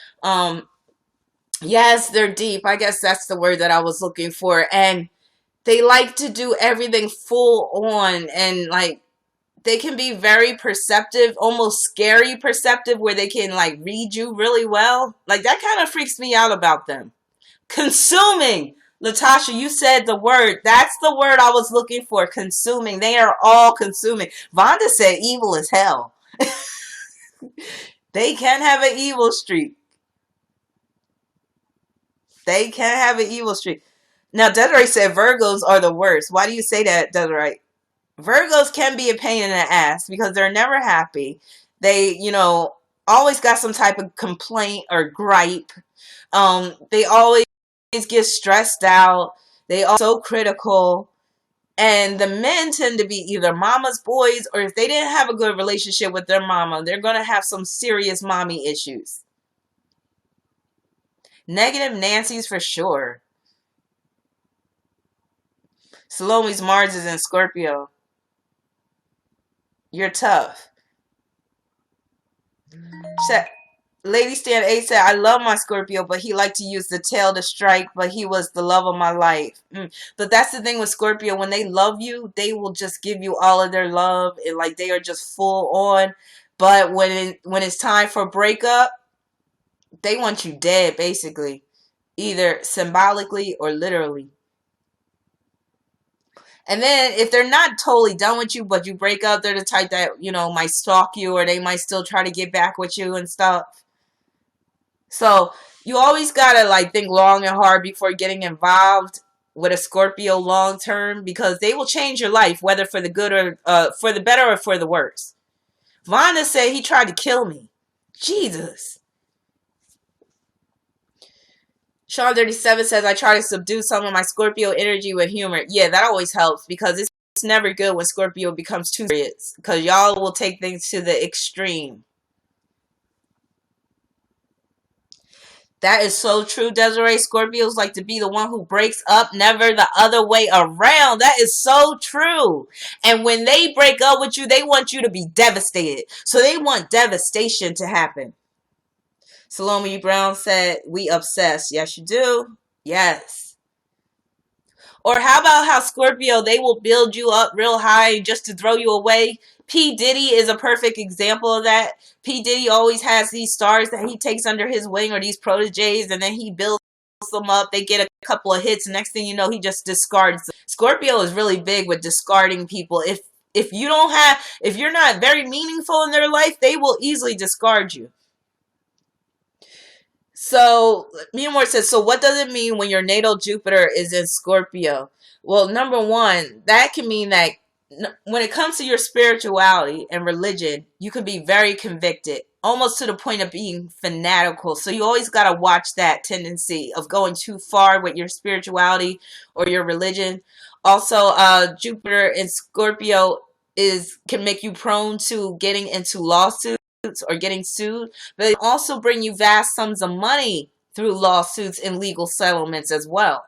yes, they're deep. I guess that's the word that I was looking for. And they like to do everything full on, and like they can be very perceptive, almost scary perceptive, where they can like read you really well. Like that kind of freaks me out about them. Consuming. Latasha, you said the word. That's the word I was looking for. Consuming. They are all consuming. Vonda said evil as hell. They can have an evil streak. They can have an evil streak. Now, Desiree said Virgos are the worst. Why do you say that, Desiree? Virgos can be a pain in the ass because they're never happy. They, always got some type of complaint or gripe. They always get stressed out. They are so critical. And the men tend to be either mama's boys, or if they didn't have a good relationship with their mama, they're going to have some serious mommy issues. Negative Nancy's for sure. Salome's Mars is in Scorpio. You're tough. Lady Stan A said, I love my Scorpio, but he liked to use the tail to strike, but he was the love of my life. But that's the thing with Scorpio. When they love you, they will just give you all of their love, and like they are just full on. But when it's time for breakup, they want you dead, basically. either symbolically or literally. And then if they're not totally done with you, but you break up, they're the type that, might stalk you, or they might still try to get back with you and stuff. So you always gotta think long and hard before getting involved with a Scorpio long term, because they will change your life, whether for the good or for the better or for the worse. Vonda said he tried to kill me. Jesus. Sean 37 says, I try to subdue some of my Scorpio energy with humor. Yeah, that always helps, because it's never good when Scorpio becomes too serious, because y'all will take things to the extreme. That is so true, Desiree. Scorpios like to be the one who breaks up, never the other way around. That is so true. And when they break up with you, they want you to be devastated. So they want devastation to happen. Salome Brown said, we obsessed. Yes, you do. Yes. Or how about how Scorpio, they will build you up real high just to throw you away? P. Diddy is a perfect example of that. P. Diddy always has these stars that he takes under his wing, or these proteges, and then he builds them up. They get a couple of hits. Next thing you know, he just discards them. Scorpio is really big with discarding people. If you're not very meaningful in their life, they will easily discard you. So, Miamor says, so what does it mean when your natal Jupiter is in Scorpio? Well, number one, that can mean that when it comes to your spirituality and religion, you can be very convicted, almost to the point of being fanatical. So you always got to watch that tendency of going too far with your spirituality or your religion. Also, Jupiter in Scorpio can make you prone to getting into lawsuits or getting sued, but it also bring you vast sums of money through lawsuits and legal settlements as well.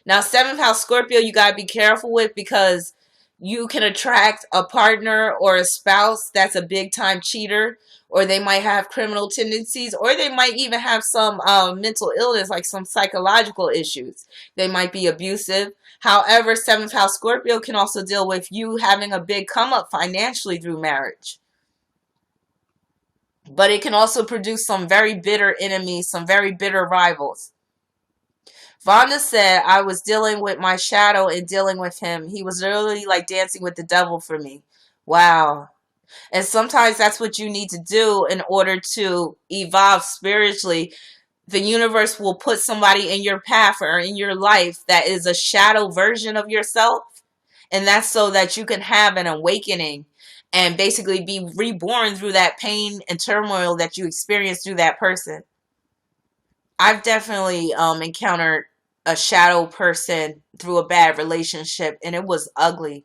Now, 7th house Scorpio, you got to be careful with, because you can attract a partner or a spouse that's a big time cheater, or they might have criminal tendencies, or they might even have some mental illness, like some psychological issues. They might be abusive. However, 7th house Scorpio can also deal with you having a big come up financially through marriage. But it can also produce some very bitter enemies, some very bitter rivals. Vonda said, I was dealing with my shadow and dealing with him. He was literally like dancing with the devil for me. Wow. And sometimes that's what you need to do in order to evolve spiritually. The universe will put somebody in your path or in your life that is a shadow version of yourself. And that's so that you can have an awakening and basically be reborn through that pain and turmoil that you experienced through that person. I've definitely encountered a shadow person through a bad relationship, and it was ugly.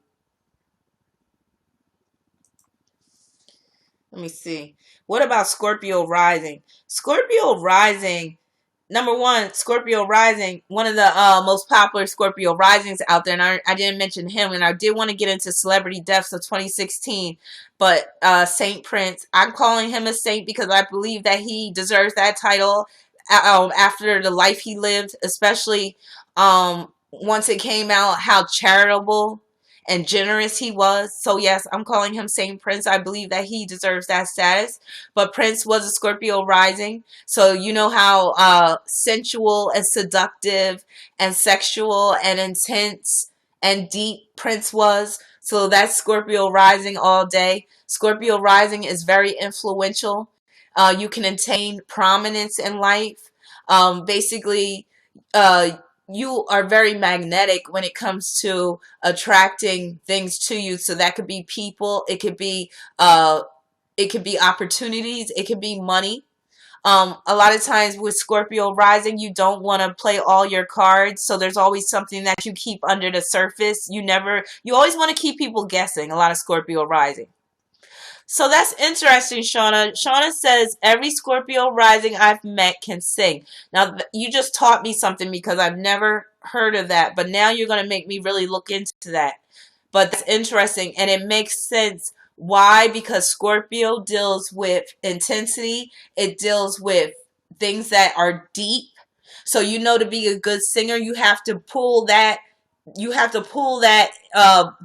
Let me see. What about Scorpio rising? Scorpio rising, number one, Scorpio rising, one of the most popular Scorpio risings out there, and I didn't mention him, and I did want to get into celebrity deaths of 2016, but Saint Prince, I'm calling him a saint because I believe that he deserves that title after the life he lived, especially once it came out how charitable and generous he was. So yes, I'm calling him Saint Prince. I believe that he deserves that status. But Prince was a Scorpio rising. So you know how sensual and seductive and sexual and intense and deep Prince was. So that's Scorpio rising all day. Scorpio rising is very influential. You can attain prominence in life. Basically, you are very magnetic when it comes to attracting things to you. So that could be people, it could be opportunities, it could be money. A lot of times with Scorpio rising, you don't want to play all your cards, so there's always something that you keep under the surface. You always want to keep people guessing. A lot of Scorpio rising. So that's interesting, Shauna. Shauna says, every Scorpio rising I've met can sing. Now, you just taught me something because I've never heard of that. But now you're going to make me really look into that. But that's interesting. And it makes sense. Why? Because Scorpio deals with intensity. It deals with things that are deep. So to be a good singer, you have to pull that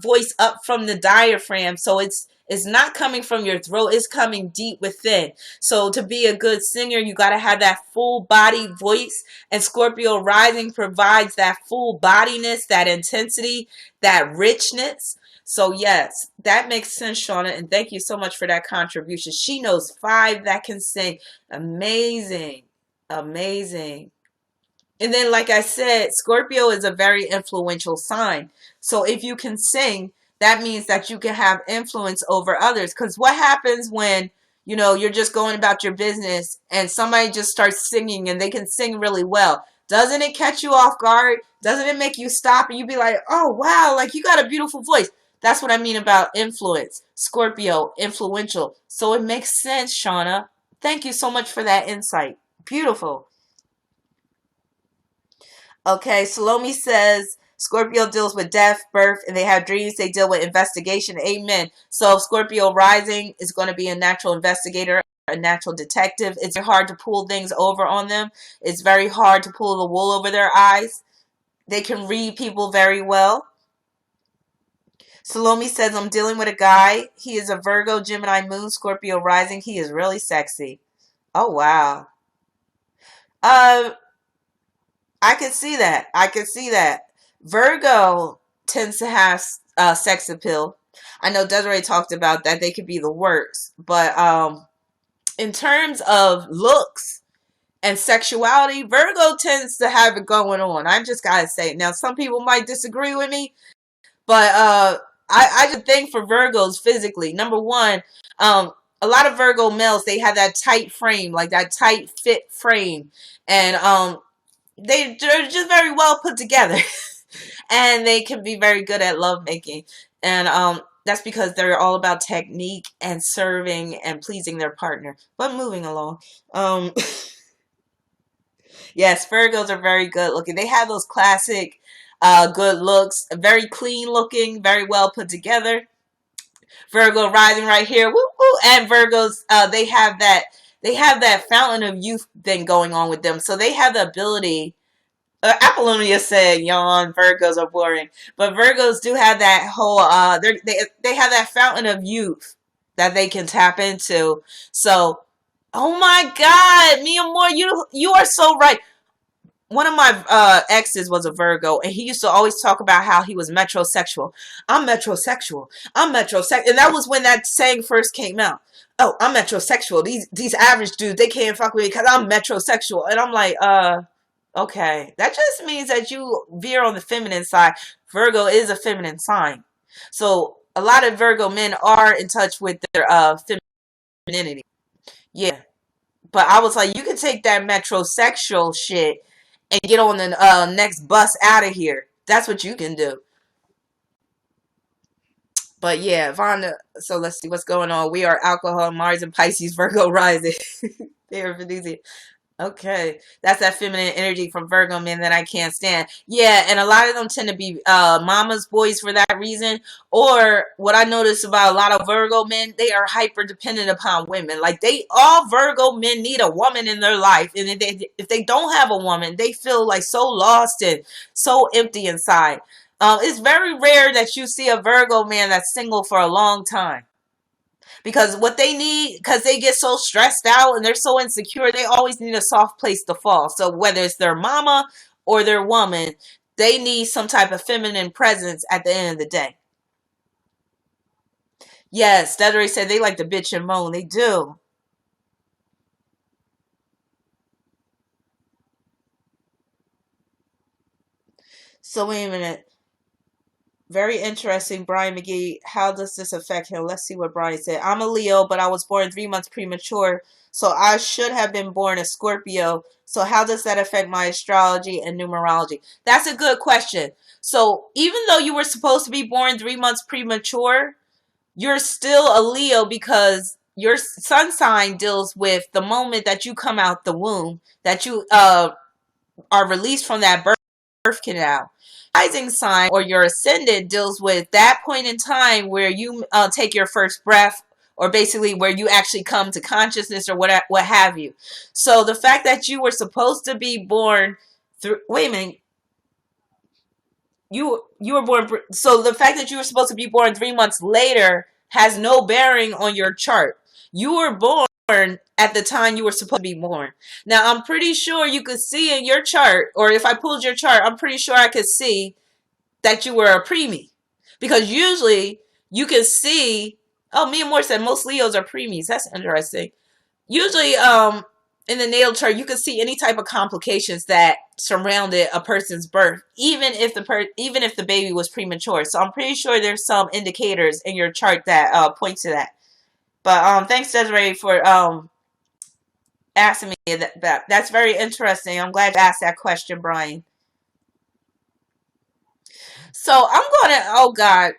voice up from the diaphragm. So It's not coming from your throat. It's coming deep within. So to be a good singer, you got to have that full body voice. And Scorpio rising provides that full bodiness, that intensity, that richness. So yes, that makes sense, Shauna. And thank you so much for that contribution. She knows 5 that can sing. Amazing. Amazing. And then, like I said, Scorpio is a very influential sign. So if you can sing, that means that you can have influence over others. Because what happens when, you're just going about your business and somebody just starts singing and they can sing really well? Doesn't it catch you off guard? Doesn't it make you stop and you be like, oh, wow, like you got a beautiful voice? That's what I mean about influence. Scorpio, influential. So it makes sense, Shauna. Thank you so much for that insight. Beautiful. Okay, Salome says Scorpio deals with death, birth, and they have dreams. They deal with investigation. Amen. So Scorpio rising is going to be a natural investigator, a natural detective. It's very hard to pull things over on them. It's very hard to pull the wool over their eyes. They can read people very well. Salome says, I'm dealing with a guy. He is a Virgo, Gemini moon, Scorpio rising. He is really sexy. Oh, wow. I can see that. I can see that. Virgo tends to have sex appeal. I know Desiree talked about that. They could be the worst. But in terms of looks and sexuality, Virgo tends to have it going on. I just got to say it. Now, some people might disagree with me. But I just think for Virgos physically, number one, a lot of Virgo males, they have that tight frame, like that tight fit frame. And they're just very well put together. And they can be very good at lovemaking. And that's because they're all about technique and serving and pleasing their partner. But moving along. Yes, Virgos are very good looking. They have those classic good looks. Very clean looking. Very well put together. Virgo rising right here. Woo, woo. And Virgos, they have that fountain of youth thing going on with them. So they have the ability. Apollonia said, "Yawn, Virgos are boring," but Virgos do have that whole. They have that fountain of youth that they can tap into. So, oh my God, Mia Moore, you are so right. One of my exes was a Virgo, and he used to always talk about how he was metrosexual. I'm metrosexual. I'm metrosexual, and that was when that saying first came out. Oh, I'm metrosexual. These average dudes, they can't fuck with me because I'm metrosexual, and I'm like, okay, that just means that you veer on the feminine side. Virgo is a feminine sign. So a lot of Virgo men are in touch with their femininity. Yeah. But I was like, you can take that metrosexual shit and get on the next bus out of here. That's what you can do. But yeah, Vonda, so let's see what's going on. We are alcohol, Mars and Pisces, Virgo rising. Okay, that's that feminine energy from Virgo men that I can't stand. Yeah, and a lot of them tend to be mama's boys for that reason. Or what I notice about a lot of Virgo men, they are hyper dependent upon women. Like all Virgo men need a woman in their life, and if they don't have a woman, they feel like so lost and so empty inside. It's very rare that you see a Virgo man that's single for a long time. Because what they need, because they get so stressed out and they're so insecure, they always need a soft place to fall. So whether it's their mama or their woman, they need some type of feminine presence at the end of the day. Yes, Desiree said they like to bitch and moan. They do. So wait a minute. Very interesting, Brian McGee. How does this affect him? Let's see what Brian said. I'm a Leo, but I was born 3 months premature, so I should have been born a Scorpio. So how does that affect my astrology and numerology? That's a good question. So even though you were supposed to be born 3 months premature, you're still a Leo because your sun sign deals with the moment that you come out the womb, that you are released from that birth canal. Rising sign or your ascendant deals with that point in time where you take your first breath, or basically where you actually come to consciousness, or what have you. So the fact that you were supposed to be born through, wait a minute, you were born, so the fact that you were supposed to be born 3 months later has no bearing on your chart. You were born at the time you were supposed to be born. Now, I'm pretty sure you could see in your chart, or if I pulled your chart, I'm pretty sure I could see that you were a preemie. Because usually you can see, oh, Mia Moore said most Leos are preemies. That's interesting. Usually, in the natal chart, you can see any type of complications that surrounded a person's birth, even if the baby was premature. So I'm pretty sure there's some indicators in your chart that point to that. But thanks, Desiree, for asking me that. That's very interesting. I'm glad you asked that question, Brian. So I'm going to, oh God,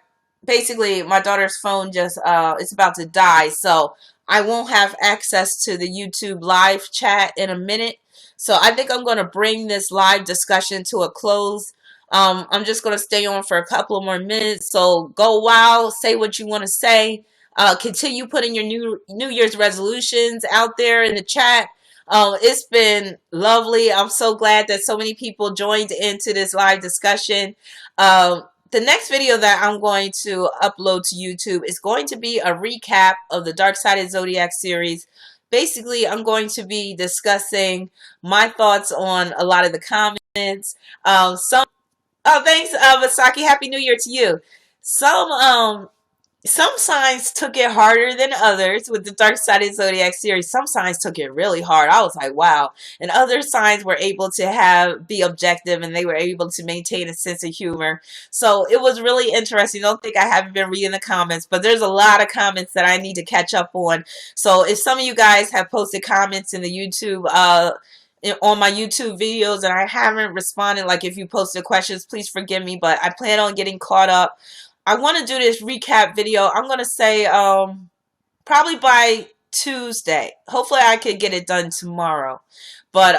basically my daughter's phone just is about to die. So I won't have access to the YouTube live chat in a minute. So I think I'm going to bring this live discussion to a close. I'm just going to stay on for a couple of more minutes. So go wild, say what you want to say. Continue putting your New Year's resolutions out there in the chat. It's been lovely. I'm so glad that so many people joined into this live discussion. The next video that I'm going to upload to YouTube is going to be a recap of the Dark Sided Zodiac series. Basically, I'm going to be discussing my thoughts on a lot of the comments. Oh, thanks, Vasaki. Happy New Year to you. Some signs took it harder than others with the Dark Sided Zodiac series. Some signs took it really hard. I was like, wow. And other signs were able to be objective, and they were able to maintain a sense of humor. So it was really interesting. Don't think I haven't been reading the comments, but there's a lot of comments that I need to catch up on. So if some of you guys have posted comments in the YouTube, on my YouTube videos, and I haven't responded, like if you posted questions, please forgive me, but I plan on getting caught up. I want to do this recap video. I'm going to say probably by Tuesday. Hopefully I could get it done tomorrow. But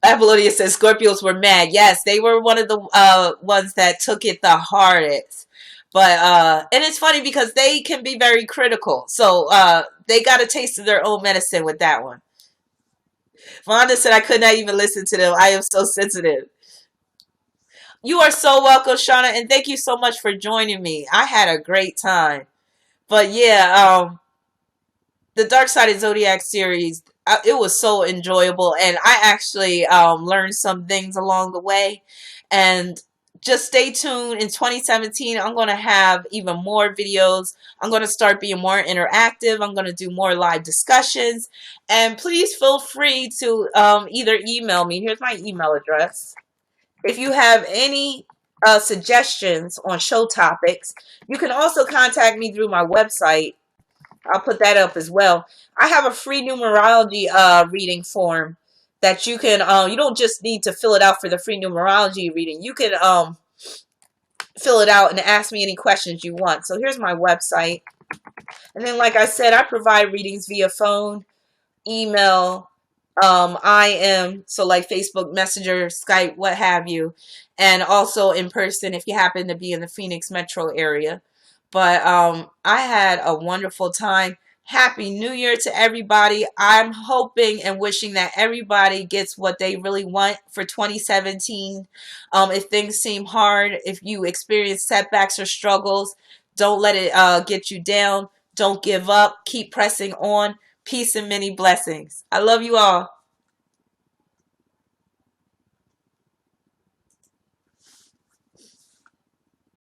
Apollonia says Scorpios were mad. Yes, they were one of the ones that took it the hardest. But and it's funny because they can be very critical. So they got a taste of their own medicine with that one. Vonda said I could not even listen to them. I am so sensitive. You are so welcome, Shauna, and thank you so much for joining me. I had a great time. But yeah, the Dark Sided Zodiac series, it was so enjoyable, and I actually learned some things along the way. And just stay tuned. In 2017, I'm going to have even more videos. I'm going to start being more interactive. I'm going to do more live discussions. And please feel free to either email me. Here's my email address. If you have any suggestions on show topics, you can also contact me through my website. I'll put that up as well. I have a free numerology reading form that you can, you don't just need to fill it out for the free numerology reading. You can fill it out and ask me any questions you want. So here's my website. And then, like I said, I provide readings via phone, email, IM, so like Facebook Messenger, Skype, what have you, and also in person if you happen to be in the Phoenix metro area. But I had a wonderful time. Happy New Year to everybody. I'm hoping and wishing that everybody gets what they really want for 2017. If things seem hard, if you experience setbacks or struggles, don't let it get you down. Don't give up. Keep pressing on. Peace and many blessings. I love you all.